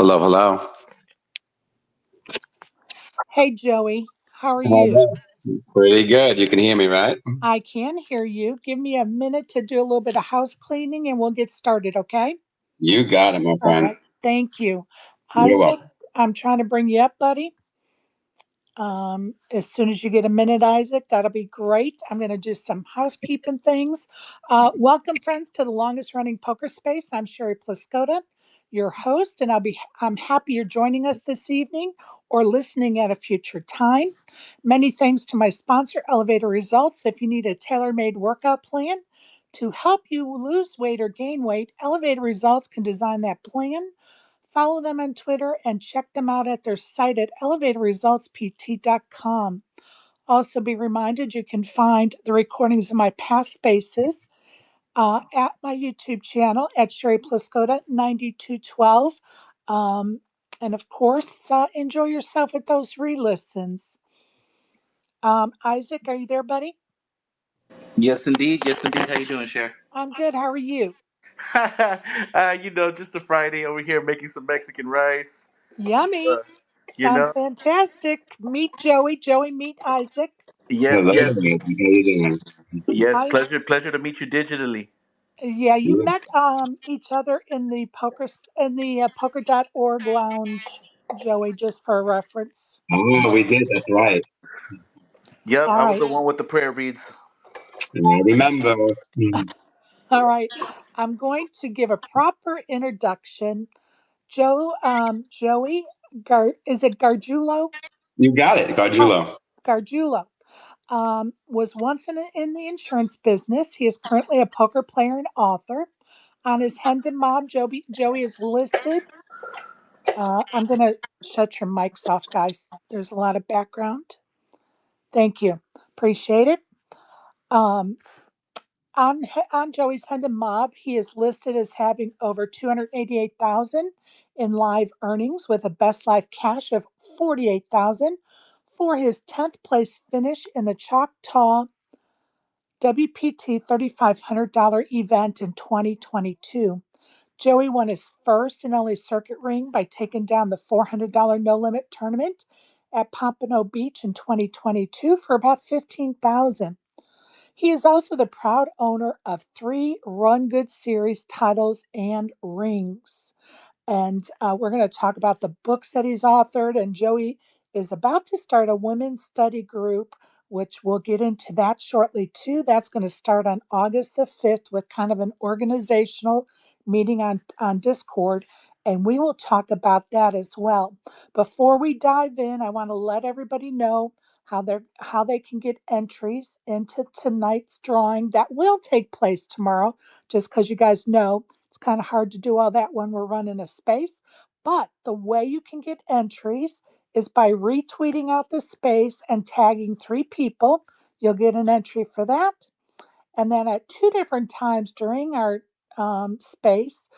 Hello, hello. Hey, Joey, how are you? Pretty good. You can hear me, right? I can hear you. Give me a minute to do a little bit of house cleaning and we'll get started, okay? You got it, my All friend. right. Thank you. You're Isaac, welcome. I'm trying to bring you up, buddy. As soon as you get a minute, Isaac, that'll be great. I'm going to do some housekeeping things. Welcome, friends, to the longest running poker space. I'm Sherry Pluskota, your host, and I'm happy you're joining us this evening or listening at a future time. Many thanks to my sponsor, Elevator Results. If you need a tailor-made workout plan to help you lose weight or gain weight, Elevator Results can design that plan. Follow them on Twitter and check them out at their site at elevatorresultspt.com. Also, be reminded you can find the recordings of my past spaces at my YouTube channel at Sherry Pluskota 9212. Um, and of course, enjoy yourself with those re listens. Isaac, are you there, buddy? Yes, indeed. Yes, indeed. How you doing, Cher? I'm good. How are you? Just a Friday over here making some Mexican rice. Yummy. Uh, you Sounds know. fantastic. Meet Joey. Joey, meet Isaac. Yes, Hello, yes, how you doing? yes. I Pleasure to meet you digitally. Yeah, you Yeah. met each other in the poker.org lounge, Joey, just for reference. Oh, we did. That's right. Yep, All I was right. the one with the prayer beads. I remember. Mhm. All right. I'm going to give a proper introduction. Joey is it Gargiulo? You got it, Oh, Gargiulo. Gargiulo. Was once in the insurance business. He is currently a poker player and author. On his Hendon Mob, Joey is listed. I'm going to shut your mics off, guys. There's a lot of background. Thank you. Appreciate it. Um, on Joey's Hendon Mob, he is listed as having over 288,000 in live earnings with a best life cash of 48,000 for his 10th place finish in the Choctaw WPT $3,500 event in 2022. Joey won his first and only circuit ring by taking down the $400 no limit tournament at Pompano Beach in 2022 for about 15,000. He is also the proud owner of 3 Run Good Series titles and rings. And we're going to talk about the books that he's authored. And Joey is about to start a women's study group, which we'll get into that shortly too. That's going to start on August the 5th with kind of an organizational meeting on Discord. And we will talk about that as well. Before we dive in, I want to let everybody know how they can get entries into tonight's drawing that will take place tomorrow, just because you guys know it's kind of hard to do all that when we're running a space. But the way you can get entries is by retweeting out the space and tagging 3 people. You'll get an entry for that. And then at 2 different times during our space,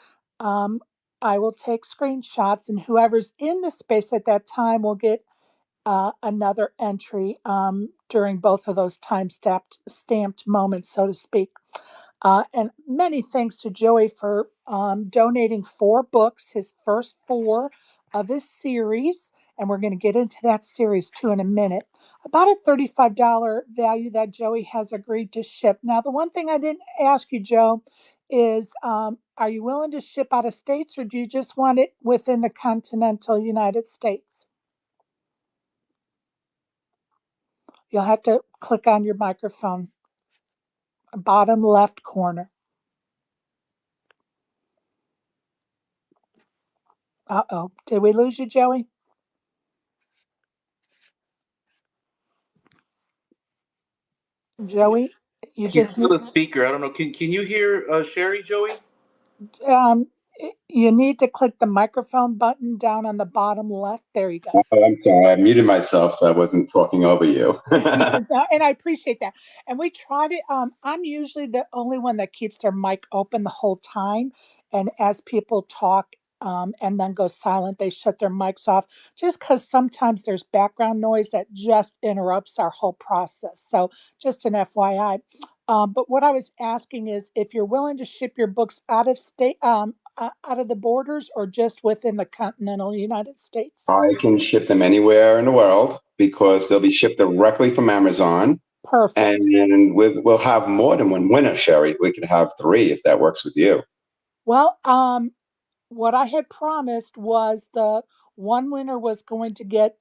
um, I will take screenshots, and whoever's in the space at that time will get another entry during both of those time stamped moments, so to speak. And many thanks to Joey for donating 4 books, his first 4 of his series. And we're going to get into that series too in a minute. About a $35 value that Joey has agreed to ship. Now, the one thing I didn't ask you, Joe, is are you willing to ship out of states, or do you just want it within the continental United States? You'll have to click on your microphone, bottom left corner. Uh-oh. Did we lose you, Joey? Joey, you He's just still a speaker. I don't know. Can you hear Sherry, Joey? um you need to click the microphone button down on the bottom left. There you go. Oh, I'm sorry. I muted myself so I wasn't talking over you. And I appreciate that. And we tried it. I'm usually the only one that keeps their mic open the whole time. And as people talk and then go silent, they shut their mics off just because sometimes there's background noise that just interrupts our whole process. So just an FYI. But what I was asking is if you're willing to ship your books out of state, out of the borders or just within the continental United States? I can ship them anywhere in the world because they'll be shipped directly from Amazon. Perfect. And we'll have more than one winner, Sherry. We could have three if that works with you. Well, what I had promised was the one winner was going to get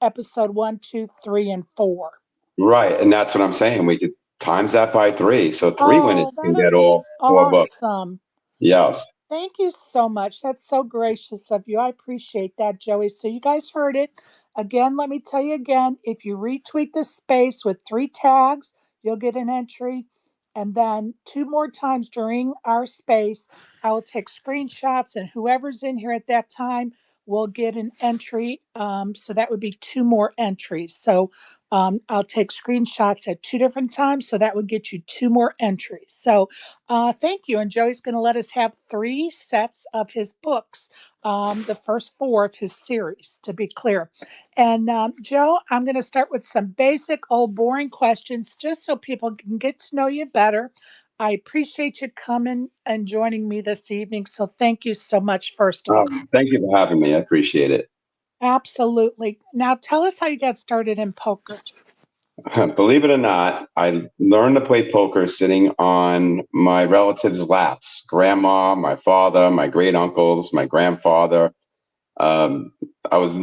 episode 1, 2, 3, and 4. Right. And that's what I'm saying. We could times that by three. So three Oh, winners can that'll get be all four books. awesome. Yes. Thank you so much. That's so gracious of you. I appreciate that, Joey. So you guys heard it. Again, let me tell you again, if you retweet this space with 3 tags, you'll get an entry. And then 2 more times during our space, I will take screenshots, and whoever's in here at that time will get an entry. So that would be 2 more entries. So I'll take screenshots at 2 different times. So that would get you 2 more entries. So thank you. And Joey's going to let us have 3 sets of his books, the first 4 of his series, to be clear. And Joe, I'm going to start with some basic, old, boring questions just so people can get to know you better. I appreciate you coming and joining me this evening. So thank you so much, first of all. Thank you for having me. I appreciate it. Absolutely. Now tell us how you got started in poker. Believe it or not, I learned to play poker sitting on my relatives' laps. Grandma, my father, my great uncles, my grandfather. I was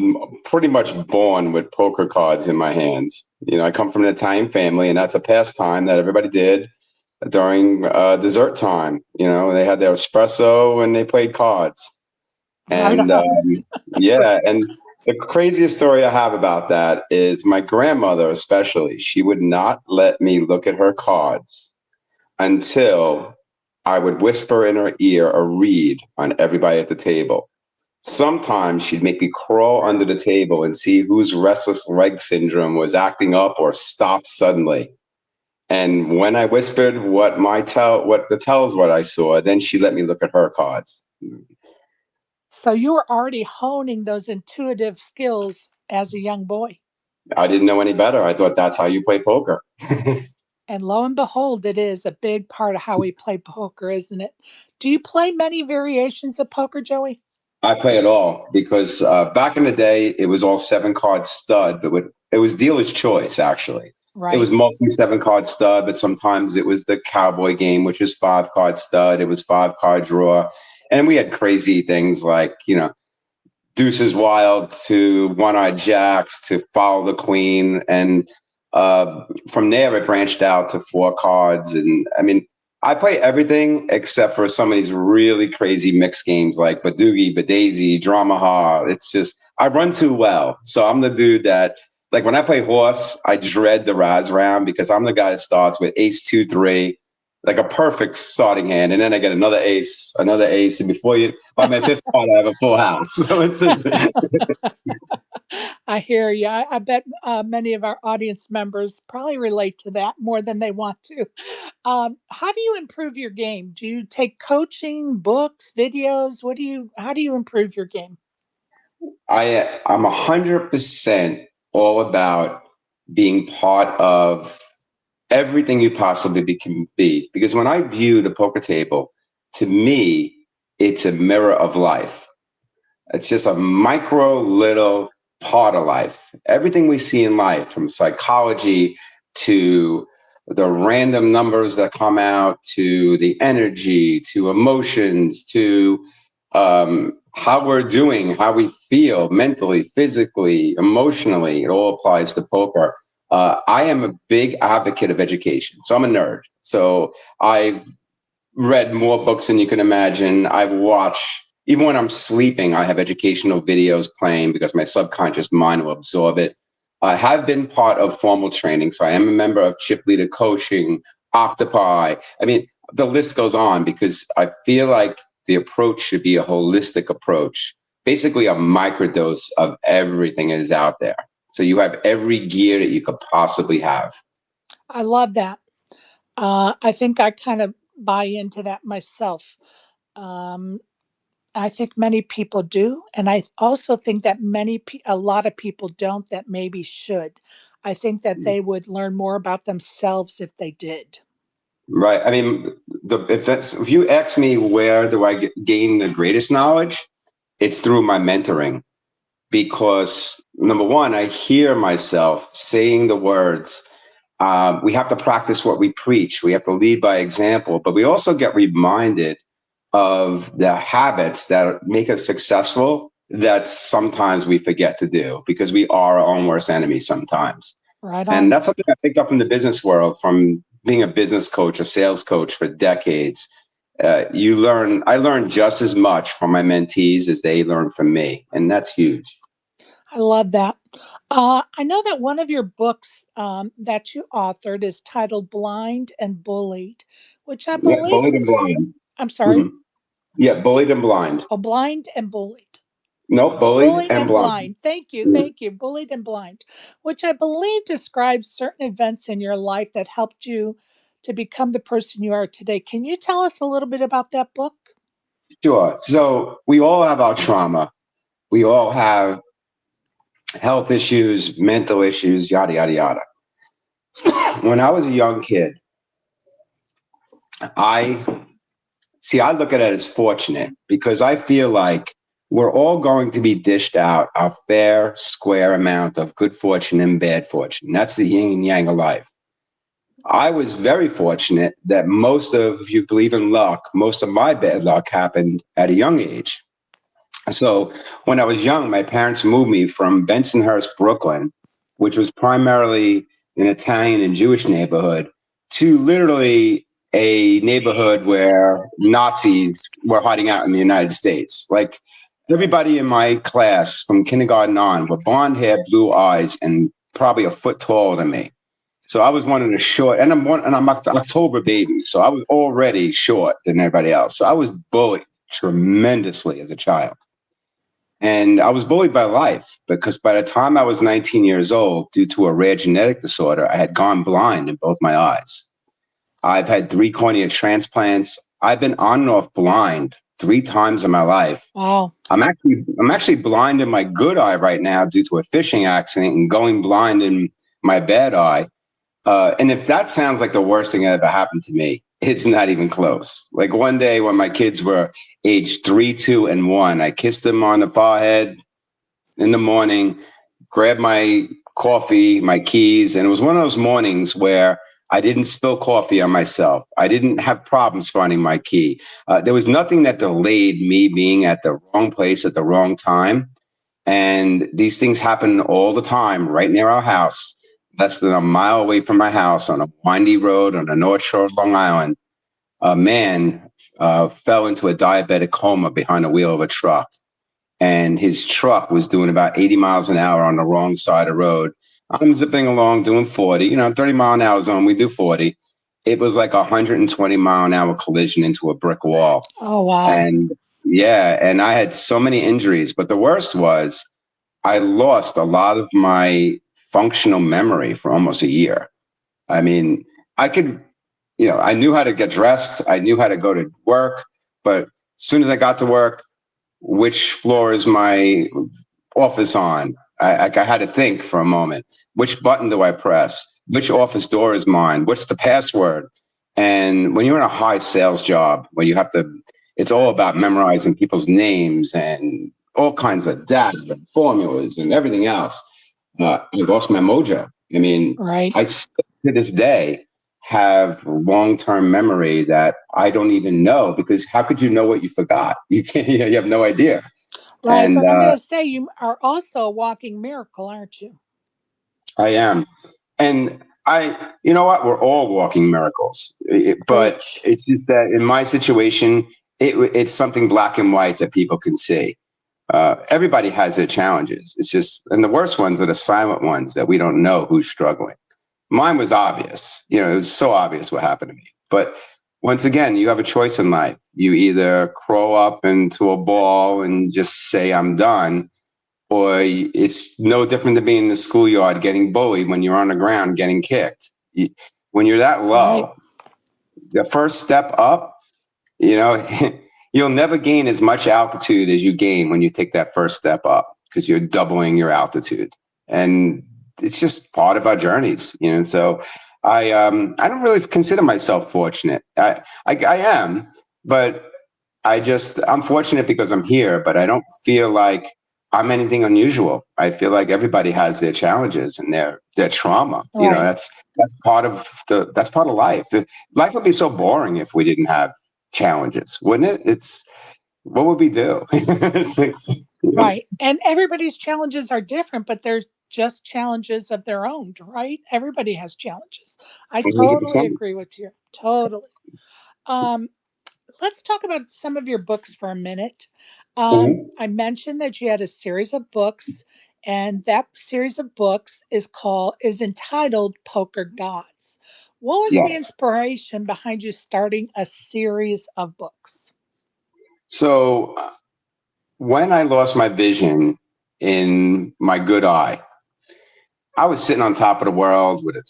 pretty much born with poker cards in my hands. You know, I come from an Italian family, and that's a pastime that everybody did during dessert time. You know, they had their espresso and they played cards. Right And on. yeah, and the craziest story I have about that is my grandmother, especially, she would not let me look at her cards until I would whisper in her ear a read on everybody at the table. Sometimes she'd make me crawl under the table and see whose restless leg syndrome was acting up or stopped suddenly. And when I whispered what the tells what I saw, then she let me look at her cards. So you were already honing those intuitive skills as a young boy. I didn't know any better. I thought that's how you play poker. And lo and behold, it is a big part of how we play poker, isn't it? Do you play many variations of poker, Joey? I play it all because back in the day, it was all 7 card stud, but it was dealer's choice, actually. It Right. was mostly 7 card stud, but sometimes it was the cowboy game, which is 5 card stud. It was 5 card draw. And we had crazy things like, you know, deuces wild to one-eyed jacks to follow the queen. And from there, it branched out to 4 cards. And I mean, I play everything except for some of these really crazy mixed games like Badoogie, Badaisy, Dramaha. It's just, I run too well. So I'm the dude that, like when I play horse, I dread the Raz round because I'm the guy that starts with ace, 2, 3, like a perfect starting hand. And then I get another ace. And before by my 5th card, I have a full house. So I hear you. I bet many of our audience members probably relate to that more than they want to. How do you improve your game? Do you take coaching, books, videos? How do you improve your game? I'm 100% all about being part of everything you possibly can be. Because when I view the poker table, to me, it's a mirror of life. It's just a micro little part of life. Everything we see in life, from psychology to the random numbers that come out, to the energy, to emotions, to how we're doing, how we feel mentally, physically, emotionally, it all applies to poker. I am a big advocate of education. So I'm a nerd. So I've read more books than you can imagine. I watch, even when I'm sleeping, I have educational videos playing because my subconscious mind will absorb it. I have been part of formal training. So I am a member of Chip Leader Coaching, Octopi. I mean, the list goes on because I feel like the approach should be a holistic approach, basically a microdose of everything that is out there. So you have every gear that you could possibly have. I love that. I think I kind of buy into that myself. Um, I think many people do, and I also think that a lot of people don't that maybe should. I think that they would learn more about themselves if they did. Right. I mean, if you ask me where do I gain the greatest knowledge, it's through my mentoring. Because number one, I hear myself saying the words. We have to practice what we preach. We have to lead by example, but we also get reminded of the habits that make us successful that sometimes we forget to do because we are our own worst enemies sometimes. Right on. And that's something I picked up from the business world, from being a business coach, a sales coach for decades. I learn just as much from my mentees as they learn from me. And that's huge. I love that. I know that one of your books that you authored is titled Blind and Bullied, which I Yeah, believe bullied and is, blind. I'm sorry. Yeah, bullied and blind. Oh, Blind and Bullied. No, bullied Bullied and and blind. Blind. Thank you. Thank you. Bullied and Blind, which I believe describes certain events in your life that helped you to become the person you are today. Can you tell us a little bit about that book? Sure. So we all have our trauma. We all have health issues, mental issues, yada, yada, yada. When I was a young kid, I look at it as fortunate because I feel like we're all going to be dished out a fair, square amount of good fortune and bad fortune. That's the yin and yang of life. I was very fortunate that most of, if you believe in luck, most of my bad luck happened at a young age. So when I was young, my parents moved me from Bensonhurst, Brooklyn, which was primarily an Italian and Jewish neighborhood, to literally a neighborhood where Nazis were hiding out in the United States. Like everybody in my class from kindergarten on were blonde hair, blue eyes, and probably a foot taller than me. So I was one of the short, and I'm an October baby, so I was already short than everybody else. So I was bullied tremendously as a child. And I was bullied by life because by the time I was 19 years old, due to a rare genetic disorder, I had gone blind in both my eyes. I've had 3 cornea transplants. I've been on and off blind 3 times in my life. Wow. I'm actually blind in my good eye right now due to a fishing accident and going blind in my bad eye. And if that sounds like the worst thing that ever happened to me, it's not even close. Like one day when my kids were age 3, 2, and 1, I kissed them on the forehead in the morning, grabbed my coffee, my keys, and it was one of those mornings where I didn't spill coffee on myself. I didn't have problems finding my key. There was nothing that delayed me being at the wrong place at the wrong time. And these things happen all the time right near our house. Less than a mile away from my house on a windy road on the North Shore of Long Island, a man fell into a diabetic coma behind the wheel of a truck. And his truck was doing about 80 miles an hour on the wrong side of the road. I'm zipping along doing 40, 30-mile-an-hour zone, we do 40. It was like a 120-mile-an-hour collision into a brick wall. Oh, wow. And yeah, and I had so many injuries. But the worst was I lost a lot of my functional memory for almost a year. I mean, I knew how to get dressed. I knew how to go to work. But as soon as I got to work, which floor is my office on? I had to think for a moment. Which button do I press? Which office door is mine? What's the password? And when you're in a high sales job, where you have to, it's all about memorizing people's names and all kinds of data and formulas and everything else. I lost my mojo. I mean, Right. I still, to this day, have long-term memory that I don't even know, because how could you know what you forgot? You can't. You have no idea. Right. And But I'm going to say you are also a walking miracle, aren't you? I am. And you know what? We're all walking miracles. But Preach. it's just that in my situation, it's something black and white that people can see. Everybody has their challenges. It's just, and the worst ones are the silent ones that we don't know who's struggling. Mine was obvious. It was so obvious what happened to me. But once again, you have a choice in life. You either crawl up into a ball and just say, I'm done, or it's no different than being in the schoolyard getting bullied when you're on the ground getting kicked. When you're that low, Right. the first step up, you'll never gain as much altitude as you gain when you take that first step up, because you're doubling your altitude. And it's just part of our journeys, So I don't really consider myself fortunate. I am, but I'm fortunate because I'm here, but I don't feel like I'm anything unusual. I feel like everybody has their challenges and their trauma. You know, Right. that's part of life. Life would be so boring if we didn't have challenges, wouldn't it? What would we do? It's like, Right. And everybody's challenges are different, but they're just challenges of their own, right? Everybody has challenges. I totally 100%. agree with you. Totally. Um, let's talk about some of your books for a minute. Mhm. I mentioned that you had a series of books, and that series of books is entitled Poker Gods. What was the Yes. inspiration behind you starting a series of books? So when I lost my vision in my good eye, I was sitting on top of the world with a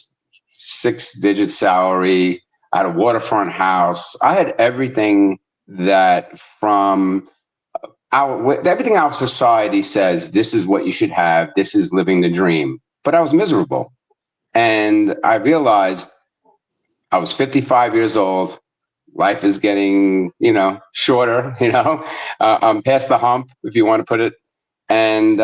6-digit salary. I had a waterfront house. I had everything that everything our society says this is what you should have. This is living the dream. But I was miserable. And I realized I was 55 years old. Life is getting, shorter, I'm past the hump, if you want to put it. And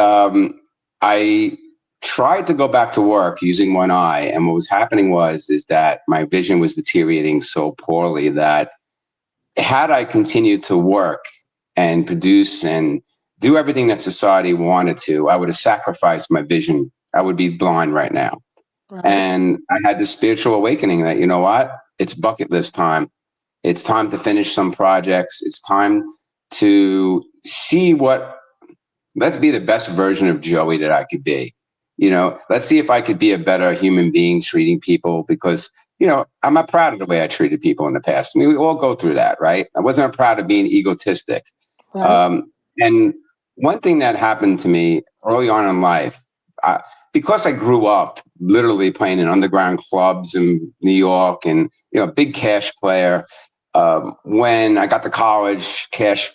I tried to go back to work using one eye. And what was happening is that my vision was deteriorating so poorly that had I continued to work and produce and do everything that society wanted to, I would have sacrificed my vision. I would be blind right now. Right. And I had this spiritual awakening that, you know what? It's bucket list time. It's time to finish some projects. It's time to see let's be the best version of Joey that I could be. Let's see if I could be a better human being treating people because, I'm not proud of the way I treated people in the past. I mean, we all go through that, right? I wasn't proud of being egotistic. Right. And one thing that happened to me early on in life, because I grew up literally playing in underground clubs in New York and, big cash player, when I got to college,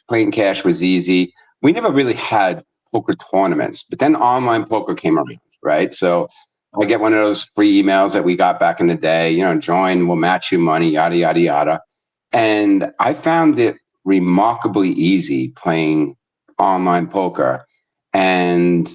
playing cash was easy. We never really had poker tournaments, but then online poker came around, right? So I get one of those free emails that we got back in the day, join, we'll match you money, yada, yada, yada. And I found it remarkably easy playing online poker. And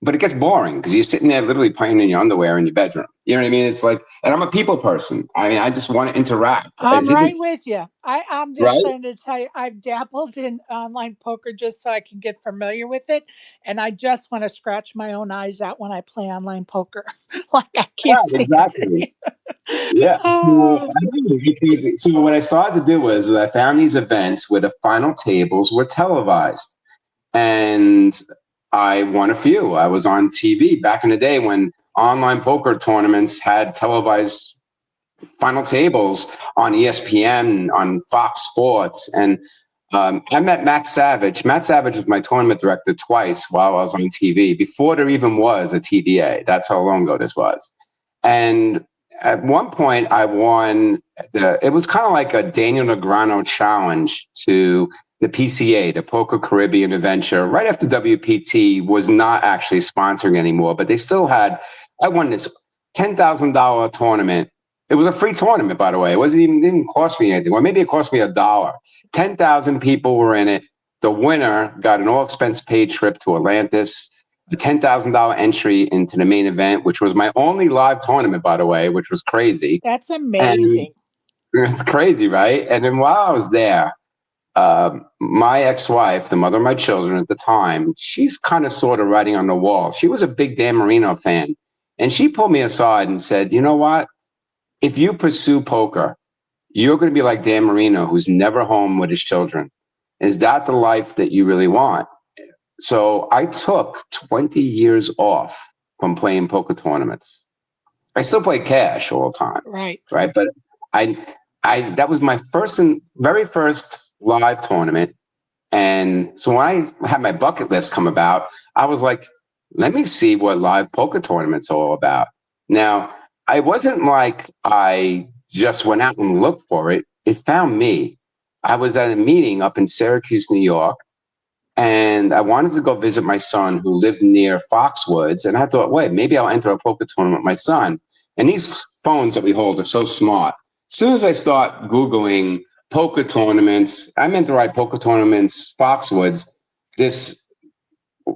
but it gets boring because you're sitting there literally playing in your underwear in your bedroom. You know what I mean? It's like, and I'm a people person. I mean, I just want to interact. I'm right with you. I'm just Right? trying to tell you, I've dabbled in online poker just so I can get familiar with it. And I just want to scratch my own eyes out when I play online poker, like I Yeah, keep saying to exactly. you. Yeah. Oh, So what I started to do was I found these events where the final tables were televised. And I won a few. I was on TV back in the day when online poker tournaments had televised final tables on ESPN, on Fox Sports. And I met Matt Savage. Matt Savage was my tournament director twice while I was on TV, before there even was a TDA. That's how long ago this was. And at one point, I won it was kind of like a Daniel Negreanu challenge to the PCA, the Poker Caribbean Adventure, right after WPT was not actually sponsoring anymore, but they still had. I won this $10,000 tournament. It was a free tournament, by the way. Didn't cost me anything. Well, maybe it cost me $1. 10,000 people were in it. The winner got an all expense paid trip to Atlantis, a $10,000 entry into the main event, which was my only live tournament, by the way, which was crazy. that's And amazing. it's crazy, right? And then while I was there, my ex-wife, the mother of my children at the time, she's kind of sort of writing on the wall. She was a big Dan Marino fan. And she pulled me aside and said, you know what? If you pursue poker, you're going to be like Dan Marino, who's never home with his children. Is that the life that you really want? So I took 20 years off from playing poker tournaments. I still play cash all the time, Right. right? But I, that was my very first live tournament. And so when I had my bucket list come about, I was like, let me see what live poker tournaments are all about. Now, I wasn't like I just went out and looked for it. It found me. I was at a meeting up in Syracuse, New York, and I wanted to go visit my son who lived near Foxwoods. And I thought, wait, maybe I'll enter a poker tournament with my son. And these phones that we hold are so smart. As soon as I start Googling poker tournaments, I meant to write poker tournaments, Foxwoods, this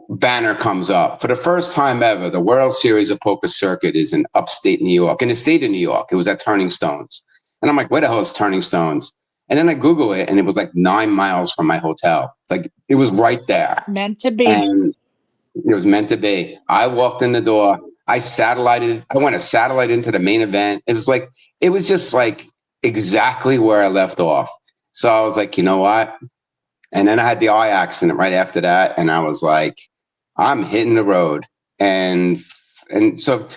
banner comes up. For the first time ever, the World Series of Poker Circuit is in upstate New York, in the state of New York. It was at Turning Stones. And I'm like, where the hell is Turning Stones? And then I Google it, and it was like 9 miles from my hotel. Like, it was right there. Meant to be. And it was meant to be. I walked in the door. I went a satellite into the main event. It was just like exactly where I left off. So I was like, you know what? And then I had the eye accident right after that. And I was like, I'm hitting the road. And so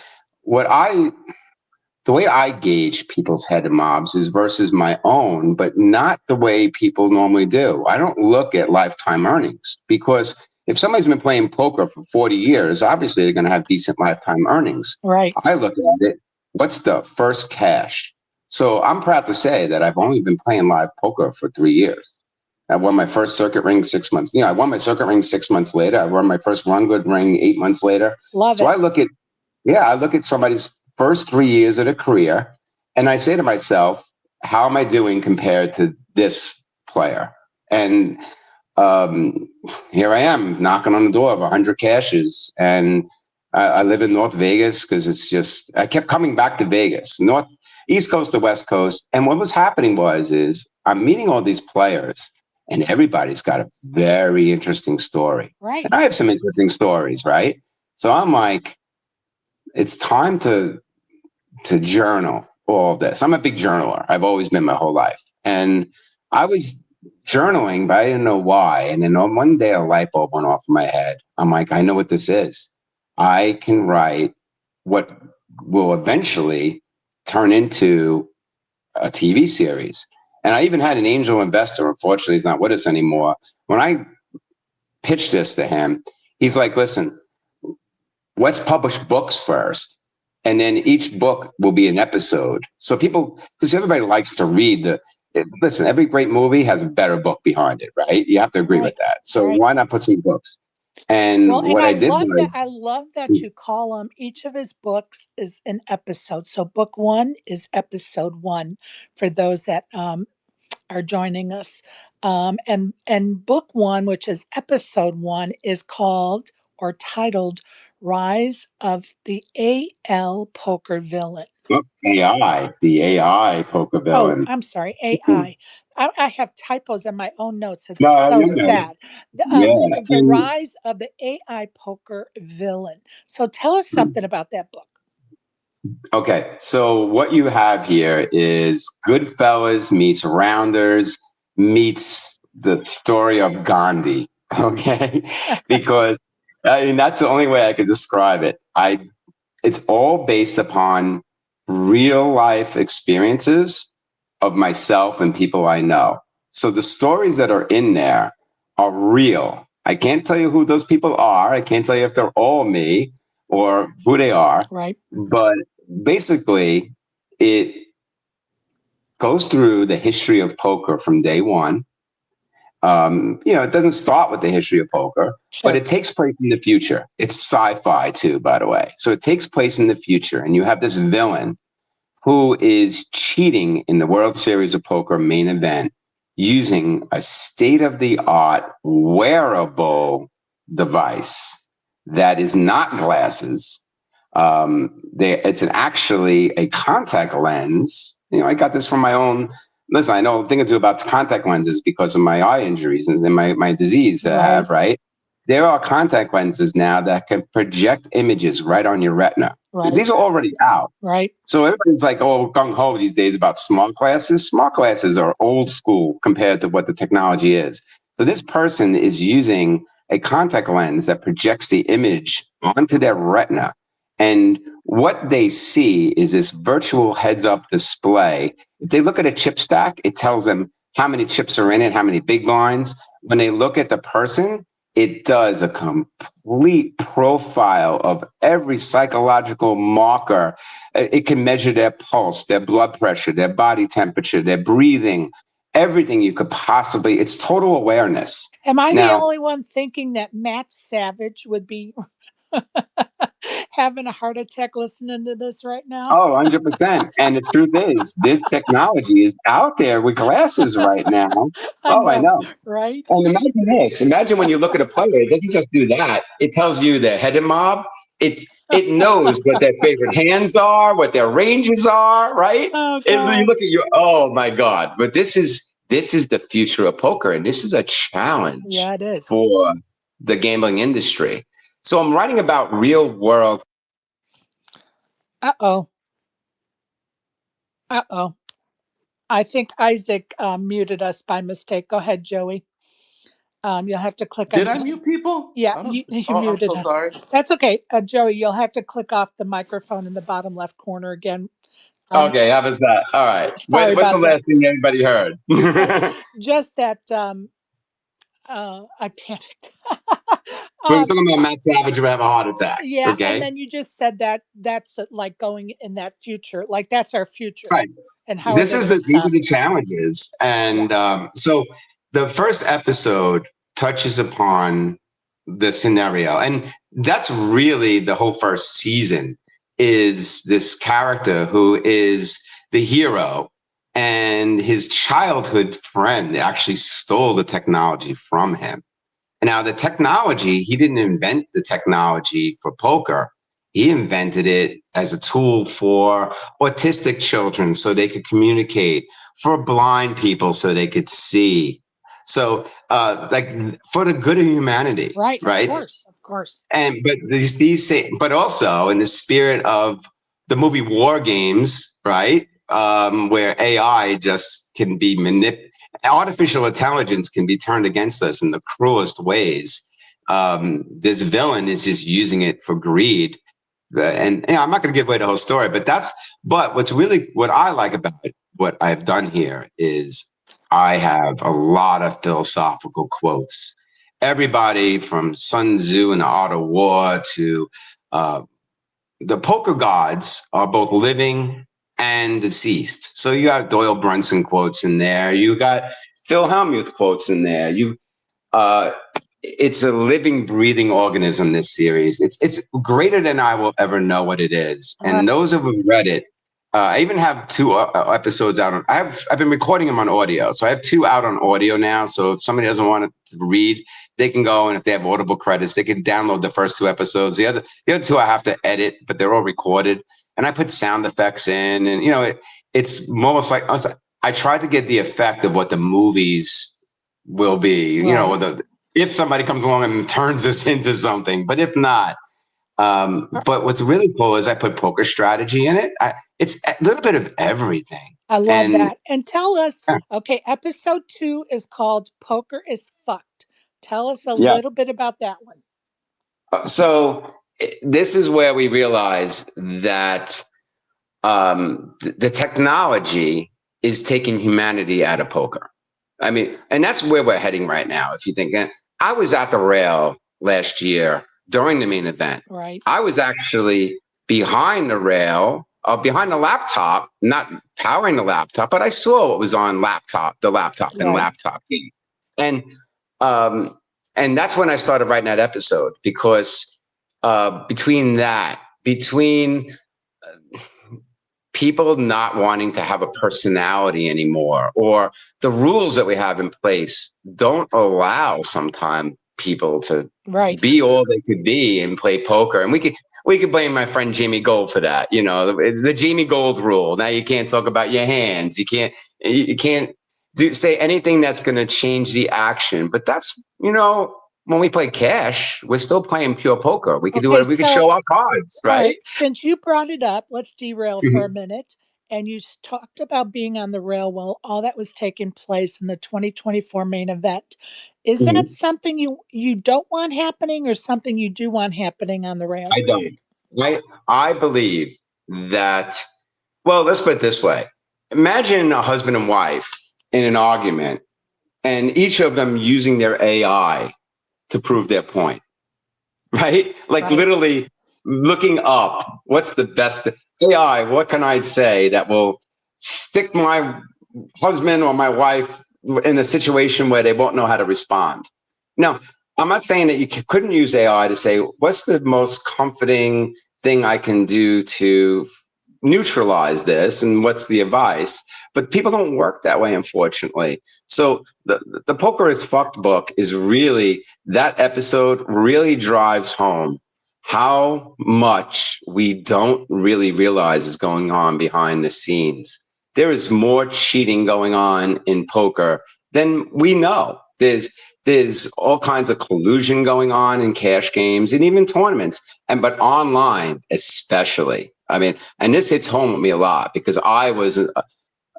the way I gauge people's head of mobs is versus my own, but not the way people normally do. I don't look at lifetime earnings, because if somebody's been playing poker for 40 years, obviously they're going to have decent lifetime earnings. Right. I look at it, what's the first cash? So I'm proud to say that I've only been playing live poker for 3 years. I won my first circuit ring 6 months. I won my circuit ring 6 months later. I won my first Run Good ring 8 months later. Love it. So I look at somebody's first 3 years of their career, and I say to myself, how am I doing compared to this player? And here I am knocking on the door of 100 cashes. And I live in North Vegas because I kept coming back to Vegas, East Coast to West Coast. And what was happening is I'm meeting all these players, and everybody's got a very interesting story. Right. And I have some interesting stories, right? So I'm like, it's time to journal all this. I'm a big journaler. I've always been my whole life. And I was journaling, but I didn't know why. And then on one day, a light bulb went off in my head. I'm like, I know what this is. I can write what will eventually turn into a TV series. And I even had an angel investor. Unfortunately, he's not with us anymore. When I pitched this to him, he's like, listen, let's publish books first. And then each book will be an episode. So because everybody likes to read listen, every great movie has a better book behind it, right? You have to agree with that. So why not put some books? And I love that you call them, each of his books is an episode. So book 1 is episode 1 for those that are joining us. And book 1, which is episode 1, is called or titled Rise of the AL Poker Villain. The AI poker villain. Oh, I'm sorry, AI. I have typos in my own notes. It's so sad. The Rise of the AI Poker Villain. So tell us something about that book. Okay, so what you have here is Goodfellas meets Rounders meets the story of Gandhi. Okay, because that's the only way I could describe it. It's all based upon real life experiences of myself and people I know. So the stories that are in there are real. I can't tell you who those people are. I can't tell you if they're all me or who they are. Right. But basically, it goes through the history of poker from day one. It doesn't start with the history of poker, but it takes place in the future. It's sci-fi too, by the way. So it takes place in the future, and you have this villain who is cheating in the World Series of Poker main event using a state-of-the-art wearable device that is not glasses. It's actually a contact lens. I got this from my own. Listen, I know a thing or two about contact lenses because of my eye injuries and my disease that I have, right? There are contact lenses now that can project images right on your retina. Right. These are already out. Right. So everybody's like, oh, gung-ho these days about smart glasses. Smart glasses are old school compared to what the technology is. So this person is using a contact lens that projects the image onto their retina. And what they see is this virtual heads-up display. If they look at a chip stack, it tells them how many chips are in it, how many big blinds. When they look at the person, it does a complete profile of every psychological marker. It can measure their pulse, their blood pressure, their body temperature, their breathing, everything you could possibly. It's total awareness. Am I the only one thinking that Matt Savage would be? having a heart attack listening to this right now. Oh, 100%. And the truth is, this technology is out there with glasses right now. I Oh, I know, know. right? And imagine this. Imagine when you look at a player, it doesn't just do that. It tells you their head and mob. It knows what their favorite hands are, what their ranges are, right? Oh You God. look at you, oh my God. But this is the future of poker, and this is a challenge Yeah, it is. for the gambling industry. So I'm writing about real world. Uh-oh. Uh-oh. I think Isaac muted us by mistake. Go ahead, Joey. You'll have to click on. Did I mute people? Yeah, I don't. you Oh, I'm muted so us. sorry. That's okay. Joey, you'll have to click off the microphone in the bottom left corner again. Okay, how was that? All right. Sorry What's the about that. last thing everybody heard? Just that I panicked. We're talking about Matt Savage who have a heart attack. Yeah, and Okay. then you just said that that's like going in that future, like that's our future. Right. And how These are the it? challenges. And so the first episode touches upon the scenario. And that's really the whole first season is this character who is the hero, and his childhood friend actually stole the technology from him. Now, the technology, he didn't invent the technology for poker. He invented it as a tool for autistic children so they could communicate, for blind people so they could see. So, like for the good of humanity, Right. right? Of course. And but also in the spirit of the movie War Games, right? Where AI just can be artificial intelligence can be turned against us in the cruelest ways. This villain is just using it for greed. And I'm not going to give away the whole story, but what I like about it, what I've done here is I have a lot of philosophical quotes. Everybody from Sun Tzu and the Art of War to the poker gods are both living and deceased. So you got Doyle Brunson quotes in there. You got Phil Hellmuth quotes in there. It's a living, breathing organism. This series, it's greater than I will ever know what it is. And those who have read it, I even have two episodes out. I've been recording them on audio, so I have two out on audio now. So if somebody doesn't want to read, they can go, and if they have Audible credits, they can download the first two episodes. The other two I have to edit, but they're all recorded, and I put sound effects in, and it's almost like I tried to get the effect of what the movies will be. Right. If somebody comes along and turns this into something, but if not. But what's really cool is I put poker strategy in it. It's a little bit of everything. I love that. And tell us, okay, episode 2 is called Poker is Fucked. Tell us a little bit about that one. So this is where we realize that the technology is taking humanity out of poker. I mean, and that's where we're heading right now. If you think, I was at the rail last year during the main event. Right. I was actually behind the rail, behind the laptop, not powering the laptop, but I saw what was on the laptop and laptop game. And that's when I started writing that episode, because between people not wanting to have a personality anymore, or the rules that we have in place don't allow sometimes people to be all they could be and play poker. And we could blame my friend Jamie Gold for that. The Jamie Gold rule. Now you can't talk about your hands. You can't say anything that's going to change the action. But that's, when we play cash, we're still playing pure poker. We can do it. We can show our cards, right? Since you brought it up, let's derail for a minute. And you talked about being on the rail while all that was taking place in the 2024 main event. Is that something you don't want happening, or something you do want happening on the rail? I don't. I believe that, well, let's put it this way. Imagine a husband and wife in an argument, and each of them using their AI to prove their point, right? Literally looking up, what's the best AI? What can I say that will stick my husband or my wife in a situation where they won't know how to respond? Now, I'm not saying that you couldn't use AI to say, what's the most comforting thing I can do to neutralize this, and what's the advice? But people don't work that way, unfortunately. So the Poker is Fucked book is really, that episode really drives home how much we don't really realize is going on behind the scenes. There is more cheating going on in poker than we know. There's all kinds of collusion going on in cash games and even tournaments, but online especially. I mean, and this hits home with me a lot because I was an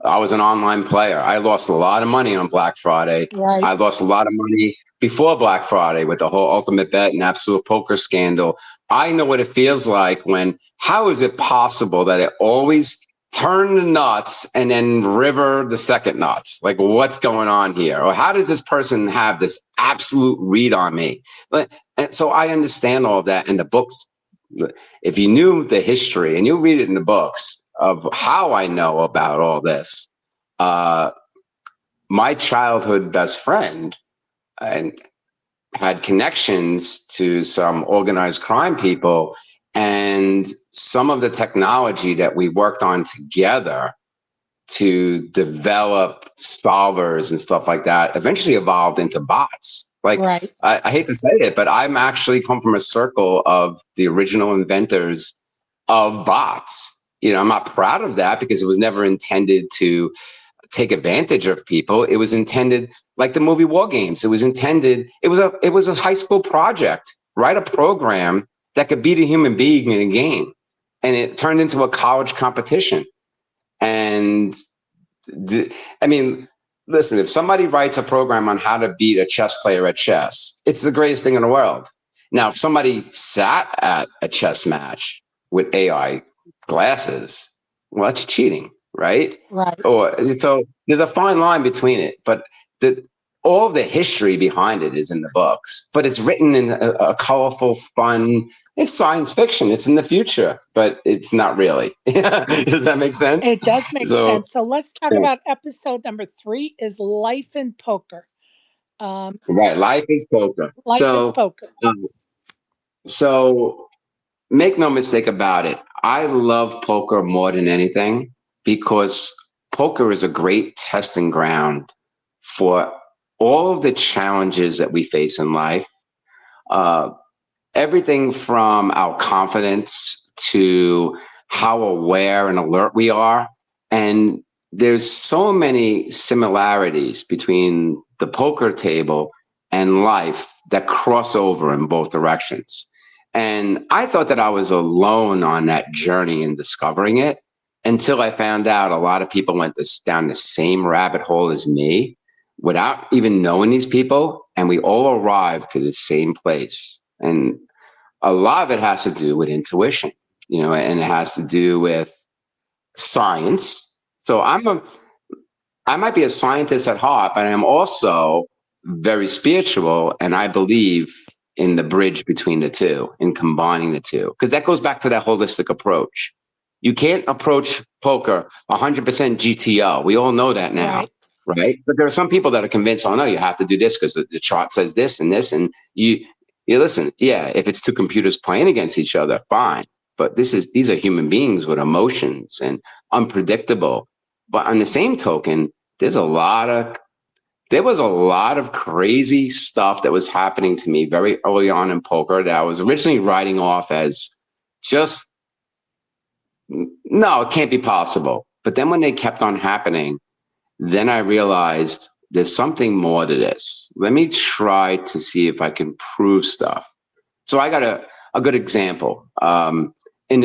online player. I lost a lot of money on Black Friday. Right. I lost a lot of money before Black Friday with the whole Ultimate Bet and Absolute Poker scandal. I know what it feels like when, how is it possible that it always turn the nuts and then river the second nuts? Like, what's going on here? Or how does this person have this absolute read on me? And so I understand all of that. And the books, if you knew the history, and you read it in the books of how I know about all this, my childhood best friend and had connections to some organized crime people, and some of the technology that we worked on together to develop solvers and stuff like that eventually evolved into bots. Like, Right. I hate to say it, but I'm actually come from a circle of the original inventors of bots. You know, I'm not proud of that because it was never intended to take advantage of people. It was intended, like the movie War Games. It was intended. It was a high school project. Write a program that could beat a human being in a game, and it turned into a college competition. And I mean, listen, if somebody writes a program on how to beat a chess player at chess, it's the greatest thing in the world. Now, if somebody sat at a chess match with AI glasses, well, that's cheating, right? Right. Or so there's a fine line between it, but all the history behind it is in the books, but it's written in a colorful, fun. It's science fiction. It's in the future, but it's not really. Does that make sense? It does make sense. So let's talk about episode number 3 is Life in Poker. Right. Life is poker. Life is poker. So make no mistake about it. I love poker more than anything because poker is a great testing ground for all of the challenges that we face in life. Everything from our confidence to how aware and alert we are. And there's so many similarities between the poker table and life that cross over in both directions. And I thought that I was alone on that journey in discovering it until I found out a lot of people went down the same rabbit hole as me without even knowing these people. And we all arrived to the same place. And a lot of it has to do with intuition, you know, and it has to do with science. So I might be a scientist at heart, but I'm also very spiritual, and I believe in the bridge between the two, in combining the two, because that goes back to that holistic approach. You can't approach poker 100% GTO. We all know that now, right? But there are some people that are convinced, oh no, you have to do this because the chart says this and this, and you listen. Yeah, if it's two computers playing against each other, fine. But these are human beings with emotions and unpredictable. But on the same token, there was a lot of crazy stuff that was happening to me very early on in poker that I was originally writing off as just, no, it can't be possible. But then when they kept on happening, then I realized there's something more to this. Let me try to see if I can prove stuff. So I got a good example. In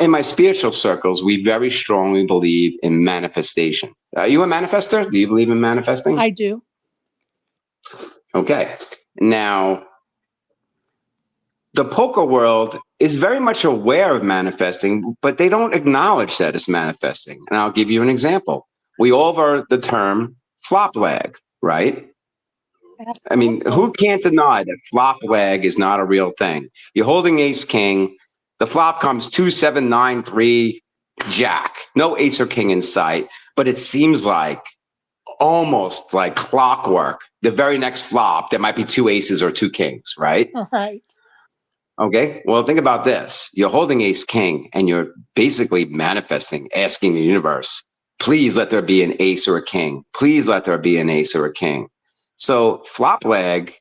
my spiritual circles, we very strongly believe in manifestation. Are you a manifester? Do you believe in manifesting? I do. Okay. Now, the poker world is very much aware of manifesting, but they don't acknowledge that it's manifesting. And I'll give you an example. We all heard the term flop leg, right? Absolutely. I mean, who can't deny that flop leg is not a real thing? You're holding ace king. The flop comes 2, 7, 9, 3, jack. No ace or king in sight, but it seems like almost like clockwork, the very next flop, there might be 2 aces or 2 kings, right? Right. Okay. Well, think about this. You're holding ace king and you're basically manifesting, asking the universe, please let there be an ace or a king. Please let there be an ace or a king. So flop leg,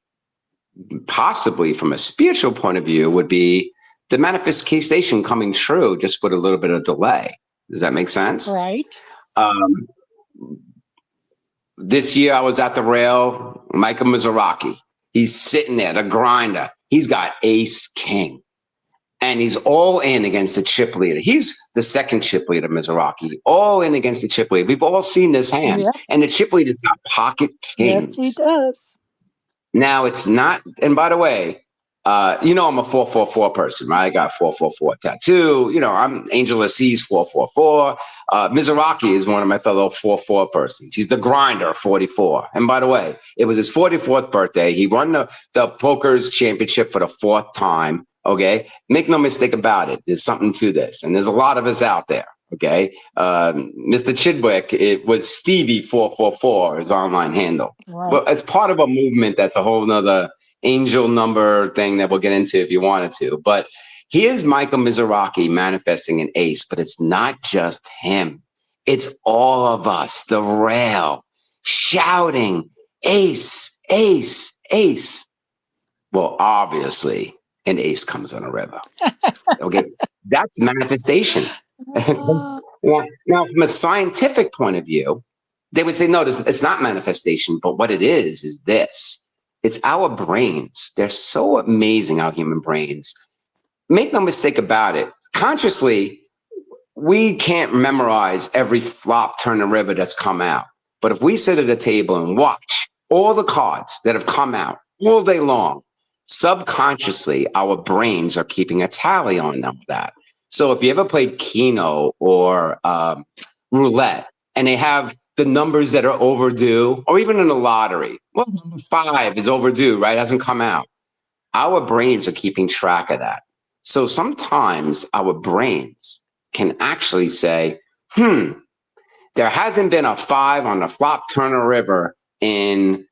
possibly from a spiritual point of view, would be the manifestation coming true just with a little bit of delay. Does that make sense? Right. This year I was at the rail, Michael Mizrachi. He's sitting there, the grinder. He's got ace king. And he's all in against the chip leader. He's the second chip leader, Mizrachi, all in against the chip leader. We've all seen this hand. Yeah. And the chip leader's got pocket kings. Yes, he does. Now it's not, and by the way, I'm a 444 person, right? I got 444 tattoo. I'm Angel Assis 444. Mizrachi is one of my fellow 44 persons. He's the grinder 44. And by the way, it was his 44th birthday. He won the poker's championship for the 4th time. Okay. Make no mistake about it. There's something to this. And there's a lot of us out there. Okay. Mr. Chidwick, it was Stevie 444, his online handle. Right. But it's part of a movement that's a whole nother angel number thing that we'll get into if you wanted to. But here's Michael Mizrachi manifesting an ace, but it's not just him. It's all of us, the rail, shouting, ace, ace, ace. Well, obviously, an ace comes on a river. Okay, that's manifestation. Now, from a scientific point of view, they would say, no, it's not manifestation, but what it is this. It's our brains. They're so amazing, our human brains. Make no mistake about it. Consciously, we can't memorize every flop, turn, and river that's come out. But if we sit at a table and watch all the cards that have come out all day long, subconsciously, our brains are keeping a tally on that. So if you ever played Keno or roulette, and they have the numbers that are overdue, or even in the lottery, well, number 5 is overdue, right? It hasn't come out. Our brains are keeping track of that. So sometimes our brains can actually say, there hasn't been a 5 on the flop, turn, or river in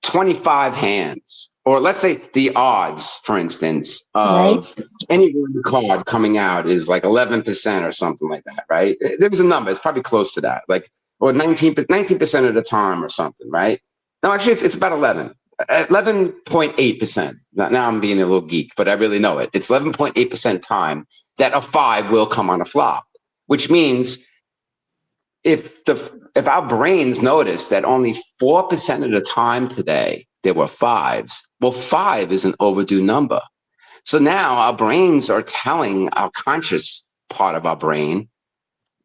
25 hands. Or let's say the odds, for instance, of any card coming out is like 11% or something like that, right? There was a number. It's probably close to that, like, or 19% of the time or something, right? No, actually, it's about 11.8%. Now I'm being a little geek, but I really know it. It's 11.8% time that a 5 will come on a flop, which means if our brains notice that only 4% of the time today there were 5s, well, 5 is an overdue number. So now our brains are telling our conscious part of our brain,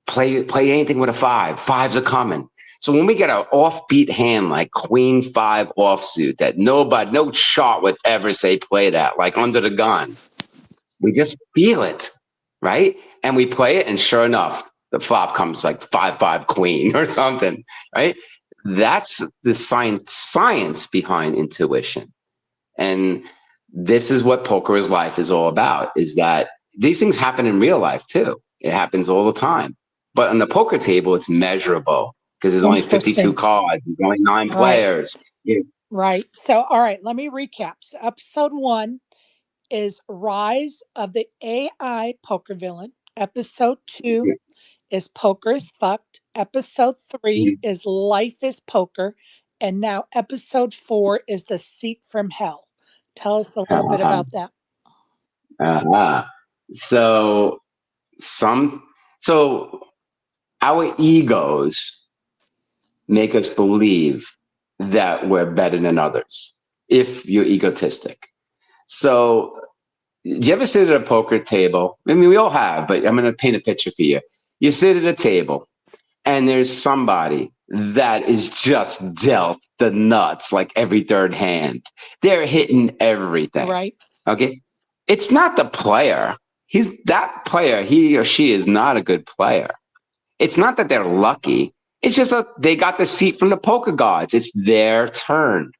play anything with a 5. 5s are coming. So when we get an offbeat hand like Queen 5 offsuit that no chart would ever say play that, like under the gun, we just feel it, right? And we play it, and sure enough, the flop comes like 5-5 queen or something, right? That's the science behind intuition. And this is what poker is life is all about, is that these things happen in real life too. It happens all the time. But on the poker table, it's measurable because there's only 52 cards. There's only 9 players. Yeah. Right. So, all right, let me recap. So episode 1 is Rise of the AI Poker Villain. Episode 2 is Poker is Fucked. Episode 3 is Life is Poker. And now episode 4 is The Seat from Hell. Tell us a little bit about that. So our egos make us believe that we're better than others if you're egotistic. So do you ever sit at a poker table? I mean, we all have, but I'm going to paint a picture for you. You sit at a table and there's somebody that is just dealt the nuts like every third hand. They're hitting everything. Right. Okay. It's not the player. He or she is not a good player. It's not that they're lucky. It's just that they got the seat from the poker gods. It's their turn.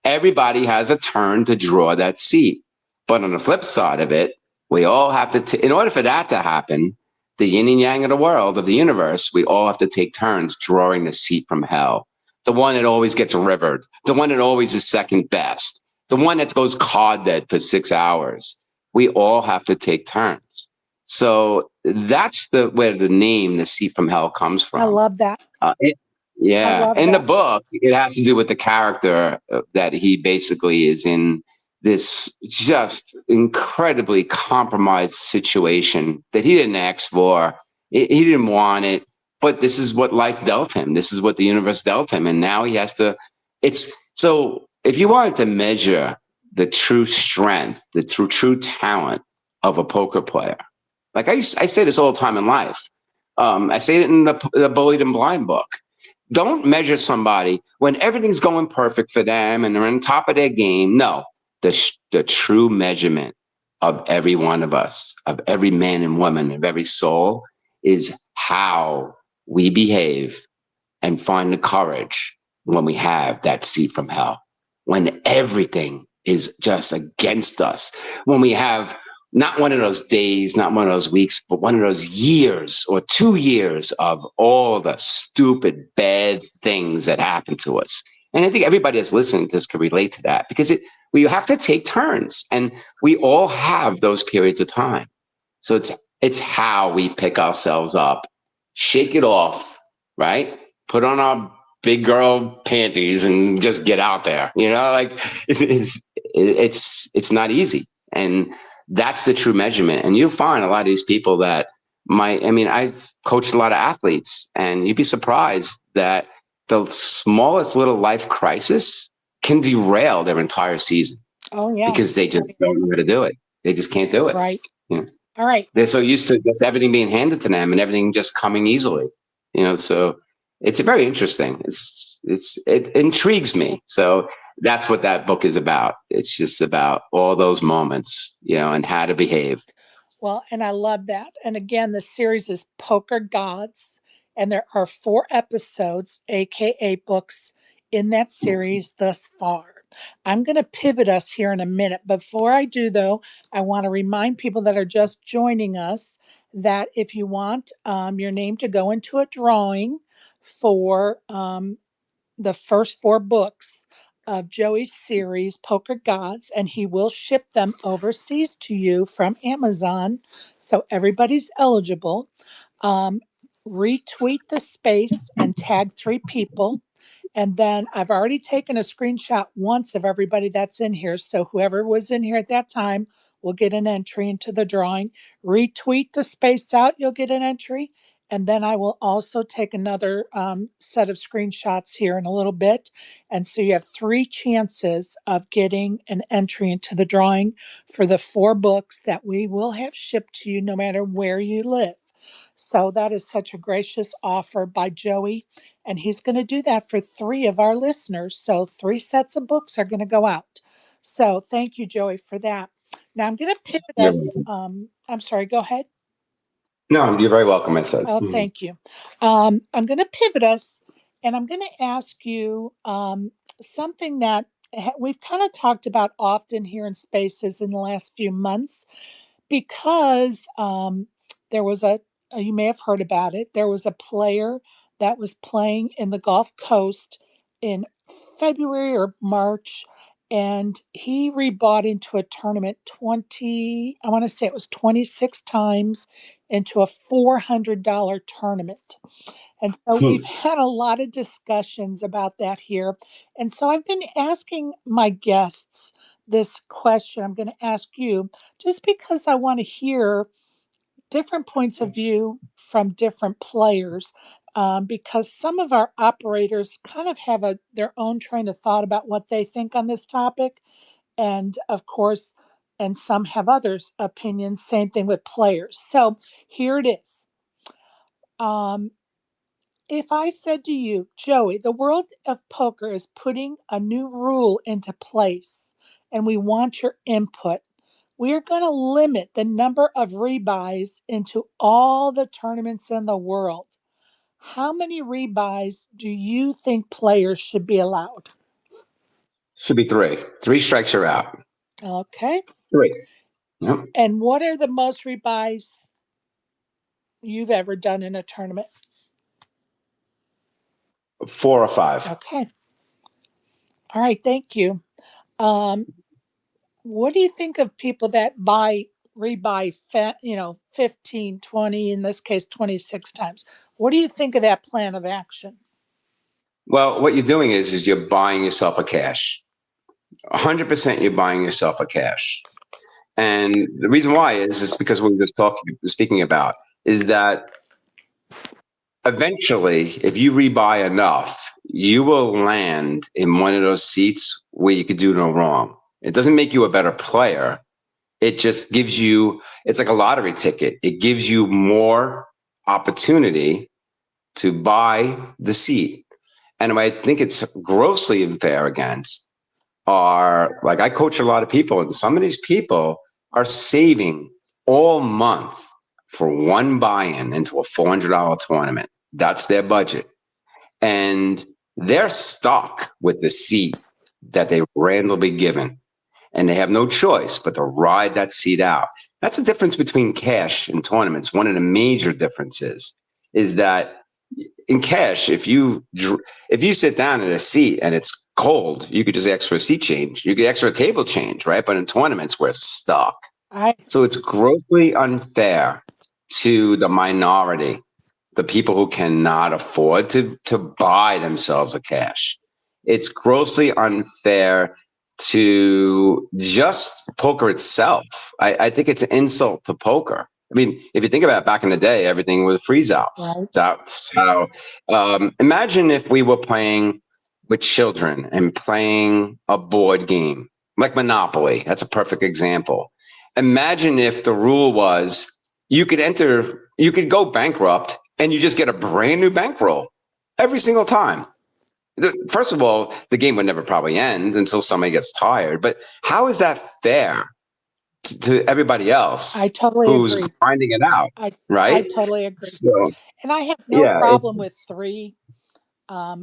Everybody has a turn to draw that seat. But on the flip side of it, we all have to, in order for that to happen, the yin and yang of the world, of the universe, we all have to take turns drawing the seat from hell. the one that always gets rivered, the one that always is second best, the one that goes cod dead for 6 hours. We all have to take turns. So that's where the name, The Seat from Hell, comes from. I love that. Yeah. In the book, it has to do with the character that he basically is in this just incredibly compromised situation that he didn't ask for. He didn't want it, but this is what life dealt him. This is what the universe dealt him. And now he has to, so if you wanted to measure the true strength, the true talent of a poker player, like I say this all the time in life. I say it in the Bullied and Blind book. Don't measure somebody when everything's going perfect for them and they're on top of their game. No, the true measurement of every one of us, of every man and woman, of every soul, is how we behave and find the courage when we have that seat from hell, when everything is just against us, when we have not one of those days, not one of those weeks, but one of those years or 2 years of all the stupid, bad things that happen to us. And I think everybody that's listening to this can relate to that, because we have to take turns, and we all have those periods of time. So it's how we pick ourselves up, shake it off, right? Put on our big girl panties and just get out there. Like it's not easy. And that's the true measurement. And you'll find a lot of these people that I've coached a lot of athletes, and you'd be surprised that the smallest little life crisis can derail their entire season. Oh, yeah. Because they just don't know how to do it. They just can't do it. Right. All right. They're so used to just everything being handed to them and everything just coming easily. So it's very interesting. It intrigues me. So that's what that book is about. It's just about all those moments, and how to behave. Well, and I love that. And again, the series is Poker Gods, and there are 4 episodes, aka books, in that series thus far. I'm going to pivot us here in a minute. Before I do, though, I want to remind people that are just joining us that if you want your name to go into a drawing for the first 4 books of Joey's series, Poker Gods, and he will ship them overseas to you from Amazon. So everybody's eligible. Um, Retweet the space and tag 3 people. And then I've already taken a screenshot once of everybody that's in here. So whoever was in here at that time will get an entry into the drawing. Retweet the space out, you'll get an entry. And then I will also take another set of screenshots here in a little bit. And so you have 3 chances of getting an entry into the drawing for the 4 books that we will have shipped to you no matter where you live. So that is such a gracious offer by Joey. And he's going to do that for 3 of our listeners. So 3 sets of books are going to go out. So thank you, Joey, for that. Now I'm going to pivot us. I'm sorry, go ahead. No, you're very welcome, I said. Oh, thank you. I'm going to pivot us, and I'm going to ask you something that we've kind of talked about often here in Spaces in the last few months, because there was you may have heard about it, there was a player that was playing in the Gulf Coast in February or March, and he rebought into a tournament I want to say it was 26 times into a $400 tournament. And so we've had a lot of discussions about that here. And so I've been asking my guests this question. I'm going to ask you, just because I want to hear different points of view from different players, because some of our operators kind of have their own train of thought about what they think on this topic. And of course, and some have others' opinions, same thing with players. So here it is. If I said to you, Joey, the world of poker is putting a new rule into place and we want your input, we are going to limit the number of rebuys into all the tournaments in the world. How many rebuys do you think players should be allowed? Should be 3. 3 strikes are out. Okay. 3. Yep. And what are the most rebuys you've ever done in a tournament? 4 or 5. Okay. All right. Thank you. What do you think of people that rebuy, 15, 20, in this case, 26 times? What do you think of that plan of action? Well, what you're doing is you're buying yourself a cash. 100% you're buying yourself a cash. And the reason why is because we were just speaking about is that eventually, if you rebuy enough, you will land in one of those seats where you could do no wrong. It doesn't make you a better player. It just gives you, it's like a lottery ticket. It gives you more opportunity to buy the seat. And what I think it's grossly unfair against are, like, I coach a lot of people, and some of these people are saving all month for one buy-in into a $400 tournament. That's their budget. And they're stuck with the seat that they were randomly given. And they have no choice but to ride that seat out. That's the difference between cash and tournaments. One of the major differences is that in cash, if you sit down in a seat and it's cold, you could just ask for a seat change. You could ask for a table change, right? But in tournaments, we're stuck. So it's grossly unfair to the minority, the people who cannot afford to buy themselves a cash. It's grossly unfair to just poker itself. I think it's an insult to poker. I mean, if you think about it, back in the day, everything was freeze outs. Right. That's how. Imagine if we were playing with children and playing a board game like Monopoly. That's a perfect example. Imagine if the rule was you could go bankrupt and you just get a brand new bankroll every single time. First of all, the game would never probably end until somebody gets tired. But how is that fair to everybody else? I totally who's agree. grinding it out, right? I totally agree. So, and I have no yeah, problem with 3. I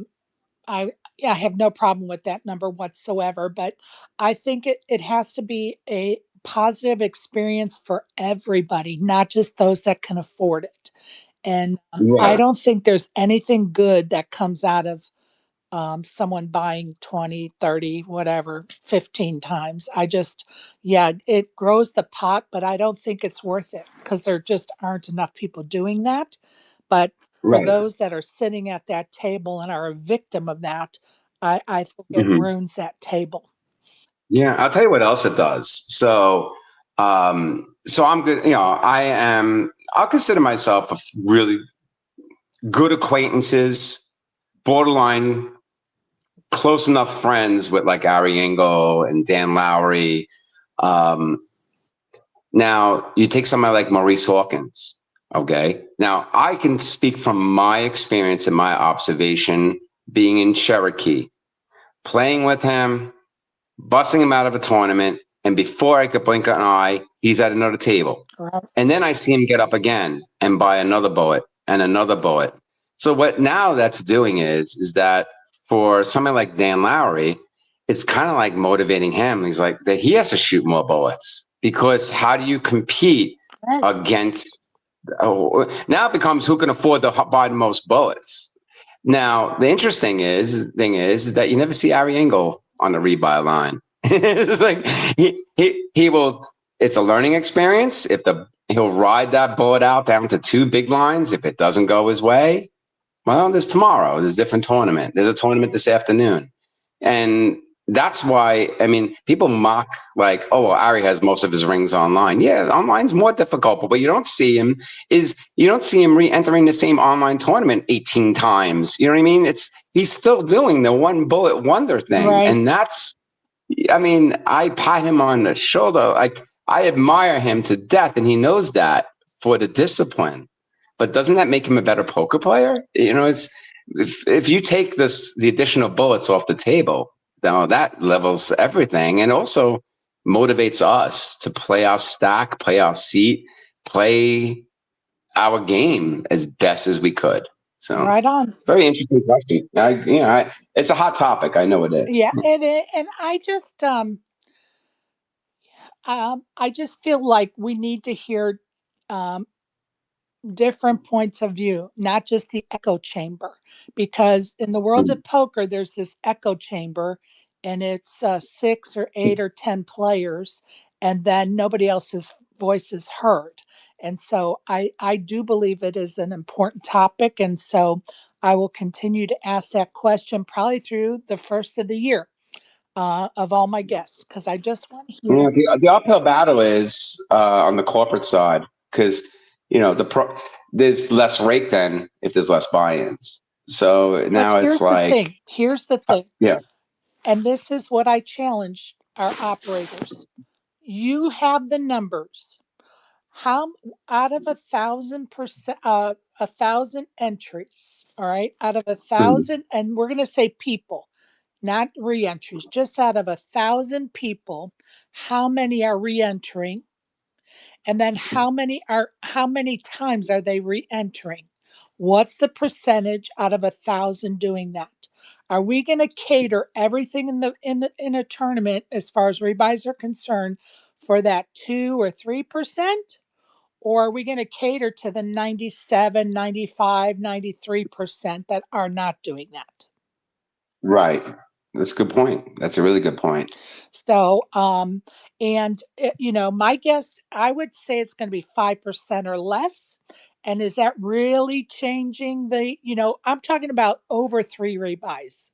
have no problem with that number whatsoever, but I think it has to be a positive experience for everybody, not just those that can afford it. And I yeah, don't think there's anything good that comes out of someone buying 20, 30, whatever, 15 times. It grows the pot, but I don't think it's worth it because there just aren't enough people doing that. But for right. those that are sitting at that table and are a victim of that, I think it Mhm. ruins that table. Yeah, I'll tell you what else it does. So I'm good. I'll consider myself a really good acquaintances, borderline close enough friends with like Ari Engel and Dan Lowry. Now you take somebody like Maurice Hawkins. Okay. Now I can speak from my experience and my observation being in Cherokee, playing with him, busting him out of a tournament, and before I could blink an eye, he's at another table. Right. And then I see him get up again and buy another bullet and another bullet. So what now that's doing is that for somebody like Dan Lowry, it's kind of like motivating him. He's like that he has to shoot more bullets because how do you compete Right. against? Now it becomes who can afford to buy the most bullets. Now the interesting thing is that you never see Ari Engel on the rebuy line. It's like he will. It's a learning experience. He'll ride that bullet out down to 2 big lines. If it doesn't go his way, well, there's tomorrow. There's a different tournament. There's a tournament this afternoon, and that's why. I mean, people mock like, "Oh, well, Ari has most of his rings online." Yeah, online's more difficult, but what you don't see him re-entering the same online tournament 18 times. You know what I mean? He's still doing the one bullet wonder thing, Right. and that's. I mean, I pat him on the shoulder. Like, I admire him to death, and he knows that for the discipline. But doesn't that make him a better poker player? You know, it's if you take the additional bullets off the table, now that levels everything, and also motivates us to play our stack, play our seat, play our game as best as we could. So, Right on. very interesting question. It's a hot topic. I know it is. Yeah, and I just feel like we need to hear different points of view, not just the echo chamber. Because in the world of poker, there's this echo chamber, and it's 6 or 8 or 10 players, and then nobody else's voice is heard. And so I do believe it is an important topic. And so I will continue to ask that question probably through the first of the year of all my guests, because I just want to hear. The uphill battle is on the corporate side because there's less rake then if there's less buy-ins. So now But it's here's the like, thing. Here's the thing. yeah. And this is what I challenge our operators. You have the numbers. How out of 1,000%, 1,000 entries, all right, out of 1,000, and we're going to say people, not re-entries, just out of 1,000 people, how many are re-entering? And then how many times are they re-entering? What's the percentage out of 1,000 doing that? Are we going to cater everything in a tournament as far as rebuys are concerned for that 2 or 3%? Or are we going to cater to the 97, 95, 93% that are not doing that? Right. That's a good point. That's a really good point. So, my guess, I would say it's going to be 5% or less. And is that really changing I'm talking about over 3 rebuys.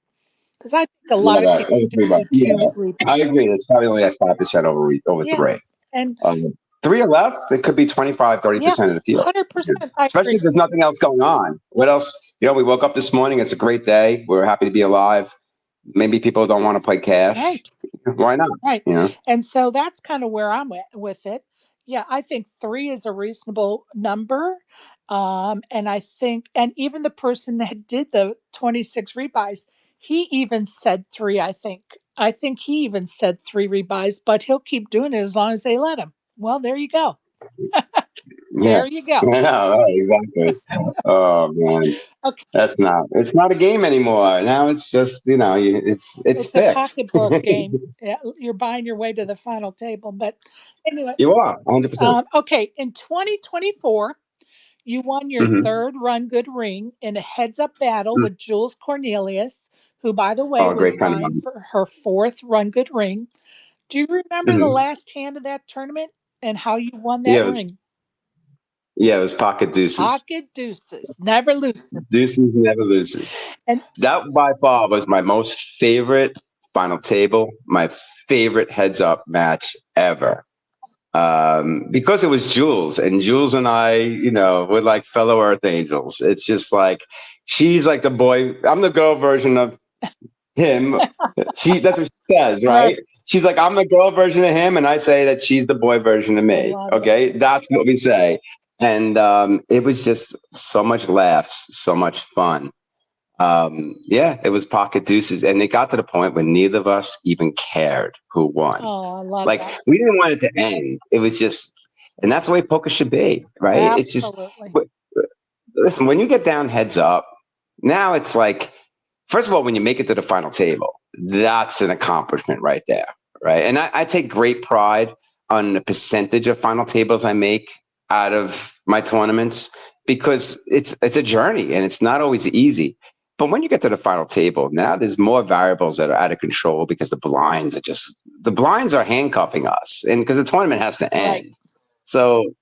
Because I think a lot of Yeah, people do the yeah, 2 rebuys. I agree. It's probably only at 5% over Yeah. 3. And 3 or less, it could be 25, 30% of the field. 100%. I Especially agree. if there's nothing else going on. What else? We woke up this morning. It's a great day. We're happy to be alive. Maybe people don't want to play cash. Right. Why not? Right. And so that's kind of where I'm with it. Yeah, I think 3 is a reasonable number. And I think, and even the person that did the 26 rebuys, he even said 3, I think. I think he even said 3 rebuys, but he'll keep doing it as long as they let him. Well, there you go. Yeah. There you go. I know, exactly. Oh man. Okay. It's not a game anymore. Now it's just, it's It's a fixed. pocketbook game. Yeah, you're buying your way to the final table. But anyway, You are 100%. Okay, in 2024, you won your third Run Good ring in a heads-up battle with Jules Cornelius, who, by the way, Oh, a was great friend of vying mine. for her 4th Run Good ring. Do you remember the last hand of that tournament and how you won that ring? Yeah, it was pocket deuces. Pocket deuces. Never loses. Deuces never loses. And that by far was my most favorite final table, my favorite heads up match ever. Because it was Jules, and Jules and I, we're like fellow Earth Angels. It's just like, she's like the boy. I'm the girl version of him. That's what she says, right? She's like, I'm the girl version of him, and I say that she's the boy version of me. Okay, that's what we say. And it was just so much laughs, so much fun. It was pocket deuces, and it got to the point where neither of us even cared who won. Oh, I love that. We didn't want it to end. It was just, and that's the way poker should be, right? Absolutely. It's just, listen, when you get down heads up, now it's like, first of all, when you make it to the final table, that's an accomplishment right there, right? And I take great pride on the percentage of final tables I make out of my tournaments, because it's a journey and it's not always easy. But when you get to the final table, now there's more variables that are out of control because the blinds are handcuffing us, and because the tournament has to end. Right. So,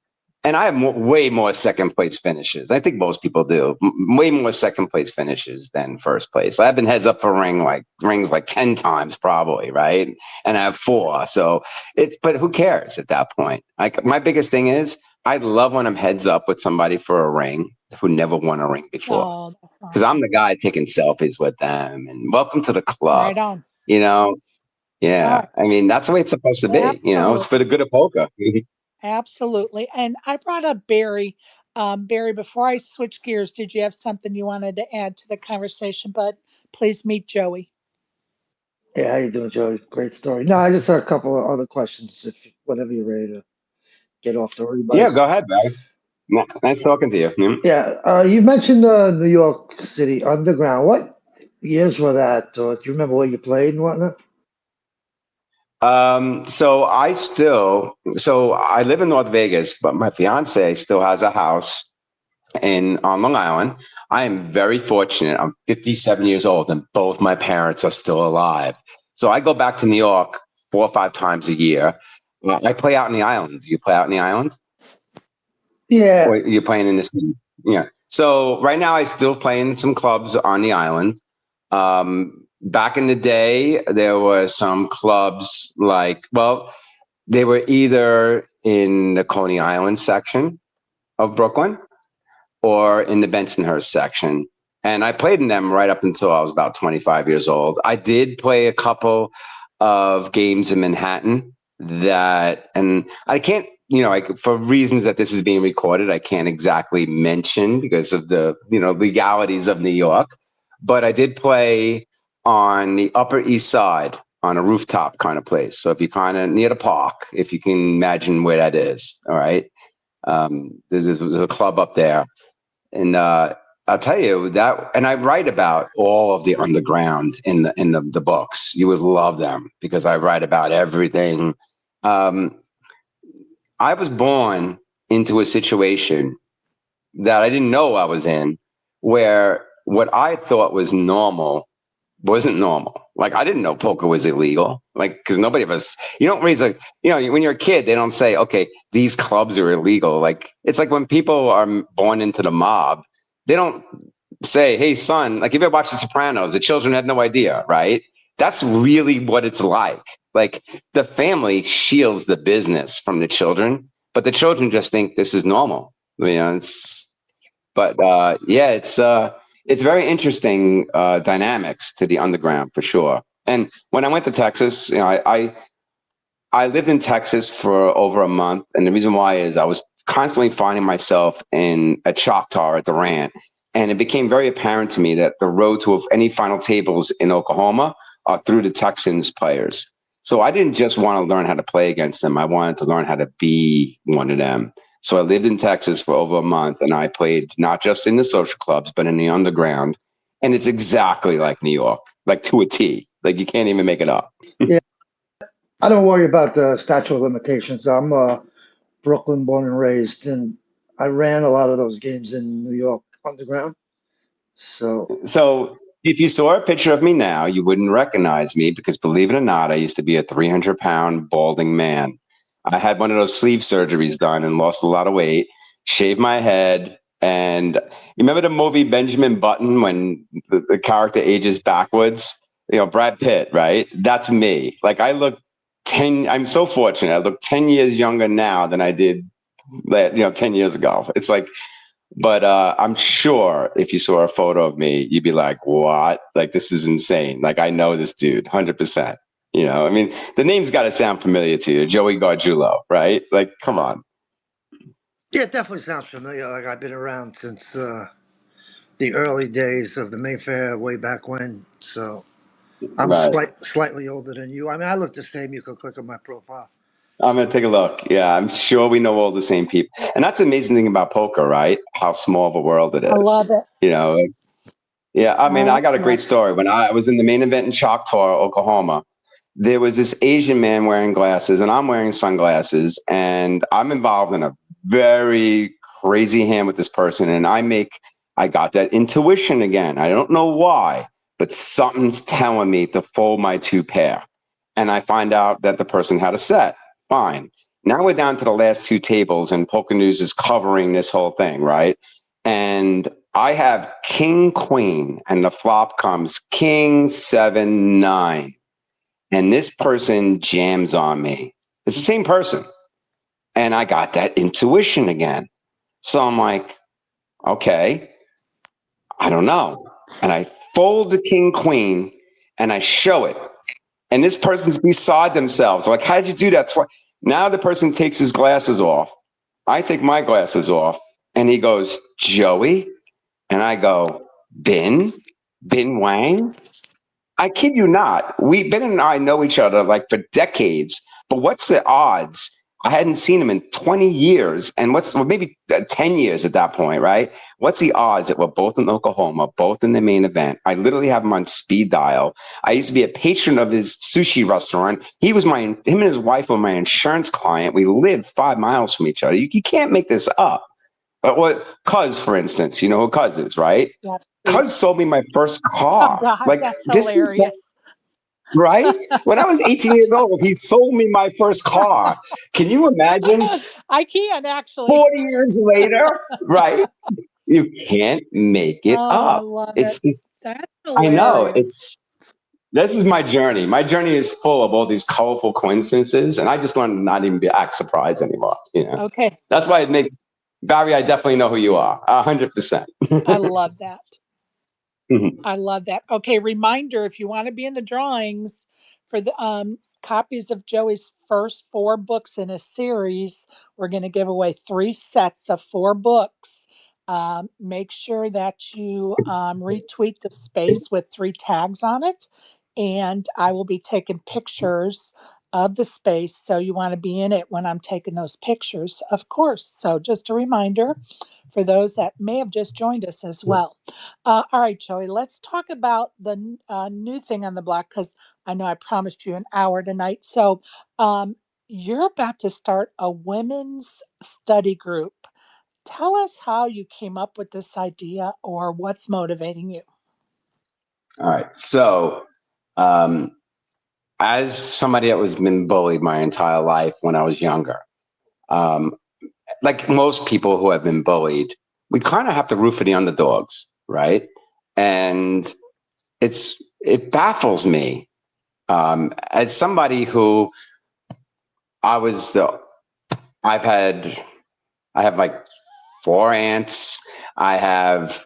and I have way more second place finishes. I think most people do. Way more second place finishes than first place. I've been heads up for rings like 10 times probably, right? And I have 4. So but who cares at that point? Like, my biggest thing is, I love when I'm heads up with somebody for a ring who never won a ring before. Because I'm the guy taking selfies with them and welcome to the club. Right on. Yeah. Right. I mean, that's the way it's supposed to be. Absolutely. It's for the good of poker. Absolutely. And I brought up Barry. Barry, before I switch gears, did you have something you wanted to add to the conversation? But please meet Joey. Yeah, how you doing, Joey? Great story. No, I just had a couple of other questions. Whenever you're ready to get off the rebuys. Yeah, go ahead, Barry. Nice talking to you. Yeah, you mentioned New York City Underground. What years were that? Or do you remember where you played and whatnot? So I live in North Vegas, but my fiance still has a house on Long Island. I am very fortunate. I'm 57 years old, and both my parents are still alive. So I go back to New York 4 or 5 times a year. I play out in the island. Do you play out in the island? Or Yeah, you're playing in the city? Yeah. So right now, I still play in some clubs on the island. Back in the day, there were some clubs they were either in the Coney Island section of Brooklyn or in the Bensonhurst section. And I played in them right up until I was about 25 years old. I did play a couple of games in Manhattan and I can't, for reasons that this is being recorded, I can't exactly mention because of the, legalities of New York. But I did play on the Upper East Side on a rooftop kind of place. So if you kind of near the park, if you can imagine where that is, all right. There's a club up there. And I'll tell you that, and I write about all of the underground in the books. You would love them because I write about everything. I was born into a situation that I didn't know I was in, where what I thought was normal wasn't normal. Like, I didn't know poker was illegal. Like, because nobody of us, you don't raise when you're a kid, they don't say, okay, these clubs are illegal. Like, it's like when people are born into the mob, they don't say, hey, son, like if you ever watch The Sopranos, the children had no idea, right? That's really what it's like. Like, the family shields the business from the children, but the children just think this is normal. It's very interesting dynamics to the underground for sure. And when I went to Texas, I lived in Texas for over a month, and the reason why is I was constantly finding myself in a Choctaw at the Rant, and it became very apparent to me that the road to any final tables in Oklahoma are through the Texans players. So I didn't just want to learn how to play against them; I wanted to learn how to be one of them. So I lived in Texas for over a month, and I played not just in the social clubs, but in the underground. And it's exactly like New York, like to a T. Like, you can't even make it up. yeah. I don't worry about the statute of limitations. I'm Brooklyn born and raised, and I ran a lot of those games in New York underground. So So if you saw a picture of me now, you wouldn't recognize me because, believe it or not, I used to be a 300-pound balding man. I had one of those sleeve surgeries done and lost a lot of weight, shaved my head. And you remember the movie Benjamin Button when the character ages backwards? Brad Pitt, right? That's me. Like, I'm so fortunate. I look 10 years younger now than I did, 10 years ago. It's like, but I'm sure if you saw a photo of me, you'd be like, what? Like, this is insane. Like, I know this dude 100%. I mean, the name's got to sound familiar to you. Joey Gargiulo, right? Like, come on. yeah, it definitely sounds familiar. Like I've been around since the early days of the Mayfair, way back when. So I'm Right. slightly older than you. I mean, I look the same. You could click on my profile. I'm going to take a look. Yeah, I'm sure we know all the same people. And that's the amazing thing about poker, right? How small of a world it is. I love it. Yeah, I mean, I got a Yeah. great story. When I was in the main event in Choctaw, Oklahoma, there was this Asian man wearing glasses, and I'm wearing sunglasses, and I'm involved in a very crazy hand with this person, and I got that intuition again. I don't know why, but something's telling me to fold my two pair. And I find out that the person had a set. Fine. Now we're down to the last two tables, and Poker News is covering this whole thing, right? And I have king, queen, and the flop comes king, 7, 9. And this person jams on me. It's the same person. And I got that intuition again. So I'm like, okay, I don't know. And I fold the king, queen, and I show it. And this person's beside themselves. Like, how did you do that? Now the person takes his glasses off. I take my glasses off. And he goes, Joey? And I go, Bin Wang? I kid you not. Ben and I know each other like for decades. But what's the odds? I hadn't seen him in 20 years, and maybe 10 years at that point, right? What's the odds that we're both in Oklahoma, both in the main event? I literally have him on speed dial. I used to be a patron of his sushi restaurant. Him and his wife were my insurance client. We lived 5 miles from each other. You can't make this up. what Cuz, for instance, you know who Cuz is, right? Yes. Cuz sold me my first Oh car. God, Like, that's this is hilarious. right. When I was 18 years old, he sold me my first car. Can you imagine I can actually. 40 years later? Right. You can't make it Oh, I up. love it. It's just, That's I know. hilarious. This is my journey. My journey is full of all these colorful coincidences, and I just learned to not even act surprised anymore. You know, Okay, that's why it makes Barry. I definitely know who you are, 100%. I love that. Mhm. I love that. Okay, reminder if you want to be in the drawings for the copies of Joey's first 4 books in a series, we're going to give away 3 sets of 4 books. Make sure that you retweet the space with 3 tags on it, and I will be taking pictures of the space. So you want to be in it when I'm taking those pictures, of course. So just a reminder for those that may have just joined us as well. All right, Joey, let's talk about the new thing on the block because I know I promised you an hour tonight. So, you're about to start a women's study group. Tell us how you came up with this idea or what's motivating you. All right. So, um, as somebody that was been bullied my entire life when I was younger, um, like most people who have been bullied, we kind of have to root for the underdogs, right? And it baffles me as somebody who I was the I've had I have like 4 aunts. I have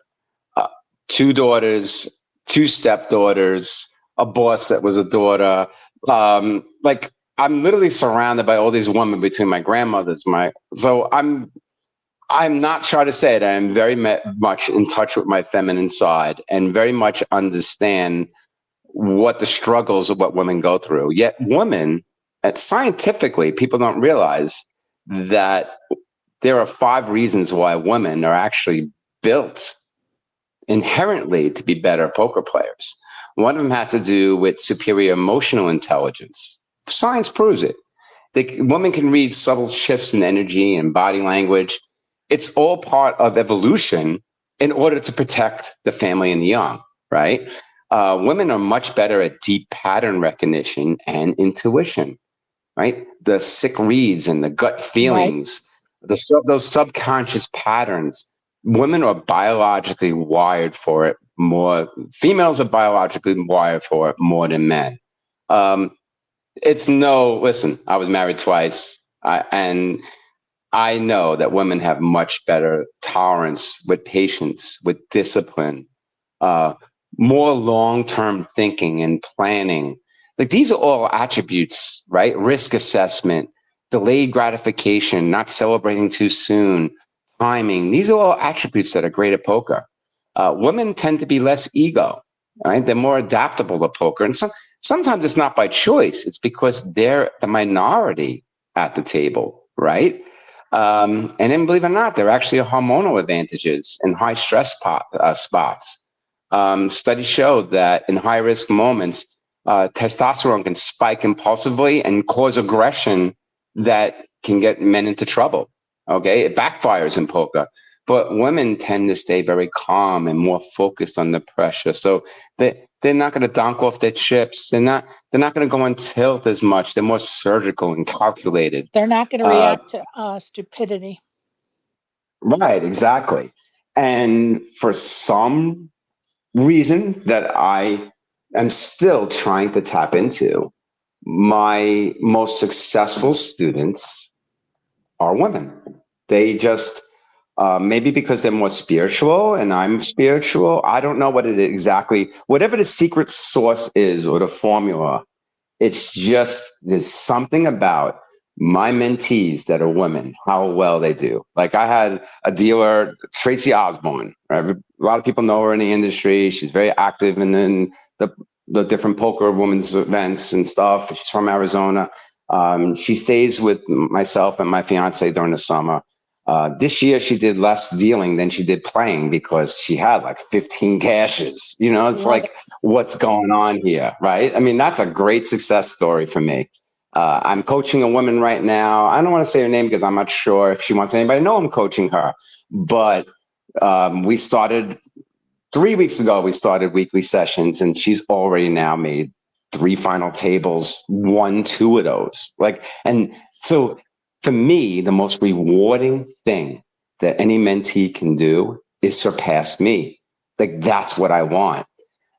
uh, 2 daughters, 2 stepdaughters, a boss that was a daughter. Like I'm literally surrounded by all these women between my grandmothers. I'm not shy to say it. I am very much in touch with my feminine side and very much understand what the struggles of what women go through. Yet women, scientifically, people don't realize that there are 5 reasons why women are actually built inherently to be better poker players. One of them has to do with superior emotional intelligence. Science proves it. The woman can read subtle shifts in energy and body language. It's all part of evolution in order to protect the family and the young, right? Women are much better at deep pattern recognition and intuition, right? The sick reads and the gut Right. feelings, those subconscious patterns. Women are biologically wired for it more. Females are biologically wired for it more than men. Um, Listen, I was married twice, and I know that women have much better tolerance with patience, with discipline, uh, more long term thinking and planning. Like these are all attributes, right? Risk assessment, delayed gratification, not celebrating too soon, timing. These are all attributes that are great at poker. Women tend to be less ego, right? They're more adaptable to poker. And sometimes it's not by choice, it's because they're the minority at the table, right? And then believe it or not, there are actually hormonal advantages in high stress spots. Studies show that in high risk moments, testosterone can spike impulsively and cause aggression that can get men into trouble. Okay, it backfires in poker, but women tend to stay very calm and more focused on the pressure. So they're not going to donk off their chips. They're not going to go on tilt as much. They're more surgical and calculated. They're not going to react to stupidity. Right, exactly. And for some reason that I am still trying to tap into, my most successful students are women. They just, maybe because they're more spiritual and I'm spiritual, I don't know what it exactly, whatever the secret sauce is or the formula, it's just, there's something about my mentees that are women, how well they do. Like I had a dealer, Tracy Osborne. Right? A lot of people know her in the industry. She's very active in the different poker women's events and stuff. She's from Arizona. She stays with myself and my fiance during the summer. This year she did less dealing than she did playing because she had like 15 cashes. You know, it's Love like, it. what's going on here, right? I mean, that's a great success story for me. I'm coaching a woman right now. I don't want to say her name because I'm not sure if she wants anybody to know I'm coaching her. But we started 3 weeks ago. We started weekly sessions, and she's already now made 3 final tables, won 2 of those. And so for me, the most rewarding thing that any mentee can do is surpass me. That's what I want.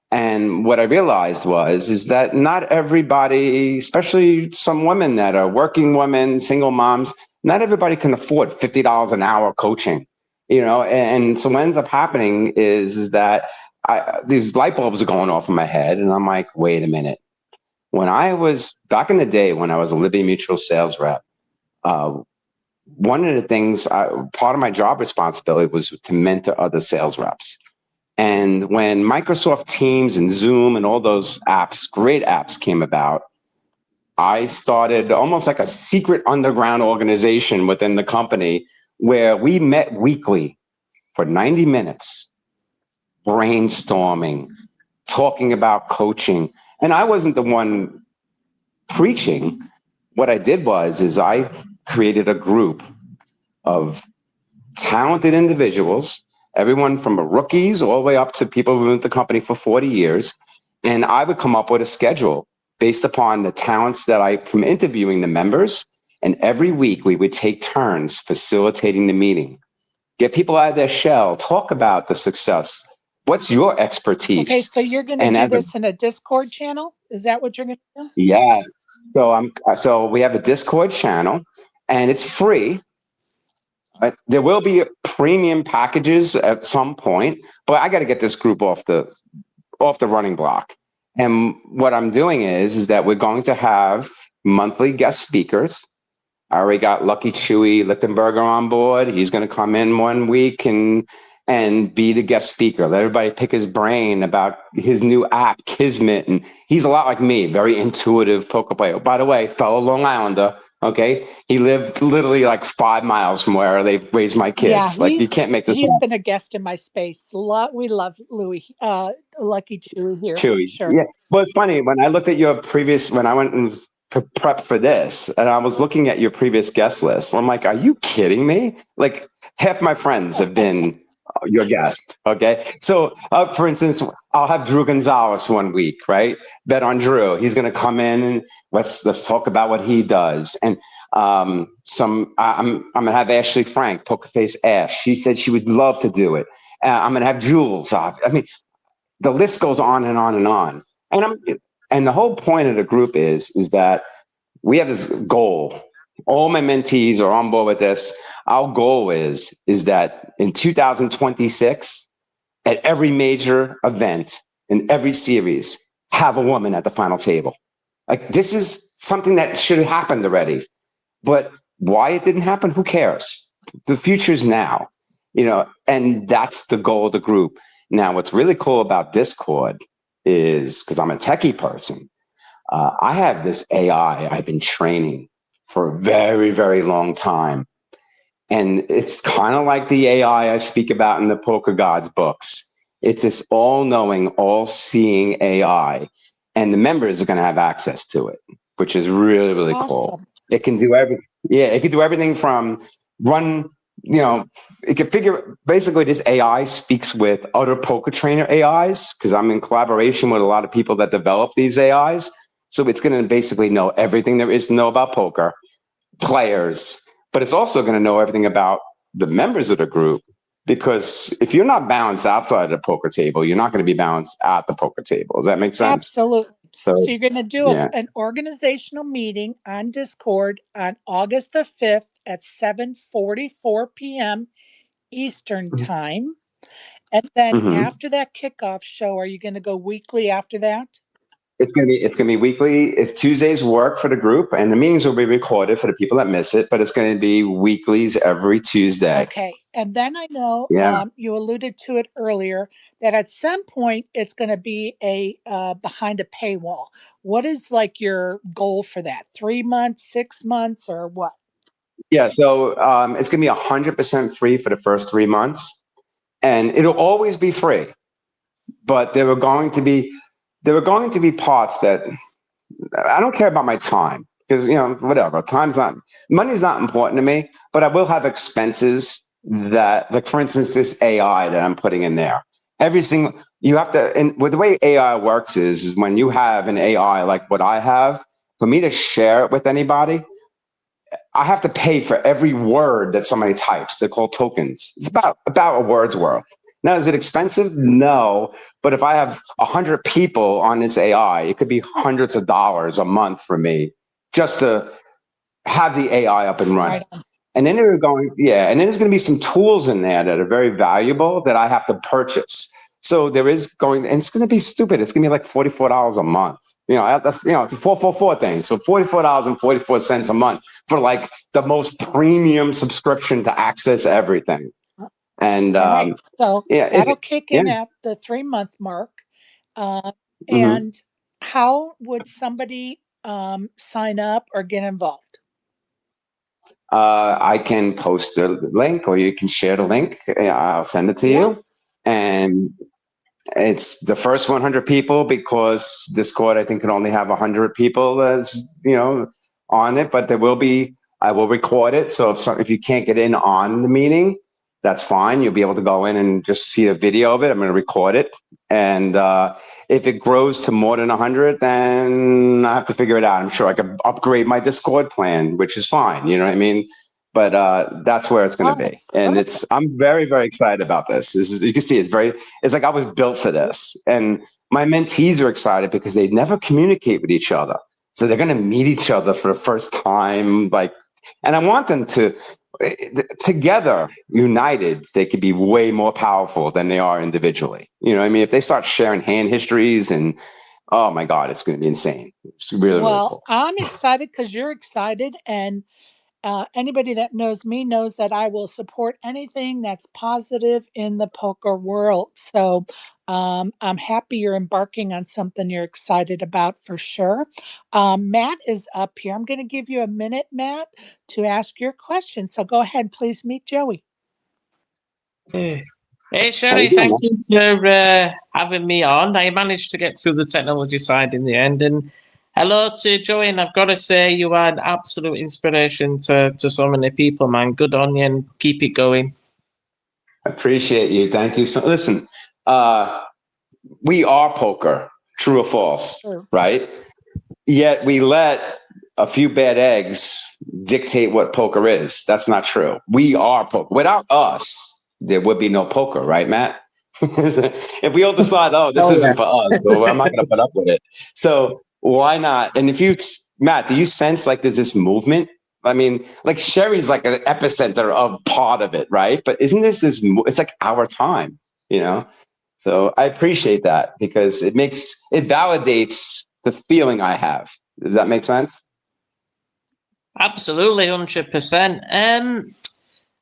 And what I realized is that not everybody, especially some women that are working women, single moms, not everybody can afford $50 an hour coaching, And so what ends up happening is that these light bulbs are going off in my head, and I'm like, wait a minute. When I was back in the day, when I was a Liberty Mutual sales rep, one of the things, part of my job responsibility was to mentor other sales reps. And when Microsoft Teams and Zoom and all those apps, great apps came about, I started almost like a secret underground organization within the company where we met weekly for 90 minutes, brainstorming, talking about coaching. And I wasn't the one preaching. What I did is I created a group of talented individuals, everyone from rookies all the way up to people who've been with the company for 40 years. And I would come up with a schedule based upon the talents from interviewing the members. And every week we would take turns facilitating the meeting, get people out of their shell, talk about the success. What's your expertise? Okay, so you're going to do this in a Discord channel? Is that what you're going to do? Yes. So we have a Discord channel, and it's free. There will be premium packages at some point, but I got to get this group off the running block. And what I'm doing is that we're going to have monthly guest speakers. I already got Lucky Chewy Lichtenberger on board. He's going to come in one week and be the guest speaker. Let everybody pick his brain about his new app, Kismet. And he's a lot like me, very intuitive poker player. By the way, fellow Long Islander. Okay, he lived literally like 5 miles from where they raised my kids. Yeah, you can't make this. He's been a guest in my space. We love Louis, Lucky Chewy here. Chewy, sure. Yeah. Well, it's funny when I looked at your previous when I went and prep for this, and I was looking at your previous guest list. I'm like, are you kidding me? Like half my friends have been your guest. Okay, so for instance, I'll have Drew Gonzalez one week, right? Bet on Drew. He's going to come in and let's talk about what he does. And I'm going to have Ashley Frank, Poker Face Ash. She said she would love to do it. I'm going to have Jules. I mean, the list goes on and on and on. And the whole point of the group is that we have this goal. All my mentees are on board with this. Our goal is that in 2026, at every major event, in every series, have a woman at the final table. Like, this is something that should have happened already. But why it didn't happen, who cares? The future's now, and that's the goal of the group. Now, what's really cool about Discord is, because I'm a techie person, I have this AI I've been training for a very, very long time. And it's kind of like the AI I speak about in the Poker Gods books. It's this all-knowing, all-seeing AI. And the members are going to have access to it, which is really, really cool. It can do everything. Yeah, it can do everything from it can figure, basically this AI speaks with other poker trainer AIs, because I'm in collaboration with a lot of people that develop these AIs. So it's going to basically know everything there is to know about poker, players, but it's also going to know everything about the members of the group, because if you're not balanced outside the poker table, you're not going to be balanced at the poker table. Does that make sense? Absolutely. So you're going to do an organizational meeting on Discord on August the 5th at 7:44 p.m. Eastern time. And then after that kickoff show, are you going to go weekly after that? It's gonna be weekly. If Tuesdays work for the group, and the meetings will be recorded for the people that miss it, but it's going to be weeklies every Tuesday. Okay, and then I know you alluded to it earlier that at some point it's going to be a behind a paywall. What is like your goal for that? 3 months, 6 months, or what? Yeah, so it's going to be 100% free for the first 3 months, and it'll always be free. But there were going to be parts that I don't care about my time. because, whatever. Money's not important to me, but I will have expenses that, like, for instance, this AI that I'm putting in there. You have to, and with the way AI works is when you have an AI like what I have, for me to share it with anybody, I have to pay for every word that somebody types. They're called tokens. It's about a word's worth. Now, is it expensive? No. But if I have 100 people on this AI, it could be hundreds of dollars a month for me just to have the AI up and running. Right. And then there's going to be some tools in there that are very valuable that I have to purchase. So and it's going to be stupid. It's going to be like $44 a month. It's a 444 thing. So $44.44 a month for like the most premium subscription to access everything. And right. So that'll kick in yeah. at the 3-month mark. Mhm. And how would somebody sign up or get involved? I can post a link, or you can share the link. I'll send it to you. And it's the first 100 people, because Discord, I think, can only have 100 people on it, but I will record it. So if you can't get in on the meeting, that's fine. You'll be able to go in and just see a video of it. I'm going to record it. And if it grows to more than 100, then I have to figure it out. I'm sure I could upgrade my Discord plan, which is fine. You know what I mean? But that's where it's going to be. And I'm very, very excited about this. You can see it's like I was built for this. And my mentees are excited because they never communicate with each other. So they're going to meet each other for the first time. And I want them to, together, united, they could be way more powerful than they are individually. You know what I mean? If they start sharing hand histories and, oh my God, it's going to be insane. It's really, really cool. I'm excited because you're excited. And anybody that knows me knows that I will support anything that's positive in the poker world. So I'm happy you're embarking on something you're excited about for sure. Matt is up here. I'm going to give you a minute, Matt, to ask your question. So go ahead, please meet Joey. Hey, Sherry, thank you for having me on. I managed to get through the technology side in the end. And hello to Joey, and I've got to say you are an absolute inspiration to so many people, man. Good on you, and keep it going. Appreciate you. Thank you. So listen, we are poker, true or false, right? Yet we let a few bad eggs dictate what poker is. That's not true. We are poker. Without us, there would be no poker, right, Matt? If we all decide, this isn't for us, so I'm not going to put up with it. So why not? And Matt, do you sense like there's this movement? I mean, like Sherry's like an epicenter of part of it, right? But isn't it's like our time, So I appreciate that because it validates the feeling I have. Does that make sense? Absolutely, 100%.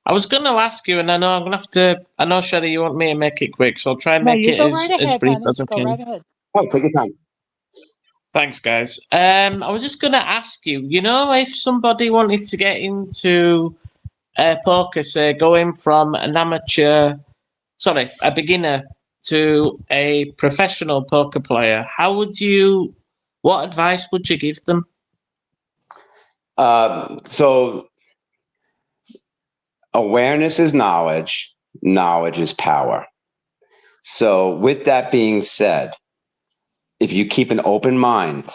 I was going to ask you, and I know I'm going to have to. I know, Sherry, you want me to make it quick, so I'll try and make it as brief as I can. Go right ahead. Oh, take your time. Thanks, guys. I was just going to ask you, if somebody wanted to get into poker, say, going from a beginner to a professional poker player, what advice would you give them? So awareness is knowledge. Knowledge is power. So with that being said, if you keep an open mind,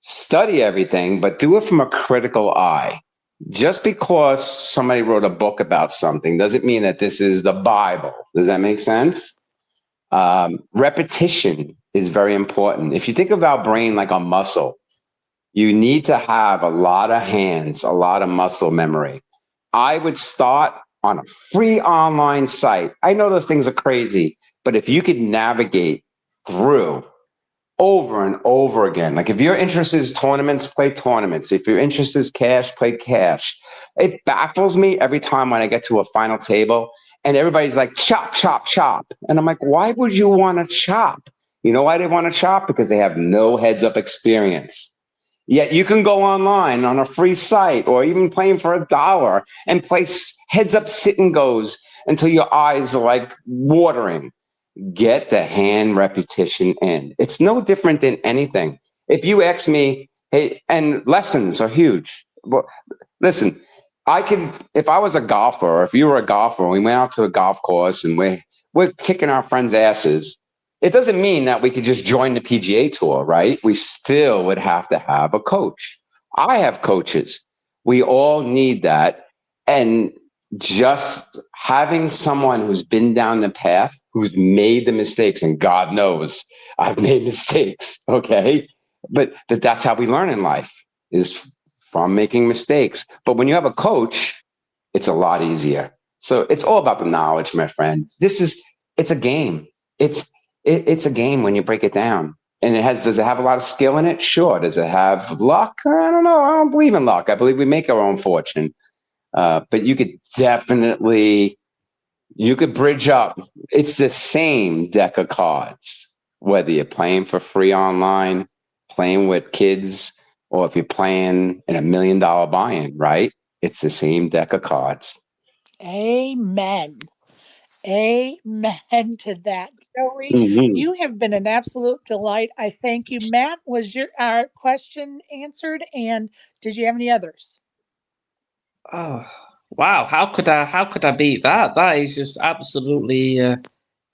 study everything, but do it from a critical eye. Just because somebody wrote a book about something doesn't mean that this is the Bible. Does that make sense? Repetition is very important. If you think of our brain like a muscle, you need to have a lot of hands, a lot of muscle memory. I would start on a free online site. I know those things are crazy, but if you could navigate through over and over again, like if your interest is tournaments, play tournaments. If your interest is cash, play cash. It baffles me every time when I get to a final table and everybody's like, chop, chop, chop. And I'm like, why would you want to chop? You know why they want to chop? Because they have no heads-up experience. Yet you can go online on a free site or even playing for $1 and play heads-up sit and goes until your eyes are like watering. Get the hand repetition in. It's no different than anything. If you ask me, Hey, and lessons are huge. Well, listen, if I was a golfer, or if you were a golfer, and we went out to a golf course and we're kicking our friends' asses. It doesn't mean that we could just join the PGA Tour, right? We still would have to have a coach. I have coaches. We all need that, and just having someone who's been down the path, who's made the mistakes, and God knows I've made mistakes. Okay, but that's how we learn in life, is from making mistakes. But when you have a coach, it's a lot easier. So it's all about the knowledge, my friend. It's a game. It's a game when you break it down. And does it have a lot of skill in it? Sure. Does it have luck? I don't know. I don't believe in luck. I believe we make our own fortune. But you could bridge up. It's the same deck of cards, whether you're playing for free online, playing with kids, or if you're playing in $1 million buy-in, right? It's the same deck of cards. Amen. Amen to that. Joey, you have been an absolute delight. I thank you. Matt, was your question answered? And did you have any others? Oh, wow! How could I beat that? That is just absolutely.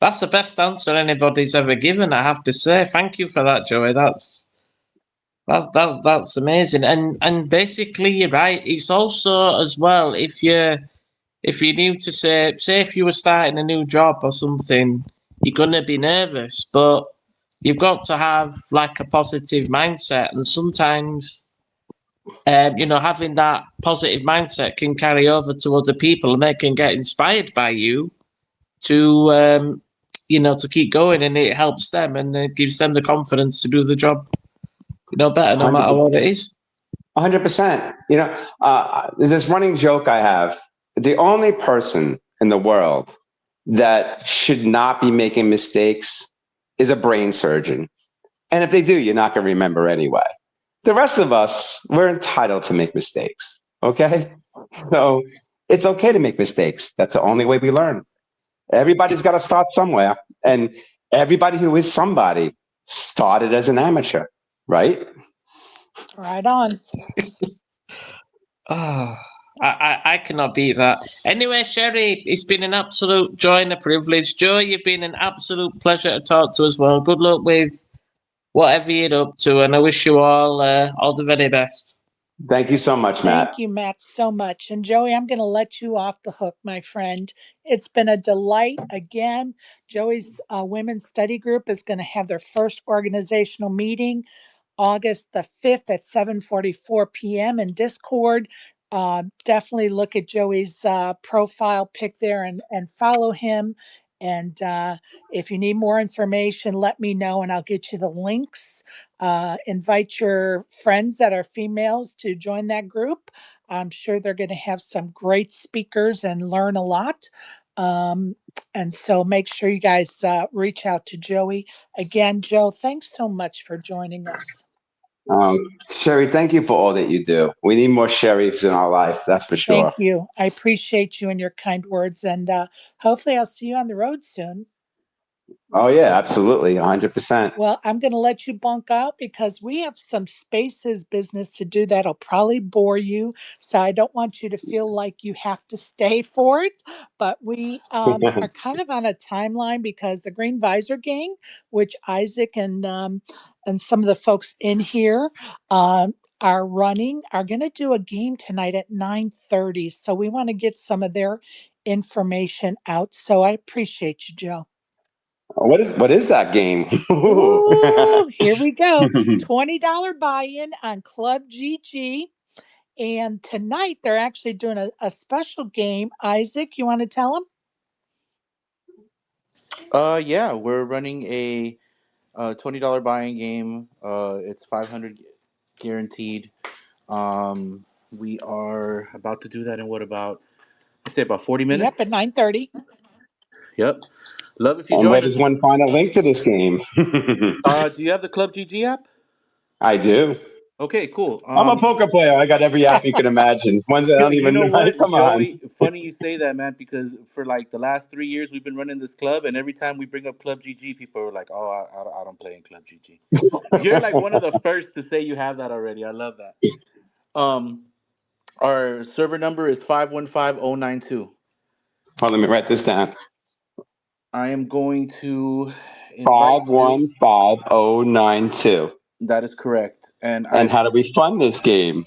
That's the best answer anybody's ever given. I have to say, thank you for that, Joey. That's amazing. And basically, you're right. It's also as well if you need to say if you were starting a new job or something, you're gonna be nervous, but you've got to have like a positive mindset, and sometimes having that positive mindset can carry over to other people, and they can get inspired by you to to keep going, and it helps them, and it gives them the confidence to do the job better, no matter what it is. 100%. There's this running joke I have. The only person in the world that should not be making mistakes is a brain surgeon. And if they do, you're not going to remember anyway. The rest of us, we're entitled to make mistakes. Okay? So it's okay to make mistakes. That's the only way we learn. Everybody's got to start somewhere. And everybody who is somebody started as an amateur, right? Right on. I cannot beat that. Anyway, Sherry, it's been an absolute joy and a privilege. Joe, you've been an absolute pleasure to talk to as well. Good luck with whatever you're up to, and I wish you all the very best. Thank you so much, Matt. Thank you, Matt, so much. And Joey, I'm going to let you off the hook, my friend. It's been a delight again. Joey's women's study group is going to have their first organizational meeting August the 5th at 7:44 p.m. in Discord. Definitely look at Joey's profile pic there and follow him. And if you need more information, let me know and I'll get you the links. Invite your friends that are females to join that group. I'm sure they're going to have some great speakers and learn a lot. And so make sure you guys reach out to Joey. Again, Joe, thanks so much for joining us. Sherry, thank you for all that you do. We need more Sherrys in our life, that's for sure. Thank you. I appreciate you and your kind words. And hopefully I'll see you on the road soon. Oh, yeah, absolutely. 100%. Well, I'm going to let you bunk out because we have some spaces business to do that'll probably bore you. So I don't want you to feel like you have to stay for it. But we are kind of on a timeline because the Green Visor Gang, which Isaac and some of the folks in here are going to do a game tonight at 9:30. So we want to get some of their information out. So I appreciate you, Joe. What is that game? Ooh, here we go. $20 buy-in on Club GG. And tonight they're actually doing a special game. Isaac, you want to tell them? Yeah, we're running a $20 buying game. It's 500 guaranteed. We are about to do that in let's say about 40 minutes. Yep, at 9:30. Yep. Love if you And join where us. does one find a link to this game? Do you have the Club GG app? I do. Okay, cool. I'm a poker player. I got every app you can imagine. Ones that I don't You even know like. what, Come on. Joey? Funny you say that, man, because for like the last 3 years we've been running this club, and every time we bring up Club GG, people are like, "Oh, I don't play in Club GG." You're like one of the first to say you have that already. I love that. Um, our server number is 515092. Hold on, let me write this down. I am going to invite you. 515092. That is correct, and And I've how do we fund this game?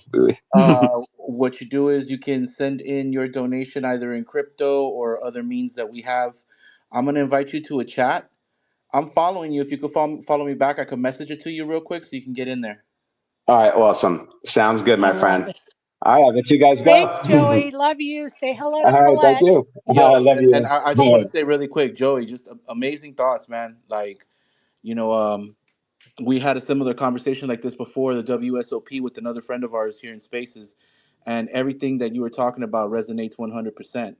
what you do is you can send in your donation either in crypto or other means that we have. I'm going to invite you to a chat. I'm following you. If you could follow me back, I could message it to you real quick so you can get in there. All right, awesome. Sounds good, I my love friend. it. All right, I'll let you guys go. Thanks, Joey. Love you. Say hello to All right, thank Colette. you. I Yo, love and you. I just want to say really quick, Joey, just amazing thoughts, man. Like, you know, we had a similar conversation like this before the WSOP with another friend of ours here in Spaces, and everything that you were talking about resonates 100%.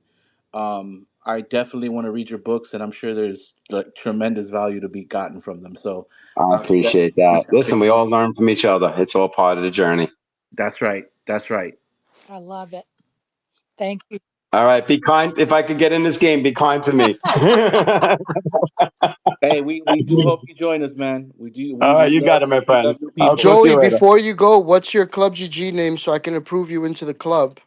I definitely want to read your books, and I'm sure there's like tremendous value to be gotten from them. So I I'll appreciate definitely that. reach out to Listen, you. we all learn from each other. It's all part of the journey. That's right. That's right. I love it. Thank you. All right, be kind. If I could get in this game, be kind to me. All Hey, we do hope you join us, man. We do. right, you got it, my We friend. love new I'll people. talk to Joey, you later. before you go, what's your Club GG name so I can approve you into the club?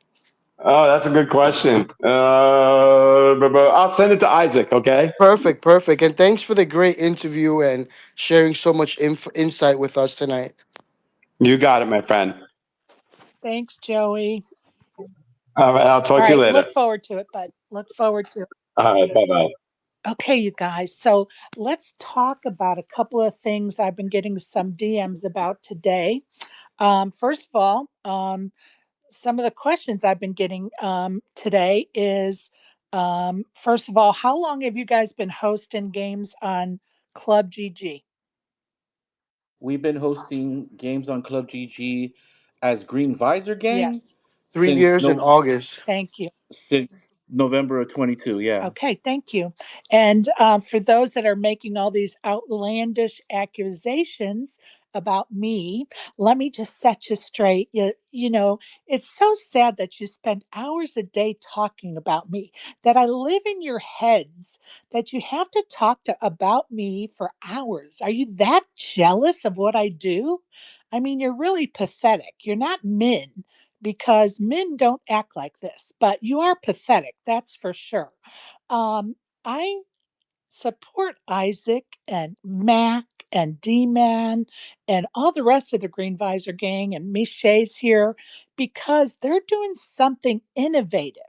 Oh, that's a good question. I'll send it to Isaac, okay? Perfect, perfect. And thanks for the great interview and sharing so much insight with us tonight. You got it, my friend. Thanks, Joey. All right, I'll All talk to you right. later. Look forward to it, bud. Look forward to it. All right, bye-bye. Okay, you guys. So let's talk about a couple of things I've been getting some DMs about today. First of all, some of the questions I've been getting today is first of all, how long have you guys been hosting games on Club GG? We've been hosting games on Club GG as Green Visor Gang Yes. 3 years in August. Thank you. since November of 22. Yeah. Okay, thank you. And for those that are making all these outlandish accusations about me, let me just set you straight. You know, it's so sad that you spend hours a day talking about me, that I live in your heads, that you have to talk to about me for hours. Are you that jealous of what I do? I mean, you're really pathetic. You're not men because men don't act like this, but you are pathetic, that's for sure. I support Isaac and Mac and D Man and all the rest of the Green Visor gang and Michelle's here because they're doing something innovative.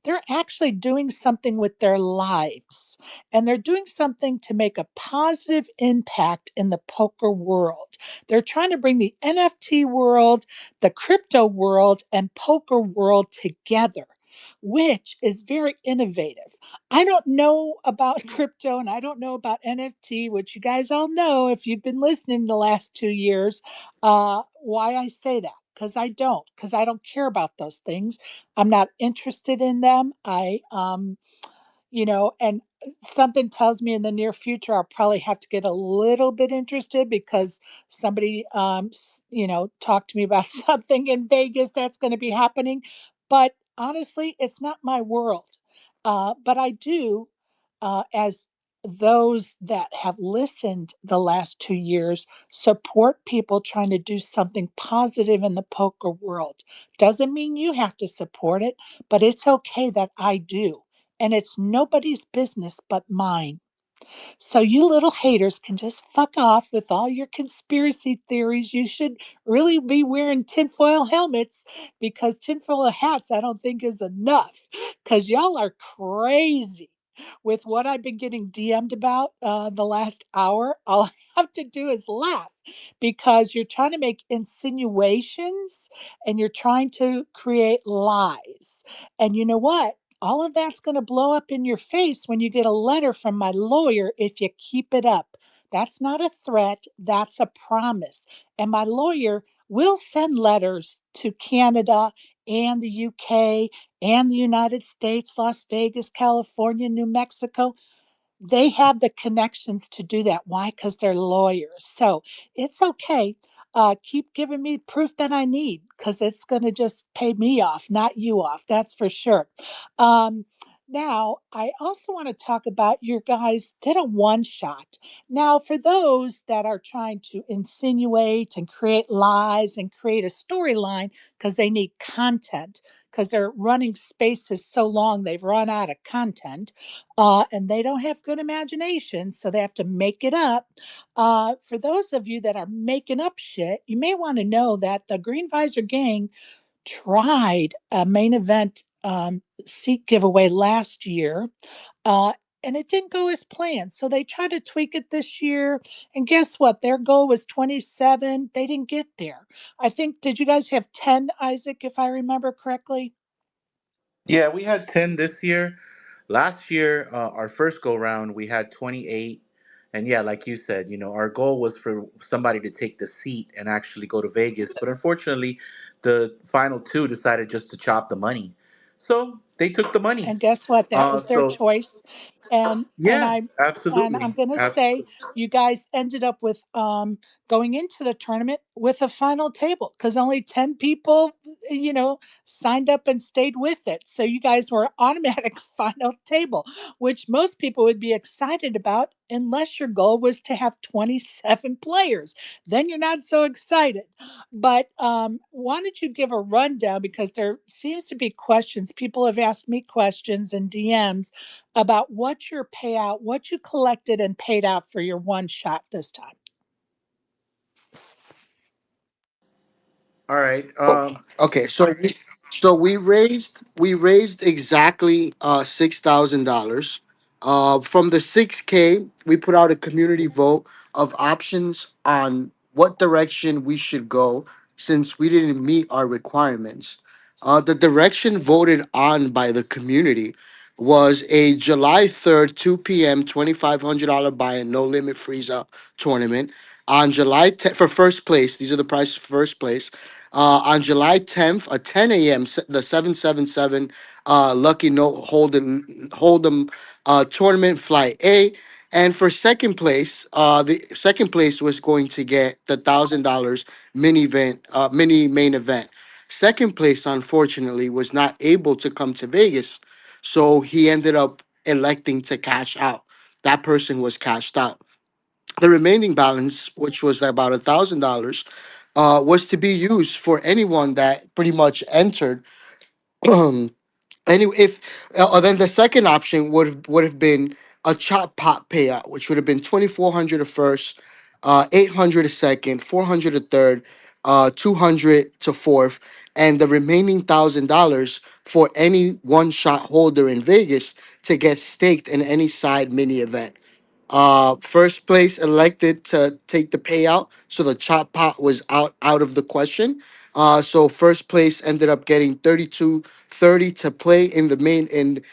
They're actually doing something with their lives and they're doing something to make a positive impact in the poker world. They're trying to bring the NFT world, the crypto world, and poker world together, which is very innovative. I don't know about crypto and I don't know about NFT, which you guys all know if you've been listening the last 2 years. Why I say that? Because I don't care about those things. I'm not interested in them. And something tells me in the near future I'll probably have to get a little bit interested because somebody talked to me about something in Vegas that's going to be happening. But honestly, it's not my world. But I do, as those that have listened the last 2 years, support people trying to do something positive in the poker world. Doesn't mean you have to support it, but it's okay that I do, and it's nobody's business but mine. So you little haters can just fuck off with all your conspiracy theories. You should really be wearing tinfoil helmets because tinfoil hats I don't think is enough because y'all are crazy. With what I've been getting DM'd about the last hour, all I have to do is laugh because you're trying to make insinuations and you're trying to create lies. And you know what? All of that's going to blow up in your face when you get a letter from my lawyer if you keep it up. That's not a threat, that's a promise. And my lawyer will send letters to Canada and the UK and the United States, Las Vegas, California, New Mexico. they have the connections to do that. Why? Because they're lawyers. So it's okay. Keep giving me proof that I need because it's going to just pay me off, not you off. That's for sure. Um, Now, I also want to talk about your guys did a one shot. Now, for those that are trying to insinuate and create lies and create a storyline because they need content, because they're running spaces so long they've run out of content, and they don't have good imagination, so they have to make it up. For those of you that are making up shit, you may want to know that the Green Visor Gang tried a main event seat giveaway last year, uh, and it didn't go as planned. So they tried to tweak it this year. And guess what? Their goal was 27. They didn't get there. I think, did you guys have 10, Isaac, if I remember correctly? Yeah, we had 10 this year. Last year, our first go round, we had 28. And yeah, like you said, our goal was for somebody to take the seat and actually go to Vegas. But unfortunately, the final two decided just to chop the money. So they took the money. And guess what? That was their So choice. And yeah, I and I'm absolutely. going to say you guys ended up with going into the tournament with a final table because only 10 people, you know, signed up and stayed with it. So you guys were automatic final table, which most people would be excited about unless your goal was to have 27 players. Then you're not so excited. But why don't you give a rundown? Because there seems to be questions. People have asked me questions in DMs about what your payout, what you collected and paid out for your one shot this time. All right. Okay, so we raised exactly $6,000. From the 6K, we put out a community vote of options on what direction we should go since we didn't meet our requirements. The direction voted on by the community was a July 3rd, 2 p.m., $2,500 buy-in, no limit freeze up tournament. On July 10th, for first place, these are the prices for first place. On July 10th, at 10 a.m., the 777 Lucky Note Hold'em tournament flight A. And for second place, the second place was going to get the $1,000 mini main event. Second place, unfortunately, was not able to come to Vegas, so he ended up electing to cash out. That person was cashed out. The remaining balance, which was about $1,000, was to be used for anyone that pretty much entered. Anyway, if then the second option would have been a chop pot payout, which would have been 2,400 a first, 800 a second, 400 a third, 200 to fourth, and the remaining $1,000 for any one shot holder in Vegas to get staked in any side mini event. First place elected to take the payout, so the chop pot was out of the question. So first place ended up getting 32.30 to play in the main in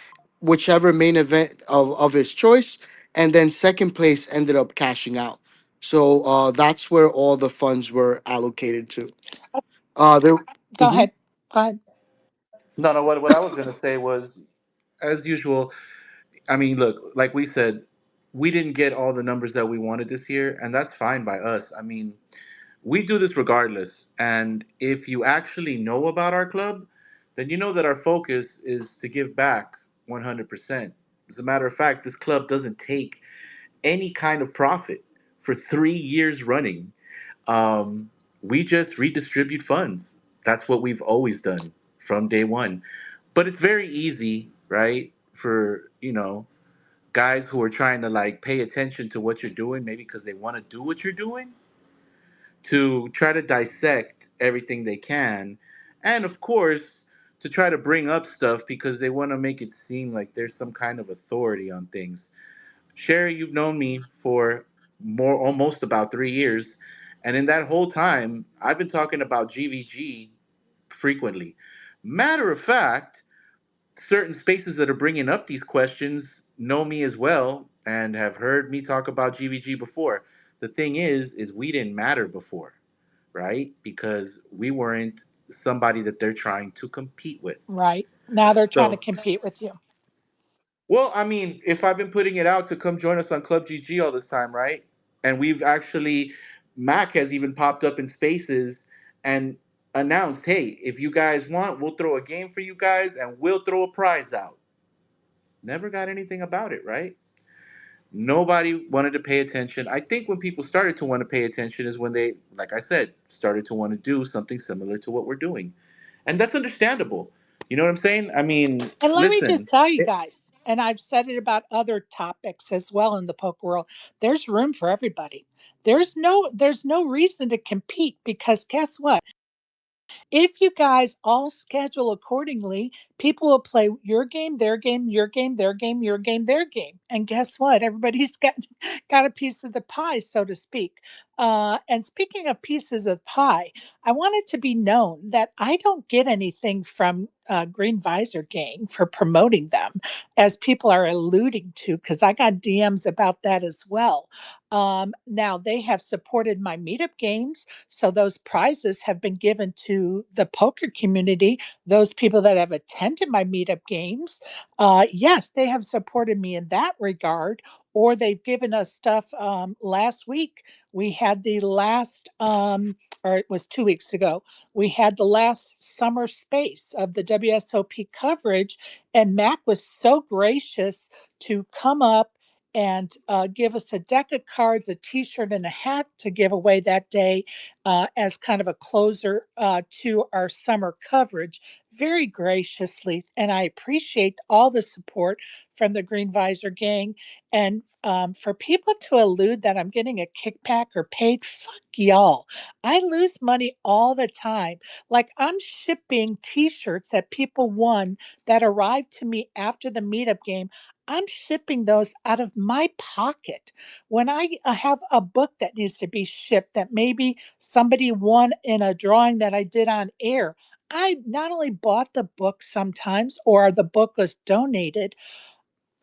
whichever main event of his choice, and then second place ended up cashing out. So that's where all the funds were allocated to. Uh, There. Go Mhm. ahead. Go ahead. No, no. What I was gonna say was, as usual. I mean, look, like we said, we didn't get all the numbers that we wanted this year, and that's fine by us. I mean, we do this regardless. And if you actually know about our club, then you know that our focus is to give back 100%. As a matter of fact, this club doesn't take any kind of profit for 3 years running. Um, we just redistribute funds. That's what we've always done from day one. But it's very easy, right? For, guys who are trying to like pay attention to what you're doing, maybe because they want to do what you're doing, to try to dissect everything they can, and of course to try to bring up stuff because they want to make it seem like there's some kind of authority on things. Sherry, you've known me for more almost about 3 years, and in that whole time I've been talking about GVG frequently. Matter of fact, certain spaces that are bringing up these questions know me as well and have heard me talk about GVG before. The thing is we didn't matter before, right? Because we weren't somebody that they're trying to compete with. Right. Now they're trying to So, compete with you. Well, I mean, if I've been putting it out to come join us on Club GG all this time, right? And we've actually, Mac has even popped up in spaces and announced, hey, if you guys want, we'll throw a game for you guys and we'll throw a prize out. Never got anything about it, right? Nobody wanted to pay attention. I think when people started to want to pay attention is when they, like I said, started to want to do something similar to what we're doing. And that's understandable. You know what I'm saying? I mean, And let me just listen. tell you guys, and I've said it about other topics as well in the poker world, there's room for everybody. There's no reason to compete because guess what? If you guys all schedule accordingly, people will play your game, their game, your game, their game, your game, their game. And guess what? Everybody's got a piece of the pie, so to speak. And speaking of pieces of pie, I want it to be known that I don't get anything from Green Visor Gang for promoting them, as people are alluding to, because I got DMs about that as well. Now, they have supported my meetup games, so those prizes have been given to the poker community, those people that have attended my meetup games. Yes, they have supported me in that regard, or they've given us stuff. Last week, we had the last, or it was 2 weeks ago, we had the last summer space of the WSOP coverage, and Mac was so gracious to come up and give us a deck of cards, a t-shirt, and a hat to give away that day as kind of a closer to our summer coverage very graciously. And I appreciate all the support from the Green Visor Gang. And for people to allude that I'm getting a kickback or paid, fuck y'all. I lose money all the time. Like I'm shipping t-shirts that people won that arrived to me after the meetup game. I'm shipping those out of my pocket. When I have a book that needs to be shipped that maybe somebody won in a drawing that I did on air, I not only bought the book sometimes or the book was donated,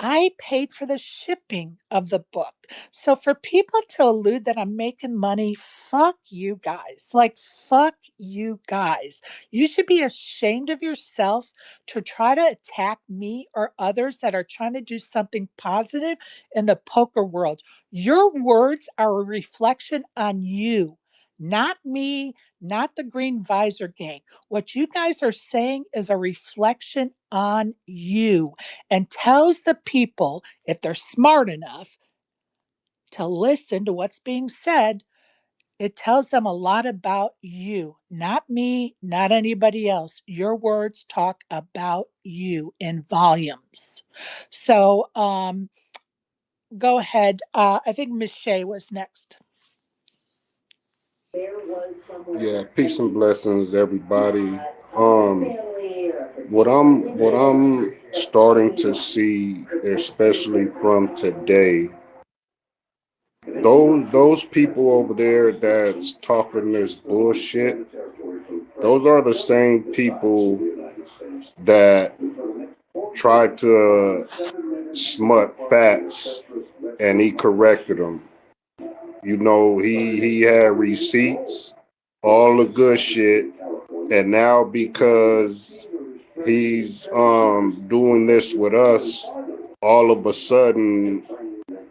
I paid for the shipping of the book. So for people to allude that I'm making money, fuck you guys. Like, fuck you guys. You should be ashamed of yourself to try to attack me or others that are trying to do something positive in the poker world. Your words are a reflection on you, not me, not the Green Visor Gang. What you guys are saying is a reflection on you and tells the people, if they're smart enough to listen to what's being said, it tells them a lot about you, not me, not anybody else. Your words talk about you in volumes. So go ahead. I think Miss Shea was next. Yeah, peace and blessings, everybody. Um, what I'm starting to see, especially from today, those people over there that's talking this bullshit, those are the same people that tried to smut Fats, and he corrected them. You know, he had receipts, all the good shit, and now because he's doing this with us, all of a sudden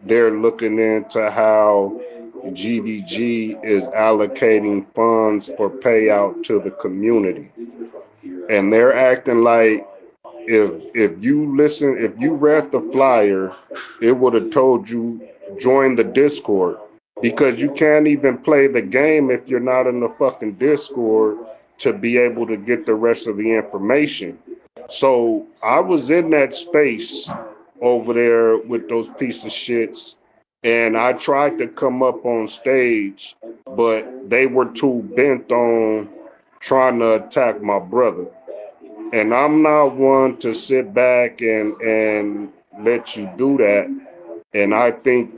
they're looking into how GVG is allocating funds for payout to the community, and they're acting like if you read the flyer, it would have told you join the Discord, because you can't even play the game if you're not in the fucking Discord to be able to get the rest of the information. So I was in that space over there with those piece of shits, and I tried to come up on stage, but they were too bent on trying to attack my brother. And I'm not one to sit back and let you do that. And I think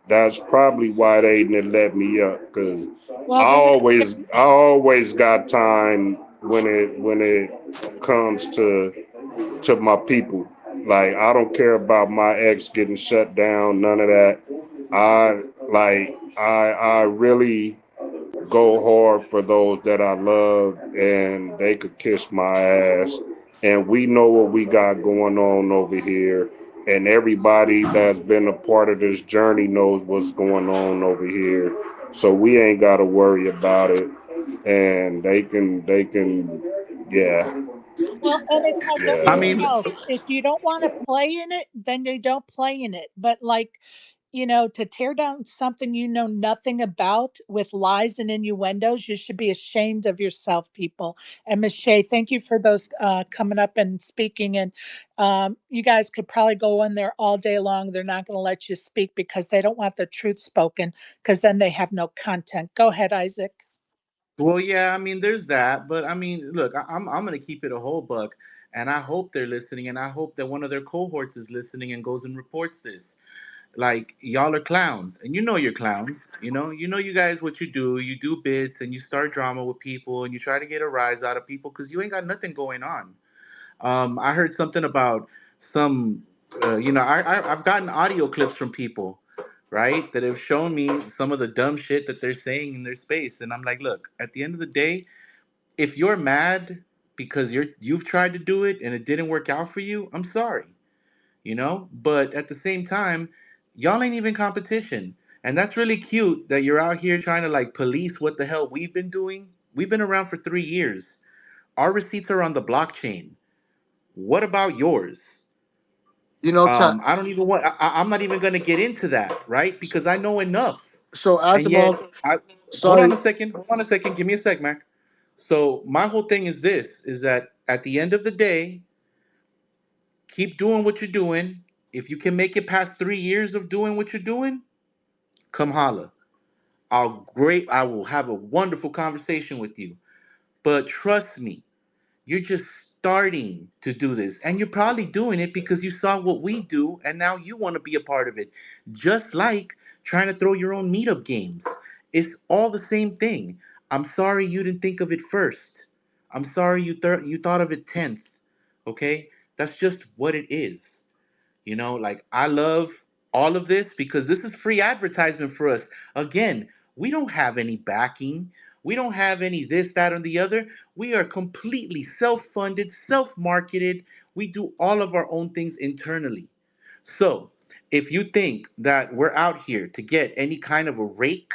that's probably why they didn't let me up, because Well, they're going to I always got time when it comes to my people. Like, I don't care about my ex getting shut down, none of that. I really go hard for those that I love, and they could kiss my ass. And we know what we got going on over here. and everybody that's been a part of this journey knows what's going on over here. So we ain't got to worry about it, and they can, yeah, Well, and it's like I yeah. anything mean, else. If you don't want to play in it, then you don't play in it. But like, to tear down something you know nothing about with lies and innuendos, you should be ashamed of yourself, people. And Miss Shea, thank you for those coming up and speaking. And you guys could probably go in there all day long. They're not going to let you speak because they don't want the truth spoken, because then they have no content. Go ahead, Isaac. well, yeah, I mean, there's that, but I mean, look, I'm gonna keep it a whole buck, and I hope they're listening, and I hope that one of their cohorts is listening and goes and reports this. Like, y'all are clowns, and you know you're clowns. You know you guys what you do. You do bits and you start drama with people, and you try to get a rise out of people because you ain't got nothing going on. I heard something about some, I've gotten audio clips from people, right, that have shown me some of the dumb shit that they're saying in their space, and I'm like, look, at the end of the day, if you're mad because you've tried to do it and it didn't work out for you, I'm sorry, but at the same time, y'all ain't even competition, and that's really cute that you're out here trying to like police what the hell we've been doing. We've been around for 3 years. Our receipts are on the blockchain. What about yours? You know, ta- I don't even want. I'm not even going to get into that, right? Because I know enough. so And yet, Asimov, I hold on sorry. a second. Hold on a second. Give me a sec, Mac. So my whole thing is this: is that at the end of the day, keep doing what you're doing. If you can make it past 3 years of doing what you're doing, come holla. I will have a wonderful conversation with you. But trust me, you're just starting to do this. And you're probably doing it because you saw what we do and now you want to be a part of it. Just like trying to throw your own meetup games. It's all the same thing. I'm sorry you didn't think of it first. I'm sorry you thought of it 10th. Okay? That's just what it is. Like, I love all of this because this is free advertisement for us. Again, we don't have any backing. We don't have any this, that, or the other. We are completely self funded, self marketed. We do all of our own things internally. So, if you think that we're out here to get any kind of a rake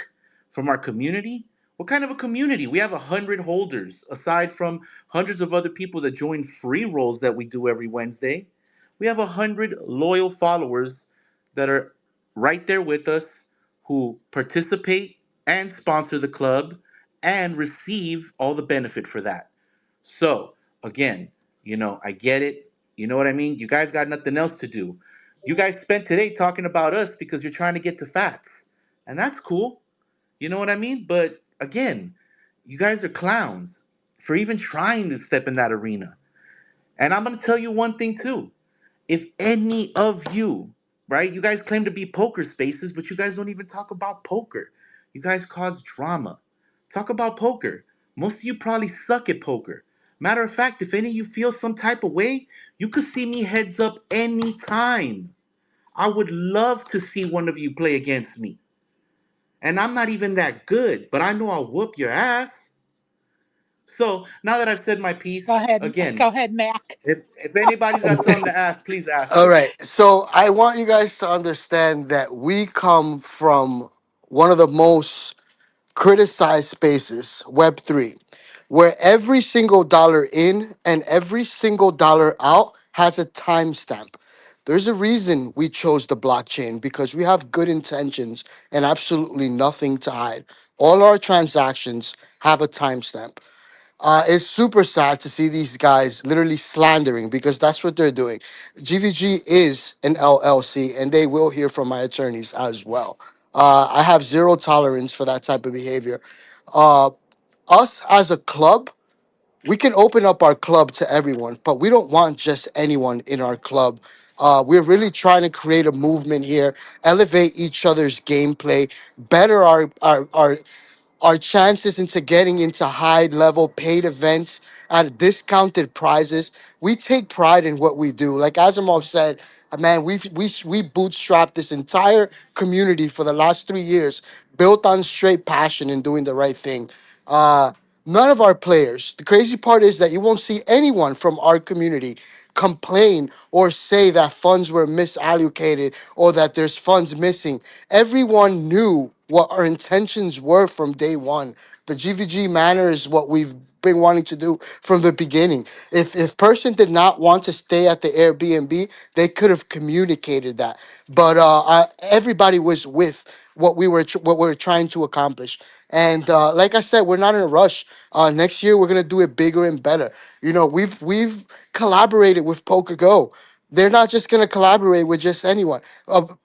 from our community, what kind of a community? We have 100 holders, aside from hundreds of other people that join free rolls that we do every Wednesday. We have 100 loyal followers that are right there with us, who participate and sponsor the club and receive all the benefit for that. So, again, I get it. You know what I mean? You guys got nothing else to do. You guys spent today talking about us because you're trying to get to fats. And that's cool. You know what I mean? But again, you guys are clowns for even trying to step in that arena. And I'm going to tell you one thing too. If any of you, right, you guys claim to be poker spaces, but you guys don't even talk about poker. You guys cause drama. Talk about poker. Most of you probably suck at poker. Matter of fact, if any of you feel some type of way, you could see me heads up anytime. I would love to see one of you play against me. And I'm not even that good, but I know I'll whoop your ass. So now that I've said my Go piece, ahead. again, Go ahead, Mac. if anybody's got something to ask, please ask All it. right. So I want you guys to understand that we come from one of the most criticized spaces, Web3, where every single dollar in and every single dollar out has a timestamp. There's a reason we chose the blockchain because we have good intentions and absolutely nothing to hide. All our transactions have a timestamp. It's super sad to see these guys literally slandering because that's what they're doing. GVG is an LLC, and they will hear from my attorneys as well. I have zero tolerance for that type of behavior. Uh, us as a club, we can open up our club to everyone, but we don't want just anyone in our club. We're really trying to create a movement here, elevate each other's gameplay, better our chances into getting into high level paid events at discounted prices. We take pride in what we do. Like Asimov said, man, we bootstrapped this entire community for the last 3 years, built on straight passion and doing the right thing. Uh, None of our players. The crazy part is that you won't see anyone from our community complain or say that funds were misallocated or that there's funds missing. Everyone knew what our intentions were from day one. The GVG manner is what we've been wanting to do from the beginning. If person did not want to stay at the Airbnb, they could have communicated that. But everybody was with what we were trying to accomplish. And like I said, we're not in a rush. Next year we're gonna do it bigger and better. You know, we've collaborated with Poker Go. They're not just gonna collaborate with just anyone.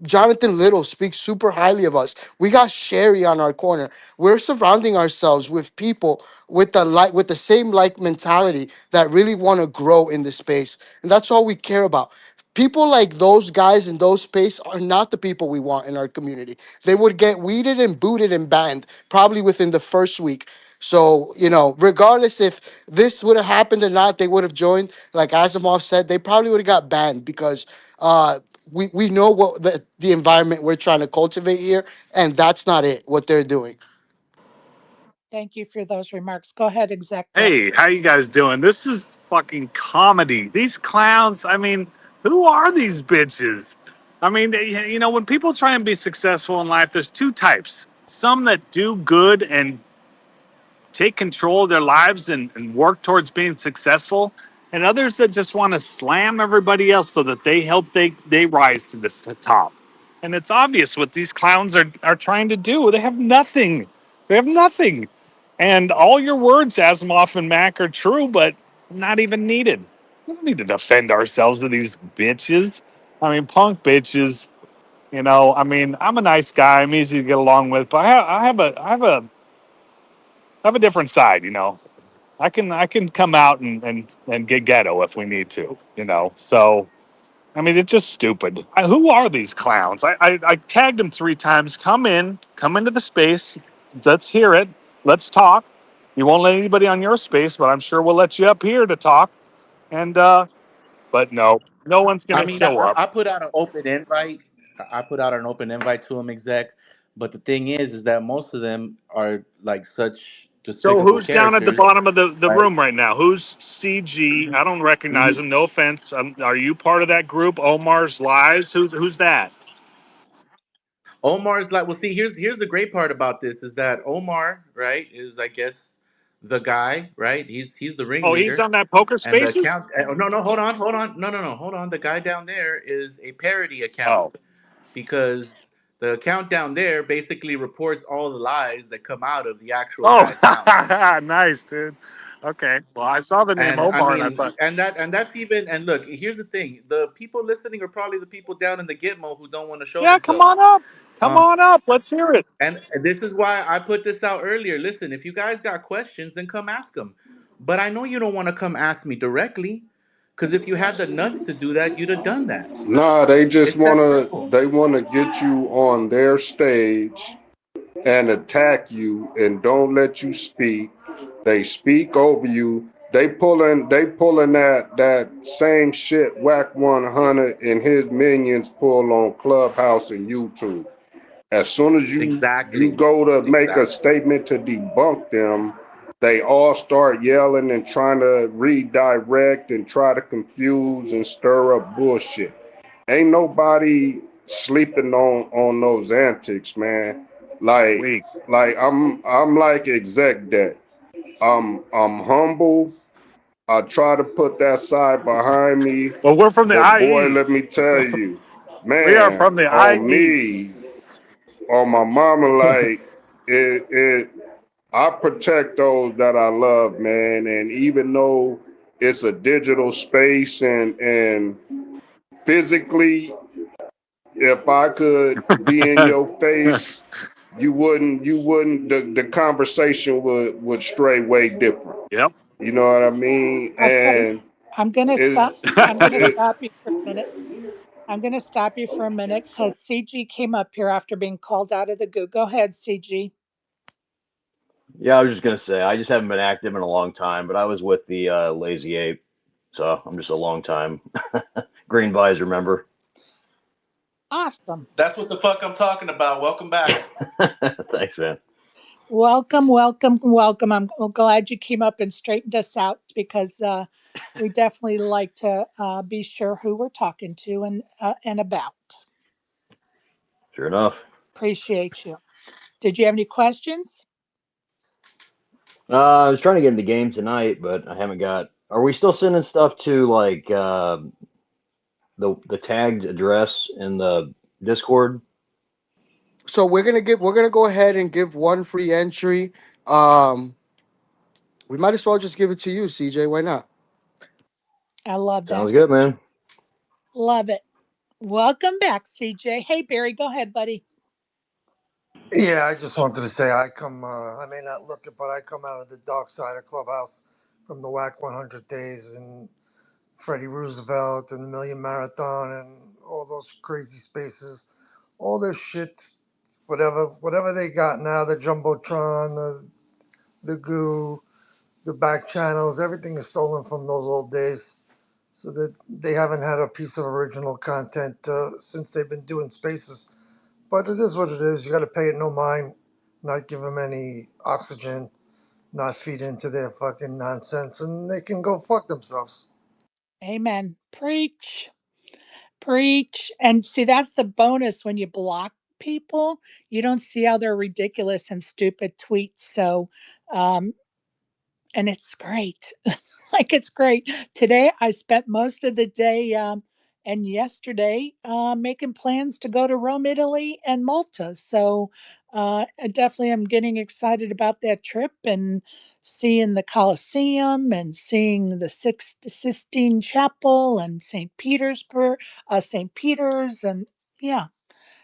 Jonathan Little speaks super highly of us. We got Sherry on our corner. We're surrounding ourselves with people with the same like mentality that really want to grow in this space, and that's all we care about. People like those guys in those space are not the people we want in our community. They would get weeded and booted and banned probably within the first week. So, you know, regardless if this would have happened or not, they would have joined. Like Asimov said, they probably would have got banned because we know what the environment we're trying to cultivate here, and that's not it, what they're doing. Thank you for those remarks. Go ahead, Executive. Hey, how you guys doing? This is fucking comedy. These clowns, I mean, who are these bitches? I mean, you know, when people try and be successful in life, there's two types. Some that do good and take control of their lives and work towards being successful, and others that just want to slam everybody else so that they rise to the top. And it's obvious what these clowns are trying to do. They have nothing. They have nothing. And all your words, Asimov and Mac, are true, but not even needed. We don't need to defend ourselves to these bitches. I mean, punk bitches. You know, I mean, I'm a nice guy. I'm easy to get along with, but I have a different side. You know, I can come out and get ghetto if we need to. You know, so I mean, it's just stupid. Who are these clowns? I tagged them 3 times. Come into the space. Let's hear it. Let's talk. You won't let anybody on your space, but I'm sure we'll let you up here to talk. And but no one's I gonna mean, show up. I put out an open invite. I put out an open invite to him, exec. But the thing is that most of them are like such So despicable who's down at the characters, bottom of the right? room right now? Who's CG? I don't recognize Mhm. him. No offense. Are you part of that group? Omar's Lies. Who's that? Omar's like, well, see, here's the great part about this is that Omar, right, is I guess the guy, right? He's the Oh, he's ringleader, on that Poker and the Spaces. account. Oh, no, no, hold on. The guy down there is a parody account Oh, because the account down there basically reports all the lies that come out of the actual oh, guy's mouth. nice, dude. Okay. Well, I saw the name And I Omar, and I mean, thought, and that's even, and look, here's the thing: the people listening are probably the people down in the Gitmo who don't want to show yeah, come on themselves. up. Come Um, on up. Let's hear it. and this is why I put this out earlier. Listen, if you guys got questions, then come ask them. But I know you don't want to come ask me directly, because if you had the nuts to do that, you'd have done that. Nah, they just It's that wanna simple. they wanna get you on their stage and attack you and don't let you speak. They speak over you. They pulling that same shit Whack 100 and his minions pull on Clubhouse and YouTube. As soon as you Exactly. go to make a Exactly. statement to debunk them, they all start yelling and trying to redirect and try to confuse and stir up bullshit. Ain't nobody sleeping on those antics, man. Like Weak. I'm like exec that. I'm humble. I try to put that side behind me, Well, we're from the but boy, IE. let me tell you, We are man, from the on IE. me, on my mama, like it. I protect those that I love, man, and even though it's a digital space and physically, if I could be in your face, you wouldn't the conversation would stray way different. Yep. You know what I mean? Okay, And I'm gonna is stop. I'm gonna it stop you for a minute. I'm gonna stop you for a minute because CG came up here after being called out of the goo. Go ahead, CG. Yeah, I was just gonna say I just haven't been active in a long time, but I was with the Lazy Ape, so I'm just a long time Green Visor member. Awesome. That's what the fuck I'm talking about. Welcome back. Thanks, man. Welcome, welcome, welcome. I'm glad you came up and straightened us out because we definitely like to be sure who we're talking to and about. Sure enough. Appreciate you. Did you have any questions? I was trying to get in the game tonight, but I haven't got. Are we still sending stuff to like the tagged address in the Discord? So we're gonna go ahead and give one free entry. Um, we might as well just give it to you, CJ. Why not? I love that. Sounds good, man. Love it. Welcome back, CJ. Hey, Barry, go ahead, buddy. Yeah, I just wanted to say I come. I may not look it, but I come out of the dark side of Clubhouse from the WAC 100 days and Freddie Roosevelt and the Million Marathon and all those crazy spaces, all this shit, whatever they got now, the jumbotron, the goo, the back channels, everything is stolen from those old days. So that they haven't had a piece of original content since they've been doing spaces. But it is what it is. You got to pay it no mind, not give them any oxygen, not feed into their fucking nonsense, and they can go fuck themselves. Amen. Preach. Preach. And see, that's the bonus when you block people. You don't see how they're ridiculous and stupid tweets. So, um, and it's great. Like it's great. Today, I spent most of the day and yesterday making plans to go to Rome, Italy, and Malta. So, I definitely am getting excited about that trip and seeing the Colosseum and seeing the Sistine Chapel and St. Peter's, and yeah,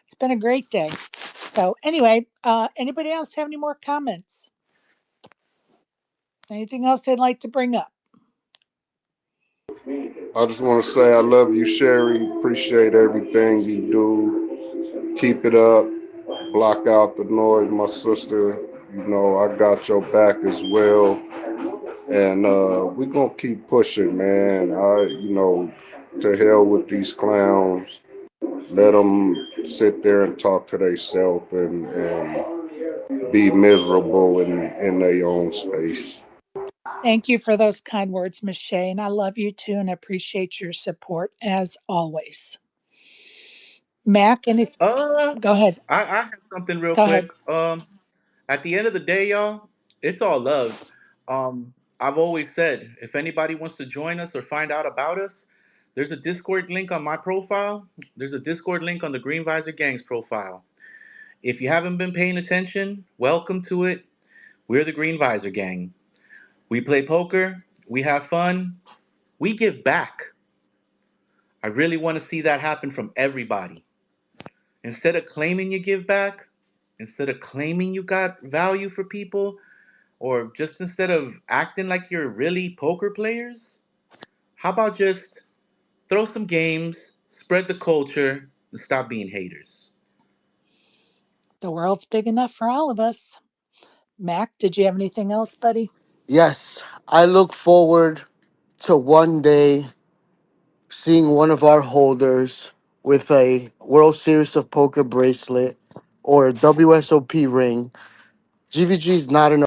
it's been a great day. So, anyway, anybody else have any more comments? Anything else they'd like to bring up? I just want to say I love you, Sherry. Appreciate everything you do. Keep it up. Block out the noise, my sister. You know, I got your back as well. And we're going to keep pushing, man. To hell with these clowns. Let them sit there and talk to themselves and be miserable in their own space. Thank you for those kind words, Miss Shea, and I love you too and appreciate your support as always. Mac, any Uh, go ahead. I have something real Go ahead. quick. At the end of the day, y'all, it's all love. I've always said if anybody wants to join us or find out about us, there's a Discord link on my profile. There's a Discord link on the Green Visor Gangs profile. If you haven't been paying attention, welcome to it. We're the Green Visor Gang. We play poker, we have fun, we give back. I really want to see that happen from everybody. Instead of claiming you give back, instead of claiming you got value for people, or just instead of acting like you're really poker players, how about just throw some games, spread the culture, and stop being haters? The world's big enough for all of us. Mac, did you have anything else, buddy? Yes, I look forward to one day seeing one of our holders with a World Series of Poker bracelet or a WSOP ring. GVG is not an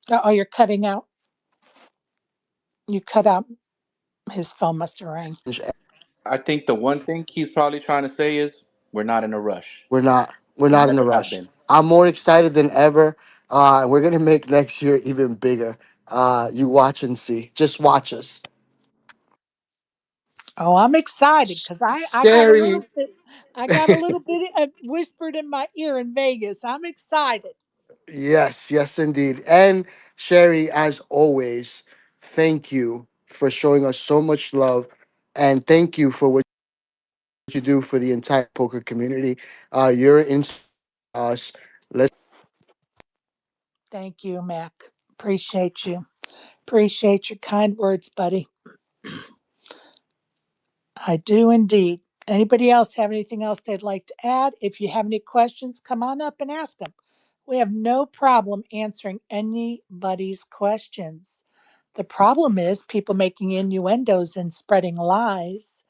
Oh, you're cutting out. You cut out. His phone must have rang. orange. I think the one thing he's probably trying to say is we're not in a rush. We're not. We're We not in a never have rush. been. I'm more excited than ever. And we're gonna make next year even bigger. You watch and see. Just watch us. Oh, I'm excited because I got a Sherry. little bit. I got a little bit whispered in my ear in Vegas. I'm excited. Yes, yes, indeed. And Sherry, as always, thank you for showing us so much love, and thank you for what you do for the entire poker community. You're in us. Let's Thank you, Mac. Appreciate you. Appreciate your kind words, buddy. I do indeed. Anybody else have anything else they'd like to add? If you have any questions, come on up and ask them. We have no problem answering anybody's questions. The problem is people making innuendos and spreading lies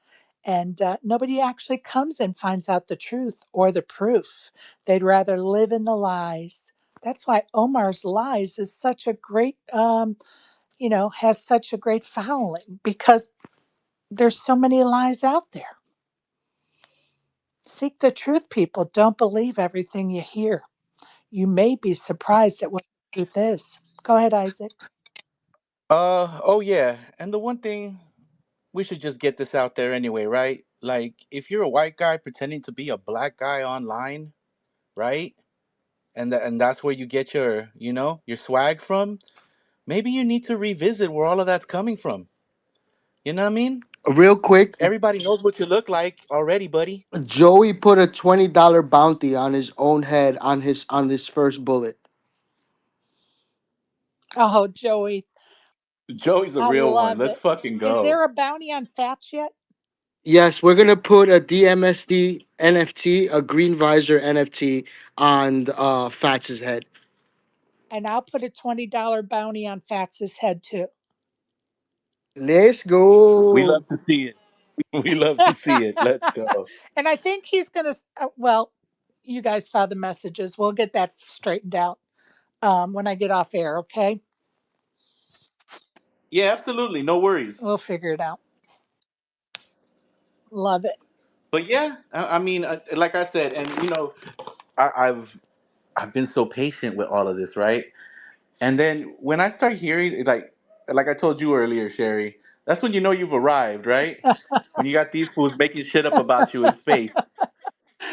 And nobody actually comes and finds out the truth or the proof. They'd rather live in the lies. That's why Omar's Lies is such a great, has such a great following, because there's so many lies out there. Seek the truth, people. Don't believe everything you hear. You may be surprised at what the truth is. Go ahead, Isaac. Oh yeah. And the one thing, we should just get this out there anyway, right? Like, if you're a white guy pretending to be a black guy online, right? And that's where you get your, your swag from. Maybe you need to revisit where all of that's coming from. You know what I mean? Real quick, Everybody knows what you look like already, buddy. Joey put a $20 bounty on his own head on this first bullet. Oh, Joey, Joey's a I real one. love Let's it. fucking Is go. there a bounty on Fats yet? Yes, we're gonna put a DMSD NFT, a Green Visor NFT, on Fats's head. And I'll put a $20 bounty on Fats's head too. Let's We go. love to see it. We love to see it. Let's go. And I think he's going to, well, you guys saw the messages. We'll get that straightened out when I get off air, okay? Yeah, absolutely. No worries. We'll figure it out. Love it. But yeah, I mean, like I said, and I've been so patient with all of this, right? And then when I start hearing, like I told you earlier, Sherry, that's when you know you've arrived, right? When you got these fools making shit up about you in space,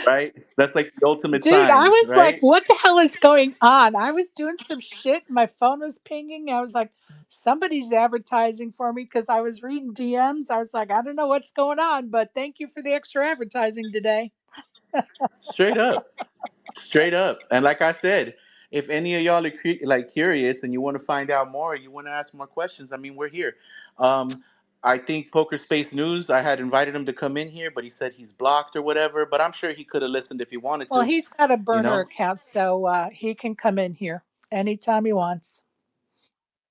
right? That's like the ultimate Dude, I sign, was like, right? what the hell is going on? I was doing some shit. My phone was pinging. I was like, somebody's advertising for me because I was reading DMs. I was like, I don't know what's going on, but thank you for the extra advertising today. Straight up. Straight up. And like I said, if any of y'all are curious and you want to find out more, you want to ask more questions, I mean, we're here. Um, I think Poker Space News, I had invited him to come in here, but he said he's blocked or whatever. But I'm sure he could have listened if he wanted Well, to, he's got a you burner know? account, so he can come in here anytime he wants.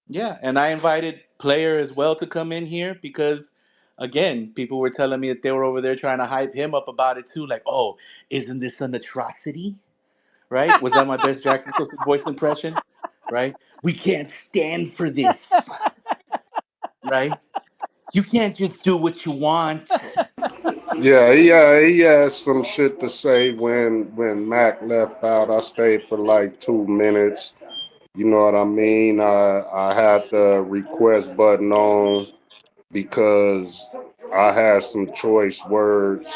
Yeah. And I invited Player as well to come in here because, again, people were telling me that they were over there trying to hype him up about it too. Like, oh, isn't this an atrocity? Right? Was that my best Jack Nicholson voice impression? Right? We can't stand for this. Right? You can't just do what you want. Yeah, he had some shit to say when Mac left out. I stayed for like 2 minutes. You know what I mean? I had the request button on because I had some choice words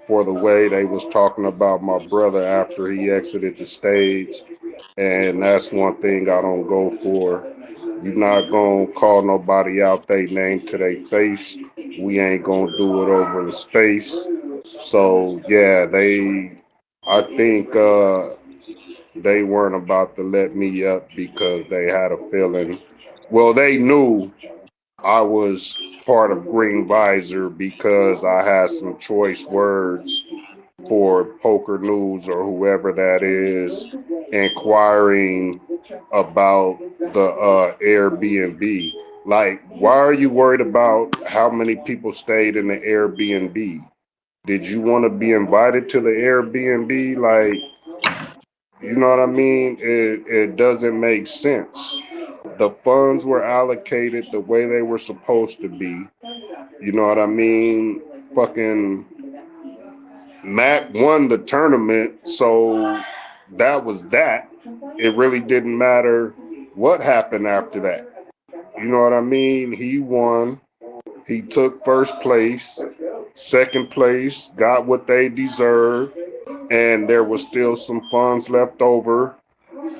for the way they was talking about my brother after he exited the stage. And that's one thing I don't go for. You're not gonna call nobody out they name to their face. We ain't gonna do it over the space. So yeah, I think they weren't about to let me up because they had a feeling. Well, they knew I was part of Green Visor because I had some choice words for Poker News or whoever that is inquiring about the Airbnb. Like, why are you worried about how many people stayed in the Airbnb? Did you want to be invited to the Airbnb? Like, you know what I mean? It doesn't make sense. The funds were allocated the way they were supposed to be. You know what I mean? Fucking Mac won the tournament, so that was that. It really didn't matter what happened after that. You know what I mean? He won. He took first place. Second place got what they deserved, and there was still some funds left over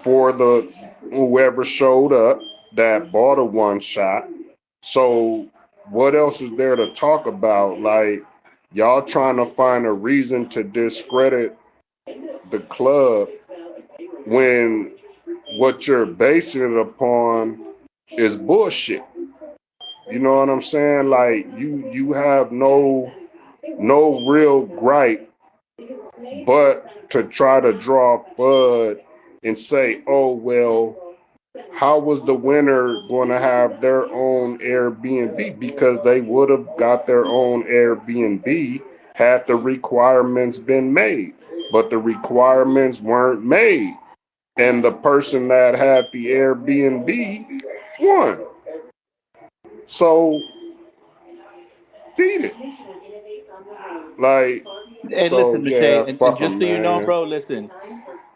for the whoever showed up that bought a one shot. So what else is there to talk about? Like, y'all trying to find a reason to discredit the club when what you're basing it upon is bullshit. You know what I'm saying? Like, you have no real gripe but to try to draw FUD and say, oh well, how was the winner going to have their own Airbnb? Because they would have got their own Airbnb had the requirements been made. But the requirements weren't made. And the person that had the Airbnb won. So beat it. Like, And so listen, Miche, yeah, and fuck just them, so you know, man. bro, listen.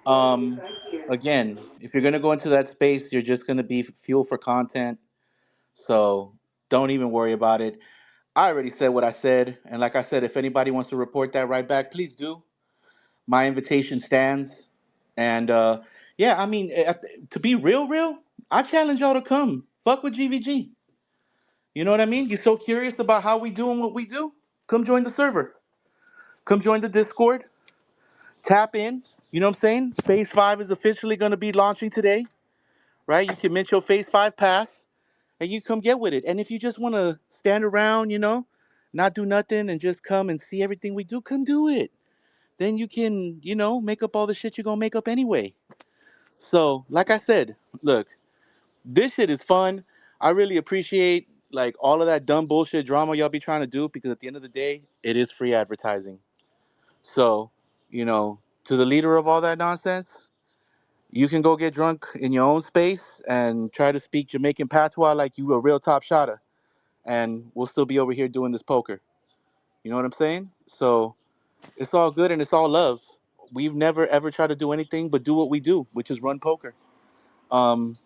Um, Again, if you're gonna go into that space, you're just gonna be fuel for content. So don't even worry about it. I already said what I said, and like I said, if anybody wants to report that right back, please do. My invitation stands, and yeah, I mean, to be real, real, I challenge y'all to come fuck with GVG. You know what I mean? You're so curious about how we do and what we do? Come join the server. Come join the Discord. Tap in. You know what I'm saying? Phase 5 is officially going to be launching today, right? You can mint your Phase 5 pass and you come get with it. And if you just want to stand around, not do nothing and just come and see everything we do, come do it. Then you can, make up all the shit you're going to make up anyway. So, like I said, look, this shit is fun. I really appreciate like all of that dumb bullshit drama y'all be trying to do because at the end of the day, it is free advertising. So, to the leader of all that nonsense, you can go get drunk in your own space and try to speak Jamaican patois like you a real top shotter, and we'll still be over here doing this poker. You know what I'm saying? So it's all good and it's all love. We've never ever tried to do anything but do what we do, which is run poker.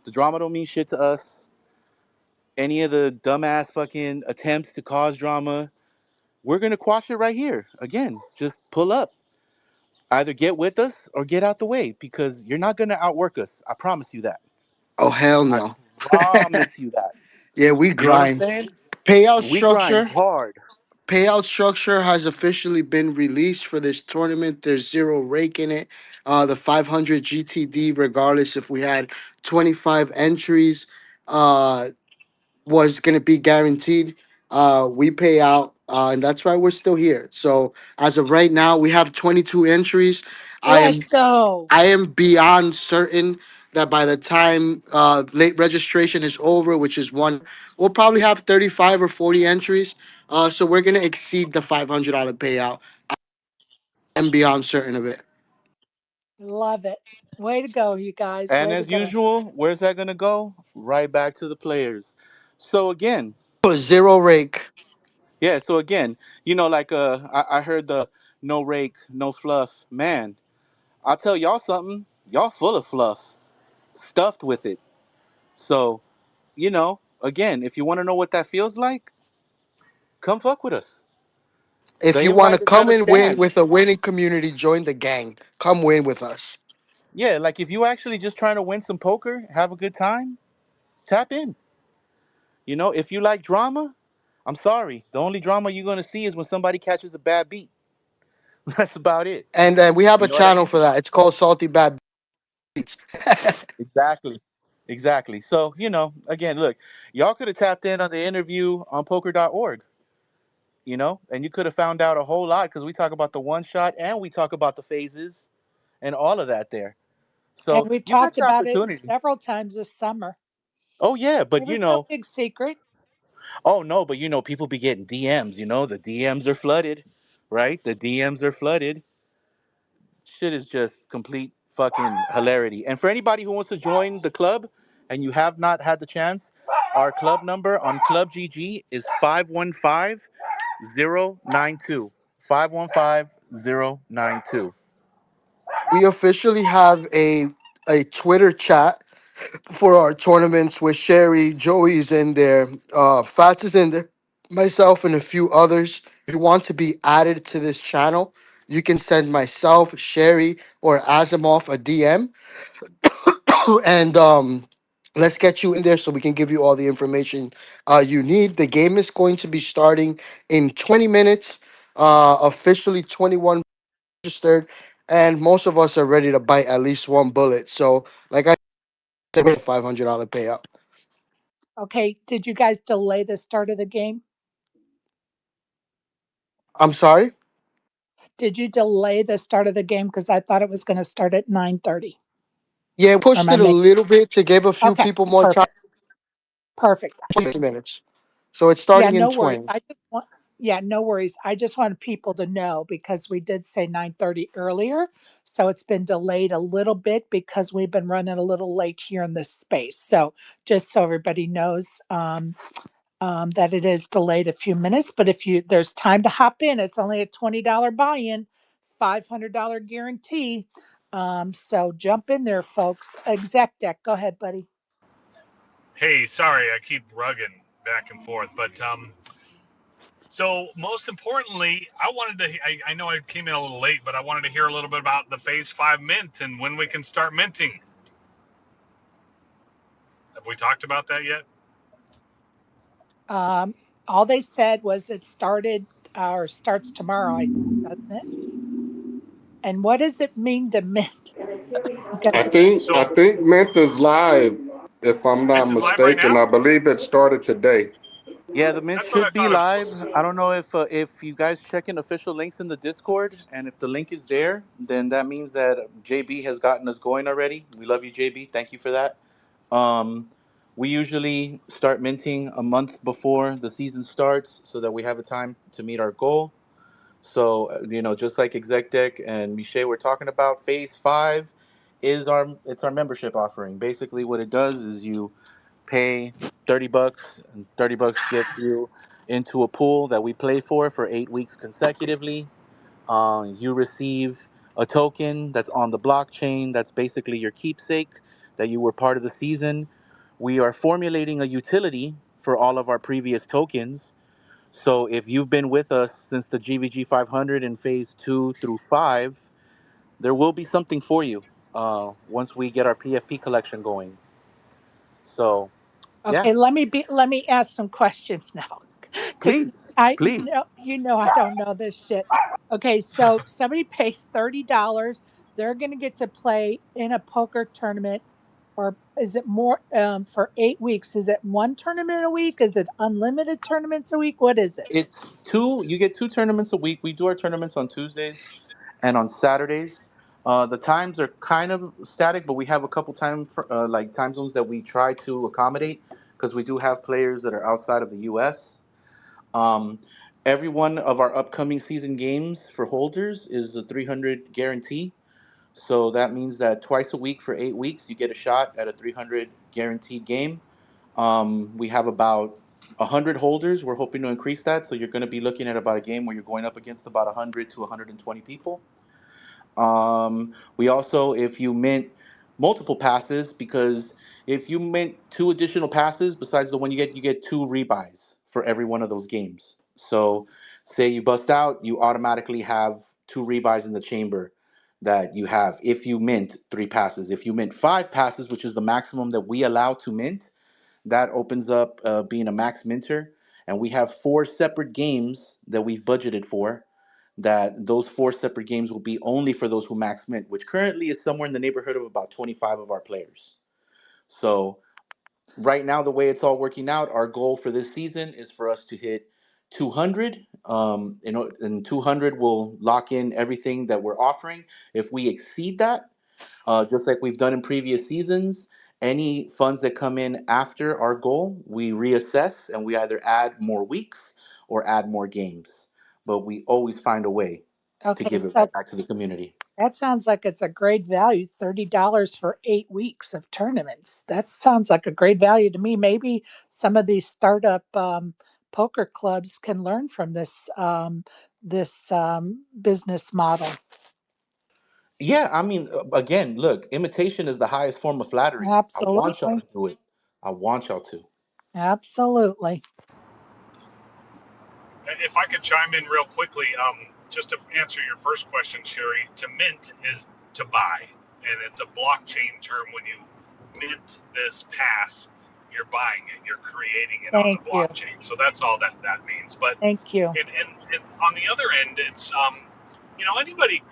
The drama don't mean shit to us. Any of the dumbass fucking attempts to cause drama, we're gonna quash it right here. Again, just pull up. Either get with us or get out the way because you're not gonna outwork us. I promise you that. Oh hell I no. promise you that. Yeah, we You know what I'm grind. saying? Payout We grind structure. hard. Payout structure has officially been released for this tournament. There's zero rake in it. The 500 GTD, regardless if we had 25 entries, uh, was going to be guaranteed. We pay out, and that's why we're still here. So as of right now, we have 22 entries. I am Let's go. I am beyond certain that by the time late registration is over, which is one, we'll probably have 35 or 40 entries. So we're gonna exceed the $500 payout. I'm beyond certain of it. Love it. Way to go, you guys. And Way to as go. usual, where's that gonna go? Right back to the players. So again, Zero rake. yeah. So again, like I heard the no rake, no fluff. Man, I'll tell y'all something. Y'all full of fluff, stuffed with it. So again, if you want to know what that feels like, come fuck with us. If The you want to invite is come gonna and win stand. with a winning community, join the gang. Come win with us. Yeah, like if you actually just trying to win some poker, have a good time, tap in. If you like drama, I'm sorry. The only drama you're gonna see is when somebody catches a bad beat. That's about it. And we have You a know what I channel mean? for that. It's called Salty Bad Beats. Exactly. Exactly. So, again, look, y'all could have tapped in on the interview on poker.org, and you could have found out a whole lot because we talk about the one shot and we talk about the phases and all of that there. And So we've you got talked your about it opportunity. several times this summer. Oh yeah, It but was no big secret. oh no, but people be getting DMs, the DMs are flooded, right? The DMs are flooded. Shit is just complete fucking hilarity. And for anybody who wants to join the club and you have not had the chance, our club number on Club GG is 515092. 515092. We officially have a Twitter chat for our tournaments with Sherry. Joey's in there. Fats is in there. Myself and a few others. If you want to be added to this channel, you can send myself, Sherry, or Asimov a DM, and let's get you in there so we can give you all the information you need. The game is going to be starting in 20 minutes. Officially 21 registered, and most of us are ready to bite at least one bullet. So, like I said, a $500 payout. Okay, did you guys delay the start of the game? I'm sorry. Did you delay the start of the game because I thought it was going to start at 9:30? Yeah, Or am pushed I it a making? little bit to give a few Okay, people more time. perfect, perfect. 20 minutes. So it's Yeah, starting in no worries. 20. I just want. Yeah, no worries. I just wanted people to know because we did say 9:30 earlier, so it's been delayed a little bit because we've been running a little late here in this space. So just so everybody knows, that it is delayed a few minutes. But if you there's time to hop in, it's only a $20 buy-in, $500 guarantee. So jump in there, folks. Exec deck. Go ahead, buddy. Hey, sorry, I keep rugging back and forth, but so most importantly, I wanted to. I know I came in a little late, but I wanted to hear a little bit about the Phase 5 mint and when we can start minting. Have we talked about that yet? Um, all they said was it started or starts tomorrow, I think, doesn't it? And what does it mean to mint? I Because think So I think Mint is live, if I'm not mint is live right mistaken. now. I believe it started today. Yeah, the mint That's what I should be thought. It was live. supposed to. I don't know if you guys check in official links in the Discord, and if the link is there, then that means that JB has gotten us going already. We love you, JB. Thank you for that. Um, we usually start minting a month before the season starts, so that we have a time to meet our goal. So just like Exec Deck and Miche were talking about, Phase 5 is our membership offering. Basically, what it does is you pay $30, and $30 gets you into a pool that we play for 8 weeks consecutively. You receive a token that's on the blockchain. That's basically your keepsake that you were part of the season. We are formulating a utility for all of our previous tokens. So if you've been with us since the GVG 500 in phase 2 through 5, there will be something for you once we get our PFP collection going. So, yeah, okay, let me ask some questions now. Because please, I please. I don't know this shit. Okay, so somebody pays $30, they're gonna get to play in a poker tournament, or is it more for 8 weeks? Is it one tournament a week? Is it unlimited tournaments a week? What is it? It's two. You get two tournaments a week. We do our tournaments on Tuesdays and on Saturdays. The times are kind of static, but we have a couple like time zones that we try to accommodate because we do have players that are outside of the U.S. Um, every one of our upcoming season games for holders is a 300 guarantee. So that means that twice a week for 8 weeks, you get a shot at a 300 guaranteed game. We have about 100 holders. We're hoping to increase that. So you're going to be looking at about a game where you're going up against about 100 to 120 people. We also, if you mint multiple passes, because if you mint two additional passes besides the one you get two rebuys for every one of those games. So, say you bust out, you automatically have two rebuys in the chamber that you have if you mint three passes. If you mint five passes, which is the maximum that we allow to mint, that opens up being a max minter. And we have four separate games that we've budgeted for, that those four separate games will be only for those who max mint, which currently is somewhere in the neighborhood of about 25 of our players. So right now, the way it's all working out, our goal for this season is for us to hit 200. And 200 will lock in everything that we're offering. If we exceed that, just like we've done in previous seasons, any funds that come in after our goal, we reassess and we either add more weeks or add more games. But we always find a way to Okay, give it so right back to the community. that sounds like it's a great value, $30 for 8 weeks of tournaments. That sounds like a great value to me. Maybe some of these startup poker clubs can learn from this business model. Yeah, I mean, again, look, imitation is the highest form of flattery. I want y'all Absolutely. to do it. I want y'all to. Absolutely. If I could chime in real quickly, just to answer your first question, Sherry, to mint is to buy, and it's a blockchain term. When you mint this pass, you're buying it, you're creating it on Thank the you. blockchain. So that's all that means. But Thank you. and on the other end, it's anybody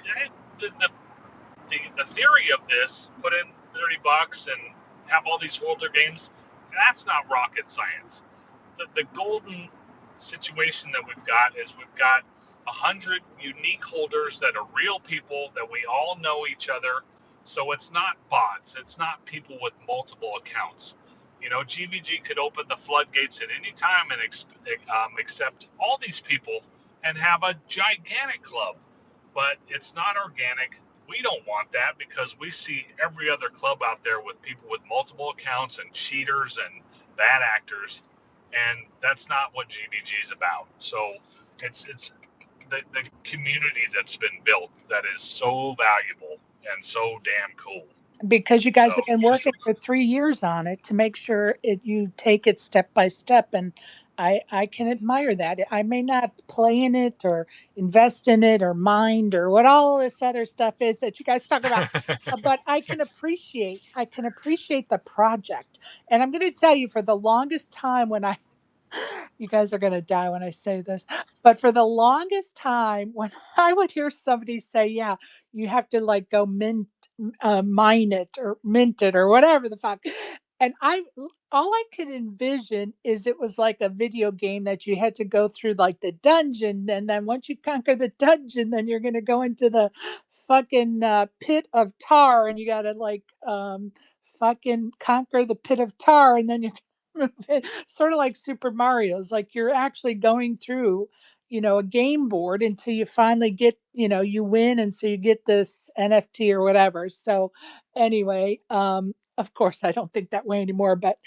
the theory of this, put in $30 and have all these holder games, that's not rocket science. The golden situation that we've got is we've got 100 unique holders that are real people that we all know each other. So it's not bots. It's not people with multiple accounts. GVG could open the floodgates at any time and accept all these people and have a gigantic club. But it's not organic. We don't want that because we see every other club out there with people with multiple accounts and cheaters and bad actors, and that's not what GVG is about. So it's the community that's been built that is so valuable and so damn cool. Because you So guys have been just working for 3 years on it to make sure you take it step by step, and I can admire that. I may not play in it or invest in it or mind or what all this other stuff is that you guys talk about, but I can appreciate the project. And I'm going to tell you, for the longest time, when I you guys are going to die when I say this, but for the longest time, when I would hear somebody say, "Yeah, you have to like go mine it or mint it or whatever the fuck," and all I could envision is it was like a video game that you had to go through like the dungeon, and then once you conquer the dungeon, then you're going to go into the fucking pit of tar, and you got to like fucking conquer the pit of tar, and then you sort of like Super Mario's, like you're actually going through, a game board until you finally get, you win, and so you get this NFT or whatever. So anyway, of course I don't think that way anymore, but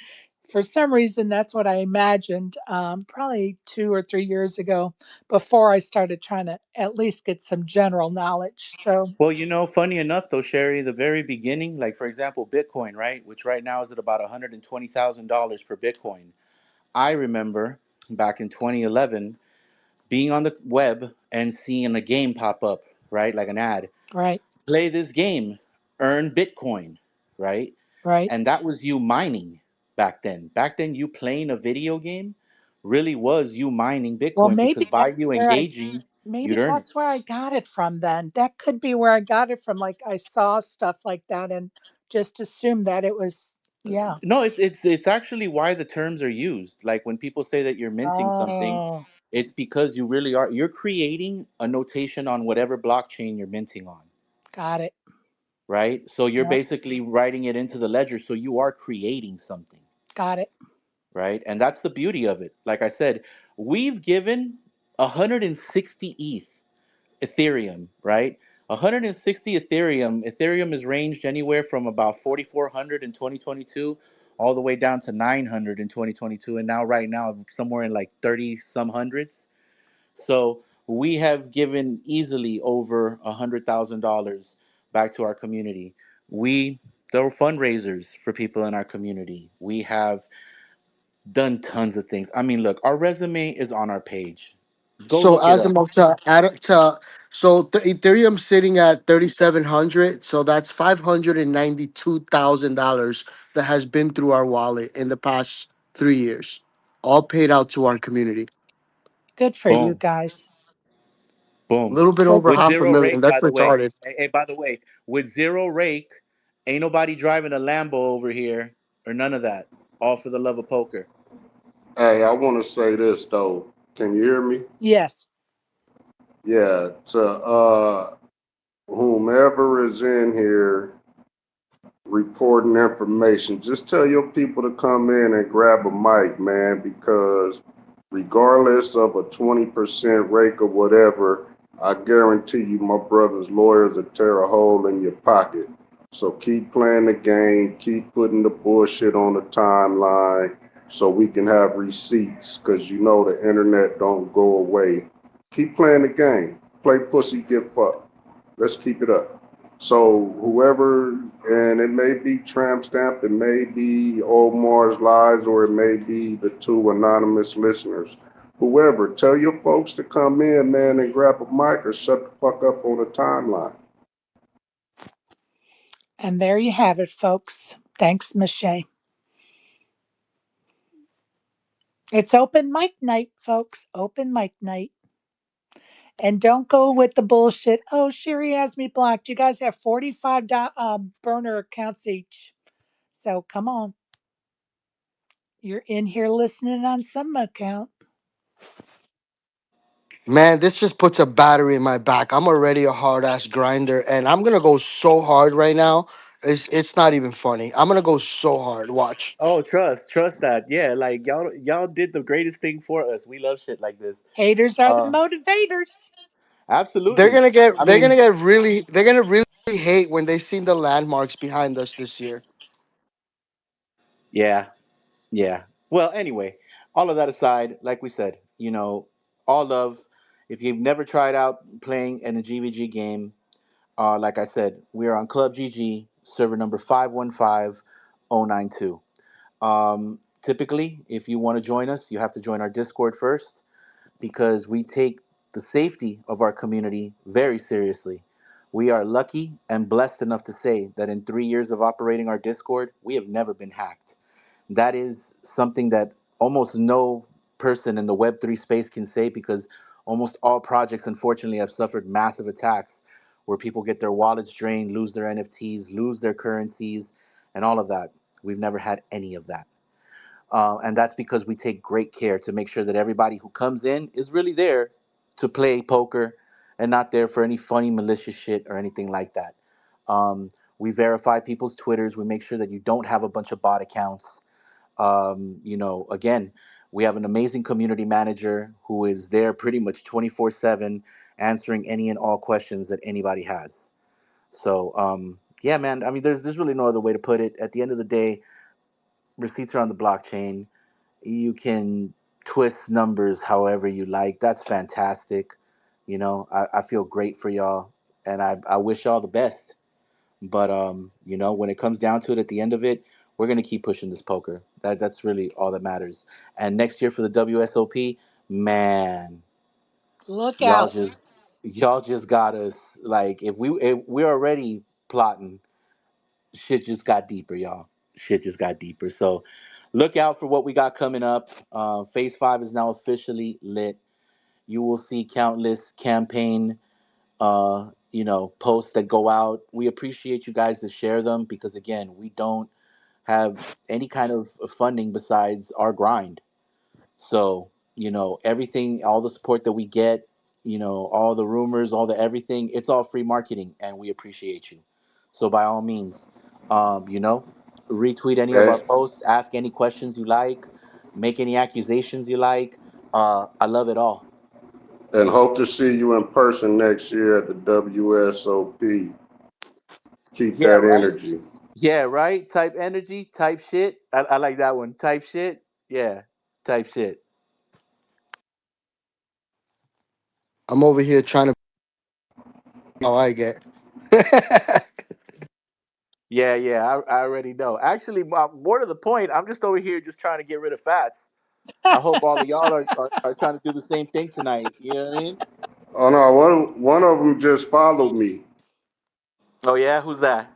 for some reason that's what I imagined, probably 2 or 3 years ago, before I started trying to at least get some general knowledge. So Well, funny enough though, Sherry, the very beginning, like for example, Bitcoin, right, which right now is at about $120,000 per Bitcoin. I remember back in 2011 being on the web and seeing a game pop up, right, like an ad. right, Play this game, earn Bitcoin, right? right. And that was you mining back then. Back then, you playing a video game really was you mining Well, Bitcoin because maybe by that's you where I engaging, maybe you'd earn it. that's where I got it from then. That could be where I got it from. Like I saw stuff like that and just assumed that it was, yeah. No, it's actually why the terms are used. Like when people say that you're minting something, Oh, it's because you really are. You're creating a notation on whatever blockchain you're minting on, got it. right? So you're Yep, basically writing it into the ledger. So you are creating something, got it. right? And that's the beauty of it. Like I said, we've given 160 Ethereum, right? 160 Ethereum. Ethereum has ranged anywhere from about 4,400 in 2022 all the way down to 900 in 2022. And now, right now, somewhere in like 30 some hundreds. So we have given easily over $100,000 back to our community. We throw fundraisers for people in our community. We have done tons of things. I mean, look, our resume is on our page. Go So look it as up. a to add it to so the Ethereum sitting at 3,700, so that's $592,000 that has been through our wallet in the past 3 years, all paid out to our community. Good for you Boom. guys. A Boom. little bit Good over With for half a zero million. rake, That's by the way. retarded. Hey, by the way, with zero rake, ain't nobody driving a Lambo over here or none of that. All for the love of poker. Hey, I want to say this though. Can you hear me? yes. Yeah. To whomever is in here reporting information, just tell your people to come in and grab a mic, man, because regardless of a 20% rake or whatever, I guarantee you my brother's lawyers will tear a hole in your pocket. So keep playing the game, keep putting the bullshit on the timeline so we can have receipts, because you know the internet don't go away. Keep playing the game. Play pussy, get fucked. Let's keep it up. So whoever, and it may be tramp stamp, it may be Omar's lies, or it may be the two anonymous listeners. Whoever, tell your folks to come in, man, and grab a mic or shut the fuck up on the timeline. And there you have it, folks. Thanks, Michelle. It's open mic night, folks. Open mic night. And don't go with the bullshit. Oh, Sherry has me blocked. You guys have 45 burner accounts each. So come on. You're in here listening on some account. Man, this just puts a battery in my back. I'm already a hard ass grinder, and I'm gonna go so hard right now. It's not even funny. I'm gonna go so hard. Watch. Oh, trust that. Yeah, like y'all did the greatest thing for us. We love shit like this. Haters are the Uh, motivators. absolutely. I They're gonna mean, get really they're gonna really hate when they see the landmarks behind us this year. yeah, yeah. Well, anyway, all of that aside, like we said, all love. If you've never tried out playing in a GVG game, like I said, we are on Club GG, server number 515092. Typically, if you want to join us, you have to join our Discord first because we take the safety of our community very seriously. We are lucky and blessed enough to say that in 3 years of operating our Discord, we have never been hacked. That is something that almost no person in the Web3 space can say because almost all projects, unfortunately, have suffered massive attacks where people get their wallets drained, lose their NFTs, lose their currencies, and all of that. We've never had any of that. And that's because we take great care to make sure that everybody who comes in is really there to play poker and not there for any funny, malicious shit or anything like that. We verify people's Twitters. We make sure that you don't have a bunch of bot accounts. Again, we have an amazing community manager who is there pretty much 24/7 answering any and all questions that anybody has. So, yeah, man, I mean, there's really no other way to put it. At the end of the day, receipts are on the blockchain. You can twist numbers however you like. That's fantastic. I feel great for y'all, and I wish y'all the best. But when it comes down to it, at the end of it, we're gonna keep pushing this poker. That's really all that matters. And next year for the WSOP, man, Look y'all out. just y'all just got us like if we're already plotting, shit just got deeper, y'all. Shit just got deeper. So look out for what we got coming up. Phase 5 is now officially lit. You will see countless campaign posts that go out. We appreciate you guys to share them because again, we don't have any kind of funding besides our grind. So, everything, all the support that we get, all the rumors, all the everything, it's all free marketing and we appreciate you. So by all means, um, you know, retweet any of our And, posts, ask any questions you like, make any accusations you like. I love it all. and hope to see you in person next year at the WSOP. Keep Yeah, that right. energy. Yeah, right. Type energy, type shit. I like that one. Type shit. Yeah, type shit. I'm over here trying to how I get. Yeah, yeah, I already know. Actually, more to the point, I'm just over here just trying to get rid of fats. I hope all of y'all are trying to do the same thing tonight. You know what I mean? Oh no, one of them just followed me. Oh yeah, who's that?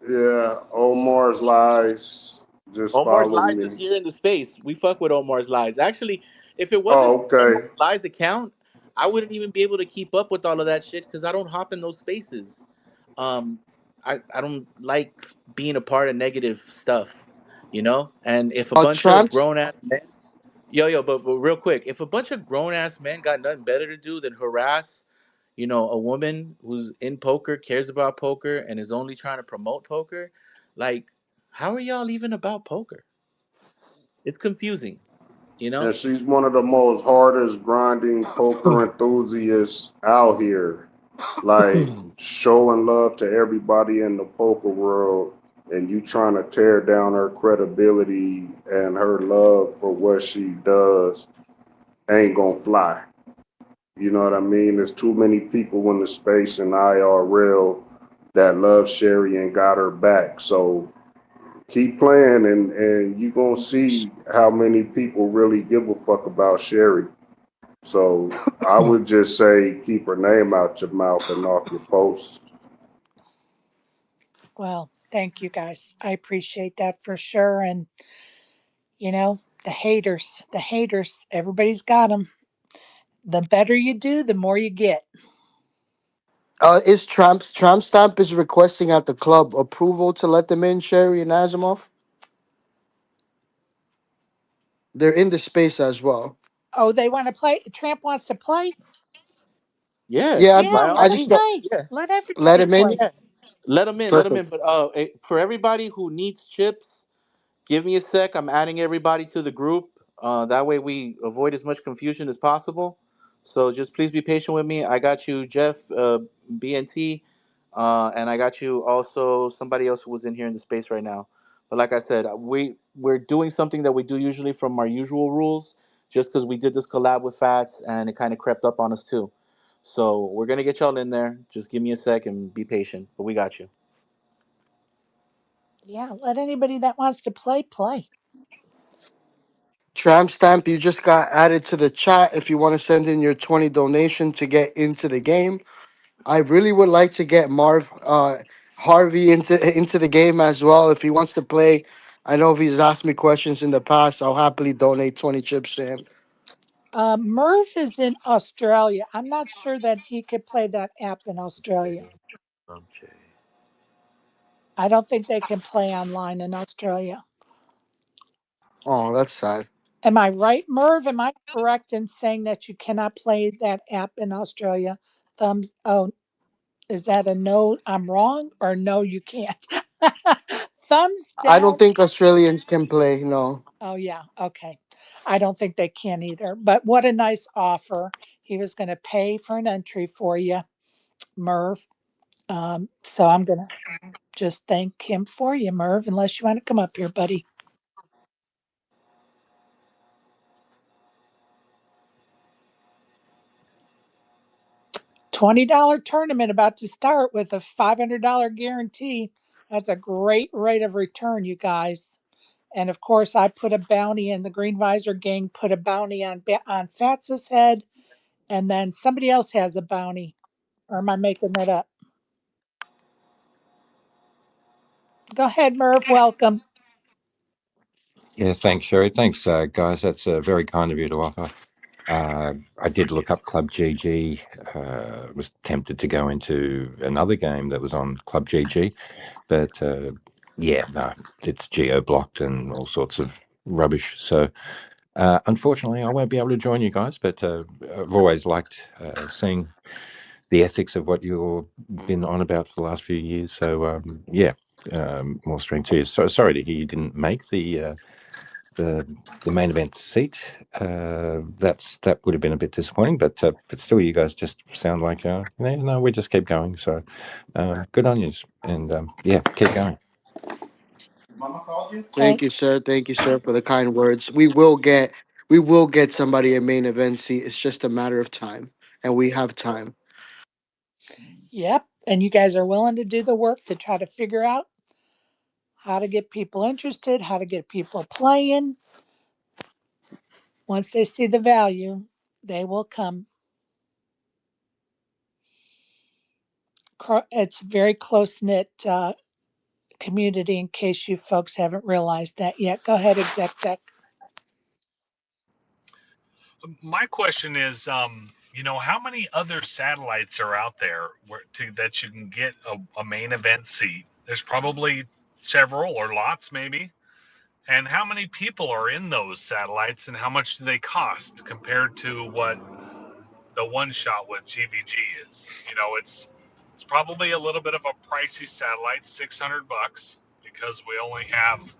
Yeah, Omar's lies just Omar's followed Lies is me. here in the space. We fuck with Omar's Lies. Actually, if it wasn't Oh, for okay. Omar's Lies account, I wouldn't even be able to keep up with all of that shit because I don't hop in those spaces. Um, I don't like being a part of negative stuff, And if a bunch of Tramps. grown ass men, but real quick, if a bunch of grown ass men got nothing better to do than harass, a woman who's in poker, cares about poker, and is only trying to promote poker, like, how are y'all even about poker? It's confusing, you And know? she's one of the most hardest grinding poker enthusiasts out here. Like showing love to everybody in the poker world, and you trying to tear down her credibility and her love for what she does ain't gonna fly. You know what I mean? There's too many people in the space in IRL that love Sherry and got her back. So keep playing, and you gonna see how many people really give a fuck about Sherry. So I would just say keep her name out your mouth and off your posts. Well, thank you guys. I appreciate that for sure. And, the haters, everybody's got them. The better you do, the more you get. Is Tramp Stamp is requesting at the club approval to let them in, Sherry and Asimov? They're in the space as well. Oh, they want to play? Tramp wants to play? Yeah, Yeah, Yeah, by all I let them just means. play. Yeah, Let let everybody him in. play. yeah. Let them in. Let them in. Perfect. But for everybody who needs chips, give me a sec. I'm adding everybody to the group. That way we avoid as much confusion as possible. So just please be patient with me. I got you, Jeff, BNT, and I got you also somebody else who was in here in the space right now. But like I said, we're doing something that we do usually from our usual rules, just because we did this collab with Fats and it kind of crept up on us too. So we're gonna get y'all in there. Just give me a sec and be patient. But we got you. Yeah, let anybody that wants to play play. Tramp stamp, you just got added to the chat. If you want to send in your 20 donation to get into the game, I really would like to get Harvey into the game as well. If he wants to play, I know if he's asked me questions in the past, I'll happily donate 20 chips to him. Merv is in Australia. I'm not sure that he could play that app in Australia. Okay. I don't think they can play online in Australia. Oh, that's sad. Am I right, Merv? Am I correct in saying that you cannot play that app in Australia? Thumbs. Oh, is that a no? I'm wrong, or no? You can't. Thumbs I don't down. think Australians can play. No, Oh yeah. Okay. I don't think they can either. But what a nice offer. He was going to pay for an entry for you, Merv. So I'm gonna just thank him for you, Merv. Unless you want to come up here, buddy. $20 tournament about to start with a $500 guarantee. That's a great rate of return, you guys. And of course, I put a bounty in. The Green Visor Gang put a bounty on Fats's head, and then somebody else has a bounty. Or am I making that up? Go ahead, Merv. Welcome. Yeah, thanks, Sherry. Thanks, guys. That's very kind of you to offer. I did look up Club GG. Was tempted to go into another game that was on Club GG, but yeah, no, it's geo blocked and all sorts of rubbish. So unfortunately, I won't be able to join you guys. But I've always liked seeing the ethics of what you've been on about for the last few years. So yeah, more strength to you. So sorry to hear you didn't make the main event seat. That would have been a bit disappointing, but still, you guys just sound like no, we just keep going. So good on you, and yeah, keep going. Mama called you? thank Thank. you, sir. Thank you, sir, for the kind words. We will get somebody a main event seat. It's just a matter of time, and we have time. Yep. And you guys are willing to do the work to try to figure out how to get people interested, how to get people playing. Once they see the value, they will come. It's a very close knit community. In case you folks haven't realized that yet, go ahead, exec tech. My question is, how many other satellites are out there that you can get a main event seat? There's probably several or lots, maybe. And how many people are in those satellites, and how much do they cost compared to what the one shot with GVG is? It's probably a little bit of a pricey satellite, $600, because we only have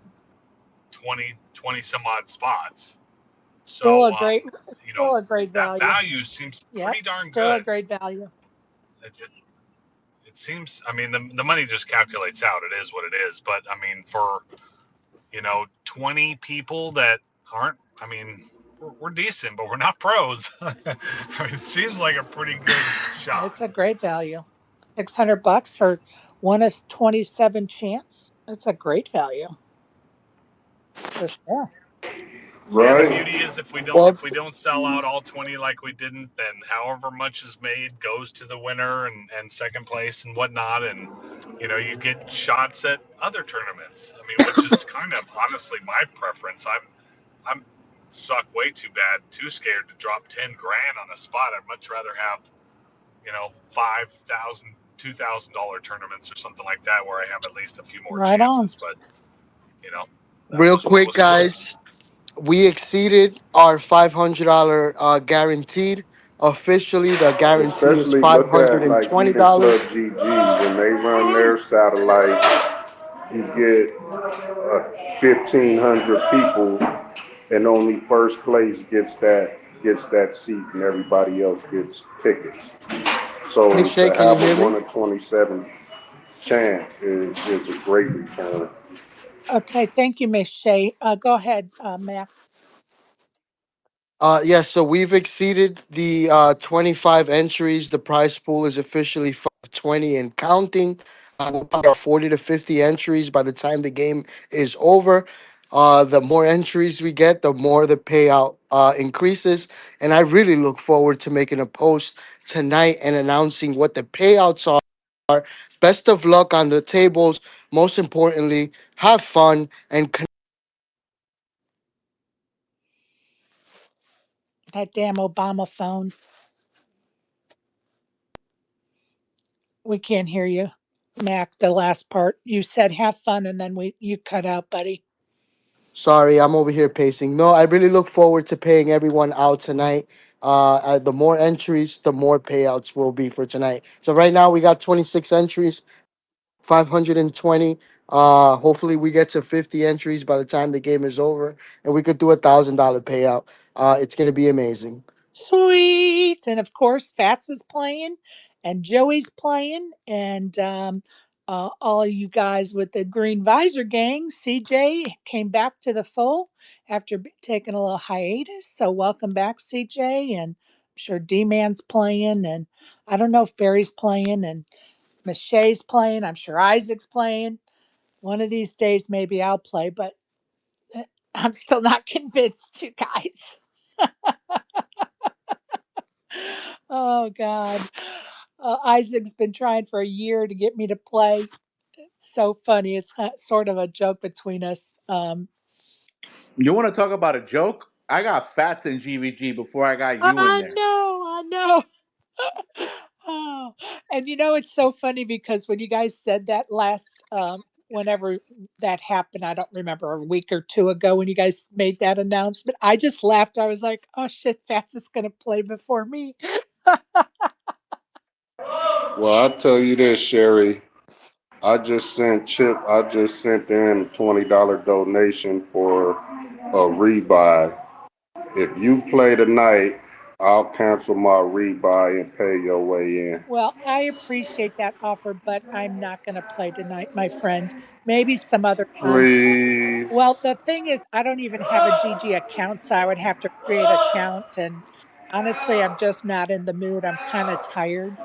20 some odd spots. Still So, a great, still a great that value. value seems Yep, pretty darn still a good. great value. It, it, it seems, I mean, the money just calculates out. It is what it is. But, I mean, for, 20 people that aren't, I mean, we're decent, but we're not pros. It seems like a pretty good shot. It's a great value. $600 for one of 27 chance. That's a great value for sure. Yeah, the Right? beauty is Well, if we don't sell out all 20 like we didn't, then however much is made goes to the winner and second place and whatnot, and you get shots at other tournaments. I mean, which is kind of honestly my preference. I'm suck way too bad, too scared to drop 10 grand on a spot. I'd much rather have 5,000, $2,000 tournaments or something like that where I have at least a few more Right on. chances. But you know, that real was what quick, was put. guys, we exceeded our $500 guaranteed. Officially, the guarantee is Especially five look hundred at and like twenty even Club dollars. GG when they run their satellite, you get 1,500 people, and only first place gets that seat, and everybody else gets tickets. Hey So Shay, to can you have hear a me? 1 in 27 chance is a great return. Okay, thank you, Miss Shay. Go ahead, Matt. Yeah, so we've exceeded the 25 entries. The prize pool is officially 520 and counting. We'll probably have 40 to 50 entries by the time the game is over. The more entries we get, the more the payout increases. And I really look forward to making a post tonight and announcing what the payouts are. Best of luck on the tables. Most importantly, have fun and That damn Obama phone. We can't hear you, Mac. The last part you said, have fun, and then you cut out, buddy. Sorry, I'm over here pacing. No, I really look forward to paying everyone out tonight. The more entries, the more payouts will be for tonight. So right now we got 26 entries, 520. Hopefully we get to 50 entries by the time the game is over, and we could do $1,000 payout. It's gonna be amazing. Sweet. And of course, Fats is playing and Joey's playing. And all you guys with the Green Visor Gang, CJ came back to the fold after taking a little hiatus. So welcome back, CJ. And I'm sure D Man's playing. And I don't know if Barry's playing and Miss Shay's playing. I'm sure Isaac's playing. One of these days, maybe I'll play, but I'm still not convinced, you guys. Oh God. Isaac's been trying for a year to get me to play. It's so funny. It's sort of a joke between us. You want to talk about a joke? I got Fats in GVG before I got you in I there. know, I know. Oh, and it's so funny because when you guys said that last, whenever that happened, I don't remember, a week or two ago when you guys made that announcement, I just laughed. I was like, oh shit, Fats is going to play before me. Well, I'll tell you this, Sherry. I just sent in a $20 donation for a rebuy. If you play tonight, I'll cancel my rebuy and pay your way in. Well, I appreciate that offer, but I'm not going to play tonight, my friend. Maybe some other time. Well, Please. the thing is, I don't even have a GG account, so I would have to create an account. And honestly, I'm just not in the mood. I'm kind of tired.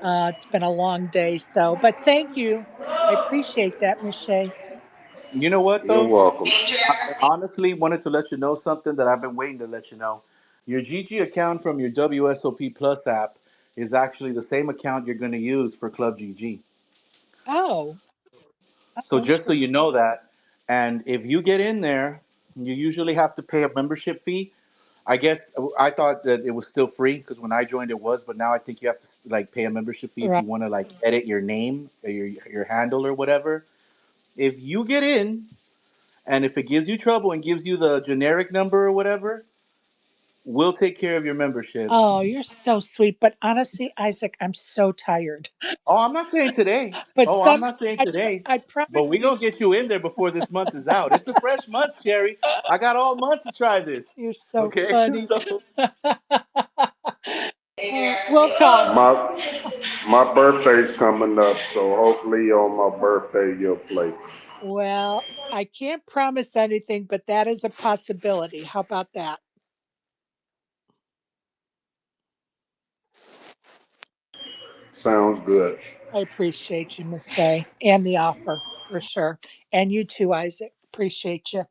It's been a long day. So, but thank you. I appreciate that, Miss Shea. You know what You're though? welcome. I honestly wanted to let you know something that I've been waiting to let you know. Your GG account from your WSOP Plus app is actually the same account you're going to use for Club GG. Oh, So oh, just so interesting. you know that, and if you get in there, you usually have to pay a membership fee. I guess I thought that it was still free because when I joined it was, but now I think you have to like pay a membership fee if Right. you want to like edit your name or your handle or whatever. If you get in and if it gives you trouble and gives you the generic number or whatever, we'll take care of your membership. Oh, you're so sweet. But honestly, Isaac, I'm so tired. Oh, I'm not saying today. But Oh, I'm not saying I, today. I promise But we you, gonna get you in there before this month is out. It's a fresh month, Sherry. I got all month to try this. you're so Okay, funny. so We'll talk. My my birthday's coming up, so hopefully on my birthday you'll play. Well, I can't promise anything, but that is a possibility. How about that? Sounds good. I appreciate you, Miss Shay, and the offer for sure. And you too, Isaac. Appreciate you.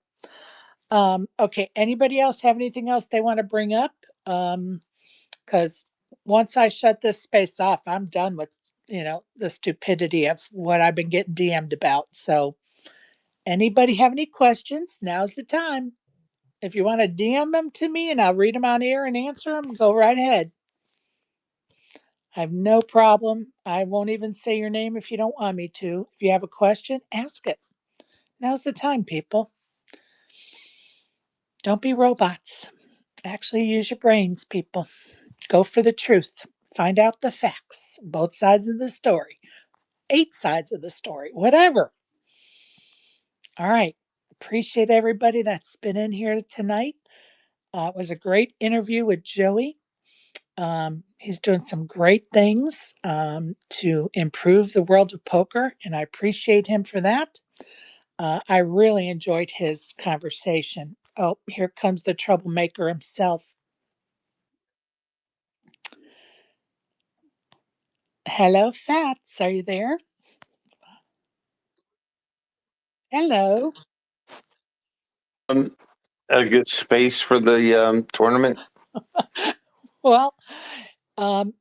Okay. Anybody else have anything else they want to bring up? Because once I shut this space off, I'm done with the stupidity of what I've been getting DM'd about. So, anybody have any questions? Now's the time. If you want to DM them to me and I'll read them on air and answer them, go right ahead. I have no problem. I won't even say your name if you don't want me to. If you have a question, ask it. Now's the time, people. Don't be robots. Actually, use your brains, people. Go for the truth. Find out the facts, both sides of the story, 8 sides of the story, whatever. All right. Appreciate everybody that's been in here tonight. It was a great interview with Joey. He's doing some great things to improve the world of poker, and I appreciate him for that. I really enjoyed his conversation. Oh, here comes the troublemaker himself. Hello, Fats. Are you there? Hello. A good space for the tournament. Well, um,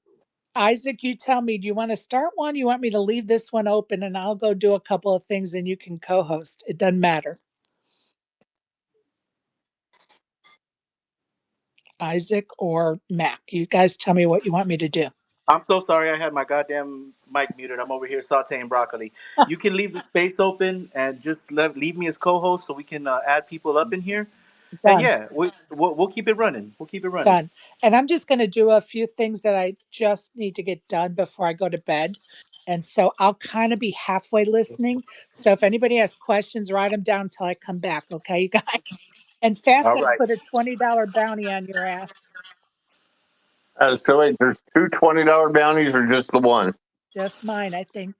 Isaac, you tell me, do you want to start one? You want me to leave this one open and I'll go do a couple of things and you can co host? It doesn't matter. Isaac or Mac, you guys tell me what you want me to do. I'm so sorry I had my goddamn mic muted. I'm over here sauteing broccoli. You can leave the space open and just leave me as co-host so we can add people up in here. And Done. yeah, we'll keep it running. We'll keep it running. Done. And I'm just going to do a few things that I just need to get done before I go to bed. And so I'll kind of be halfway listening. So if anybody has questions, write them down until I come back. Okay, you guys? And Fats, All I right. put a $20 bounty on your ass. So wait, there's two $20 bounties or just the one? Just mine, I think.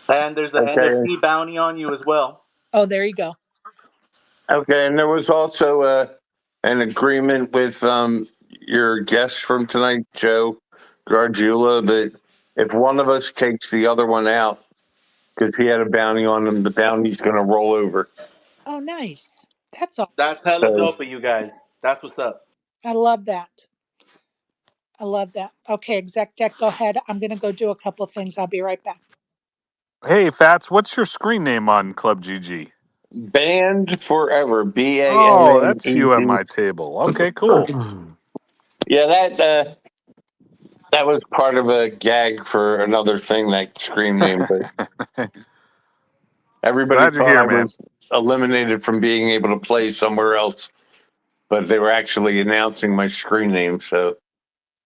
And there's an Okay. NFT bounty on you as well. Oh, there you go. Okay, and there was also an agreement with your guest from tonight, Joe Gargiulo, that if one of us takes the other one out because he had a bounty on him, the bounty's going to roll over. Oh, nice. That's all. That's hella So, dope of you guys. That's what's up. I love that. I love that. Okay, exec deck, go ahead. I'm going to go do a couple of things. I'll be right back. Hey, Fats, what's your screen name on Club GG? banned forever, Oh, that's you at BANNED. my table. Okay, cool. Yeah, that was part of a gag for another thing, that screen name, but everybody Glad you're thought here, I man. was eliminated from being able to play somewhere else, but they were actually announcing my screen name, so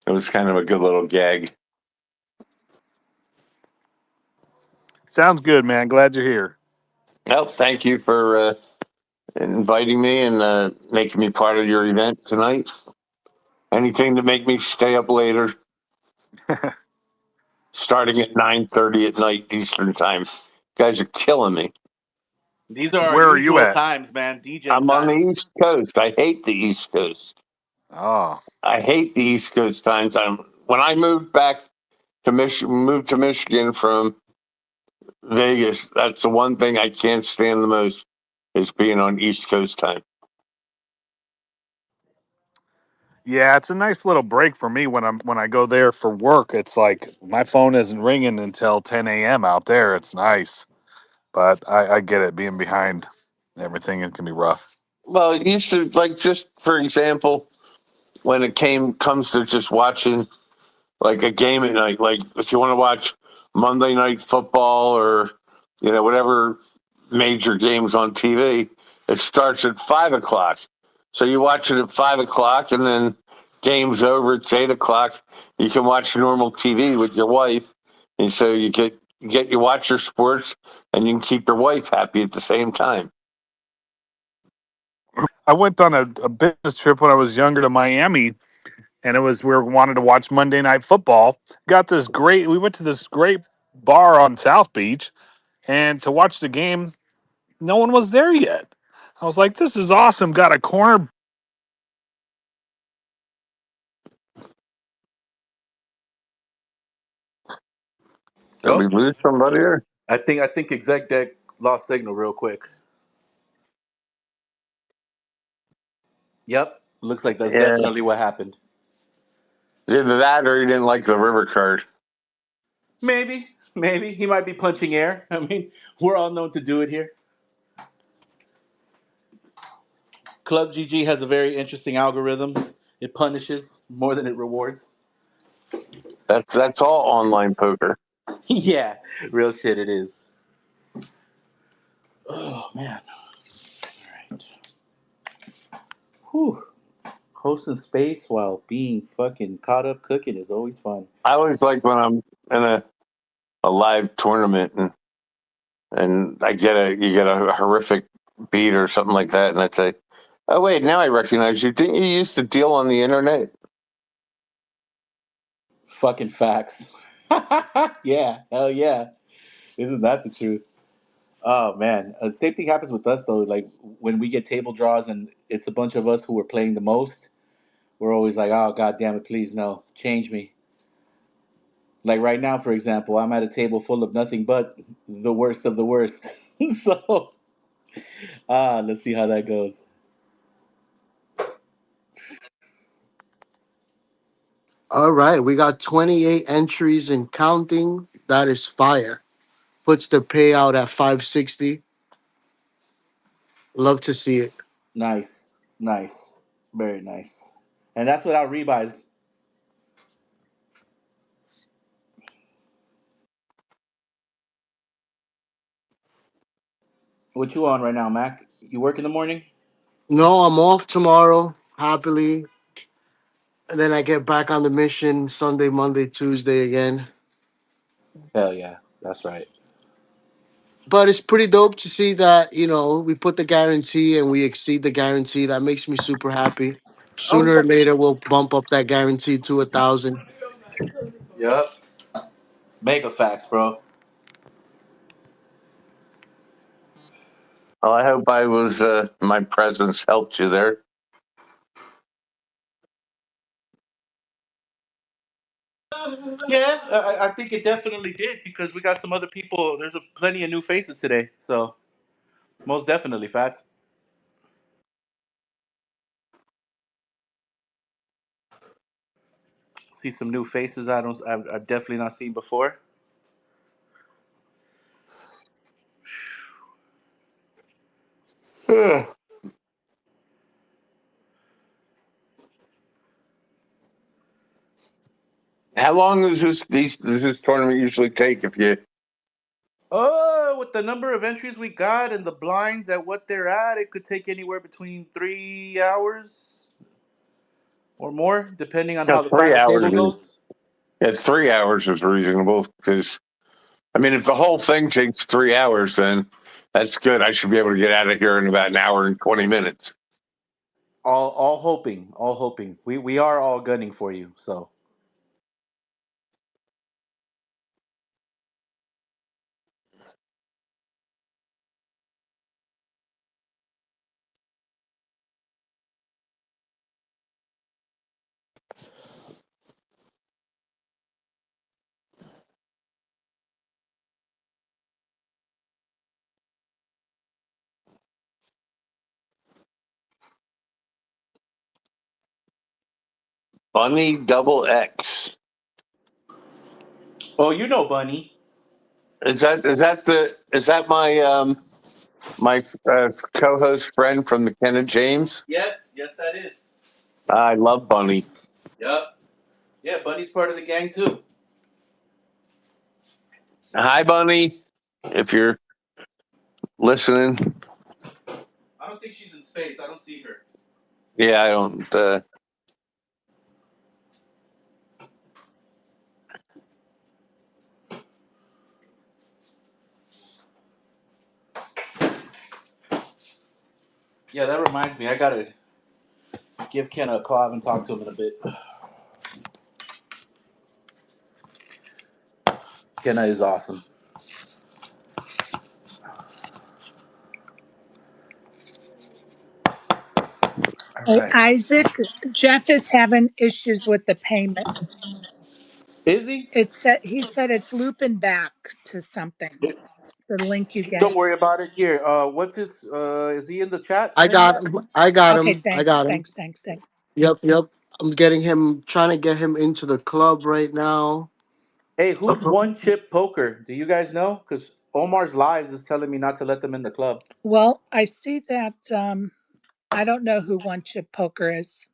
it was kind of a good little gag. Sounds good, man. Glad you're here. Well, thank you for inviting me and making me part of your event tonight. Anything to make me stay up later, starting at 9:30 at night Eastern time. Guys are killing me. These are our Where are you usual at? times, man. DJ I'm on the times. East Coast. I hate the East Coast. Oh, I hate the East Coast time. When I moved back to moved to Michigan from Vegas, that's the one thing I can't stand the most is being on East Coast time. yeah. It's a nice little break for me when I go there for work. It's like my phone isn't ringing until 10 a.m. out there. It's nice, but I get it. Being behind everything, it can be rough. Well, it used to, like, just for example, when it comes to just watching like a game at night, like if you want to watch Monday Night Football or whatever major games on TV, it starts at 5 o'clock. So you watch it at 5 o'clock, and then game's over. It's 8 o'clock. You can watch normal TV with your wife, and so you watch your sports, and you can keep your wife happy at the same time. I went on a business trip when I was younger to Miami, and we wanted to watch Monday Night Football. We went to this great bar on South Beach, and to watch the game, no one was there yet. I was like, "This is awesome!" Got a corner. Did we Oh, lose somebody there? I think exec deck lost signal real quick. Yep, looks like that's Yeah, definitely what happened. either that or he didn't like the river card. Maybe he might be punching air. I mean, we're all known to do it here. Club GG has a very interesting algorithm. It punishes more than it rewards. That's all online poker. Yeah, real shit. It is. Oh man. All right. Whew. Hosting space while being fucking caught up cooking is always fun. I always like when I'm in a live tournament and you get a horrific beat or something like that, and I'd say, "Oh wait, now I recognize you. Didn't you used to deal on the internet?" Fucking facts. Yeah, hell yeah. Isn't that the truth? Oh man, same thing happens with us though. Like when we get table draws and it's a bunch of us who are playing the most, we're always like, "Oh god damn it, please no, change me." Like right now, for example, I'm at a table full of nothing but the worst of the worst. So, let's see how that goes. All right, we got 28 entries and counting. That is fire. Puts the payout at 560. Love to see it. Nice, nice, very nice. And that's without rebuys. What you on right now, Mac? You work in the morning? No, I'm off tomorrow, happily. And then I get back on the mission Sunday, Monday, Tuesday again. Hell yeah, that's right. But it's pretty dope to see that, we put the guarantee and we exceed the guarantee. That makes me super happy. Oh Sooner or later, we'll bump up that guarantee to 1,000. yeah. Yep. Mega facts, bro. Well, I hope my presence helped you there. Yeah, I think it definitely did because we got some other people. There's plenty of new faces today, so most definitely, Fats. See some new faces I've definitely not seen before. How long does this tournament usually take? If you Oh, with the number of entries we got and the blinds at what they're at, it could take anywhere between 3 hours or more, depending on how got the three final hours, table goes. yeah, 3 hours is reasonable because I mean, if the whole thing takes 3 hours, then that's good. I should be able to get out of here in about an hour and 20 minutes. All hoping, all hoping. We are all gunning for you. So Bunny double X. oh, you know, Bunny. Is that my co-host friend from the Ken and James? Yes, that is. I love Bunny. Yep. Yeah, Bunny's part of the gang too. Hi, Bunny. If you're listening, I don't think she's in space. I don't see her. yeah, I don't. Yeah, that reminds me. I gotta give Ken a call. I haven't talked to him in a bit. Kenna is awesome. All Hey, right. Isaac, Jeff is having issues with the payment. Is he? He said it's looping back to something. The link you Don't gave. worry about it. Here, what's his? Is he in the chat I got anywhere? him. I got Okay, him. I got him. thanks. Yep, yep. I'm getting him, trying to get him into the club right now. Hey, who's One Chip Poker? Do you guys know? Because Omar's Lives is telling me not to let them in the club. Well, I see that I don't know who One Chip Poker is.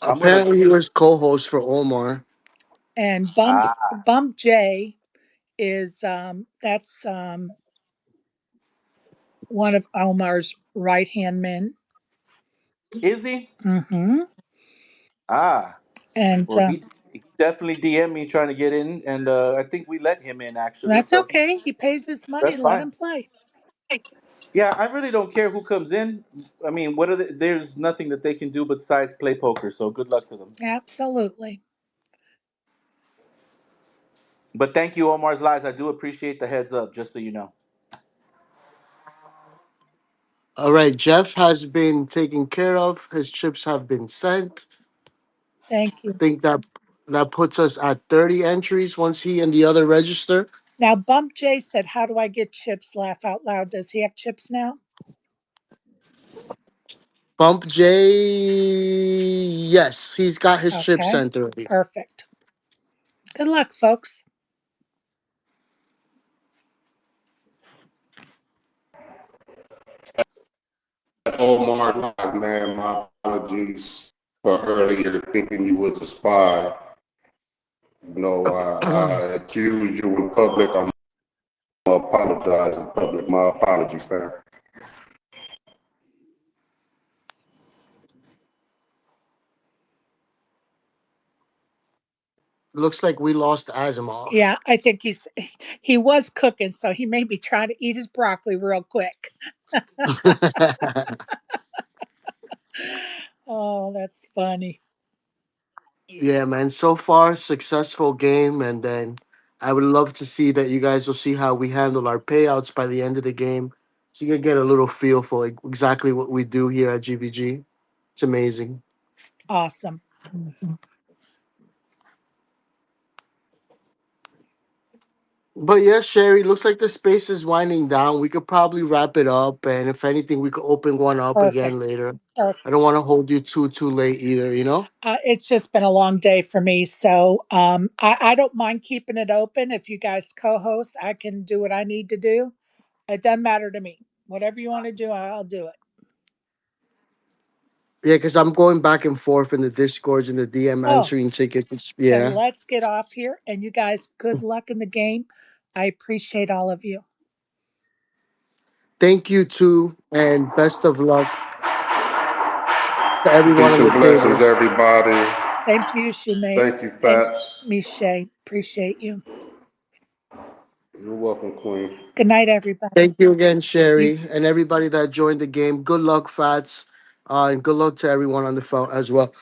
I'm gonna. Apparently, he was co-host for Omar. And Ah, Bump J is that's one of Omar's right hand men. Is he? Mm-hmm. Ah, And well, he definitely DM me trying to get in, and I think we let him in actually. that's So okay. He pays his money. that's Let fine. him play. Yeah, I really don't care who comes in. I mean, there's nothing that they can do besides play poker. So good luck to them. Absolutely. But thank you, Omar's Lies. I do appreciate the heads up, just so you know. All right, Jeff has been taken care of. His chips have been sent. Thank I you. think that puts us at 30 entries once he and the other register. Now, Bump J said, "How do I get chips?" Laugh out loud. Does he have chips now? Bump J, yes, he's got his chips Okay. sent already. Perfect. Good luck, folks. Omar's like, man, my apologies for earlier thinking you was a spy. You know, I accused you in public. I'm gonna apologize in public. My apologies, fam. Looks like we lost Asimov. Yeah, I think he was cooking, so he may be trying to eat his broccoli real quick. Oh, that's funny. Yeah, man. So far, successful game, and then I would love to see that you guys will see how we handle our payouts by the end of the game, so you can get a little feel for like exactly what we do here at GVG. It's amazing. Awesome. But yeah, Sherry, looks like the space is winding down. We could probably wrap it up, and if anything, we could open one up again Perfect. later. I Perfect. don't want to hold you too late either, you know. It's just been a long day for me, so I don't mind keeping it open. If you guys co-host, I can do what I need to do. It doesn't matter to me. Whatever you want to do, I'll do it. Yeah, because I'm going back and forth in the discords and the DM Oh, answering tickets. then Yeah. let's get off here. And you guys, good luck in the game. I appreciate all of you. Thank you too, and best of luck to everyone Peace on the and blessings, tables. everybody. Same to you, Shoemate. Thank you, Thanks, Fats. Miche. Appreciate you. You're welcome, Queen. Good night, everybody. Thank you again, You Sherry, and everybody that joined the game. Good luck, Fats, and good luck to everyone on the phone as well.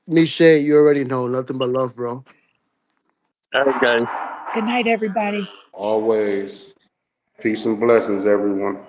Miche, you already know nothing but love, bro. All right, guys. good night, everybody. Always. Peace and blessings, everyone.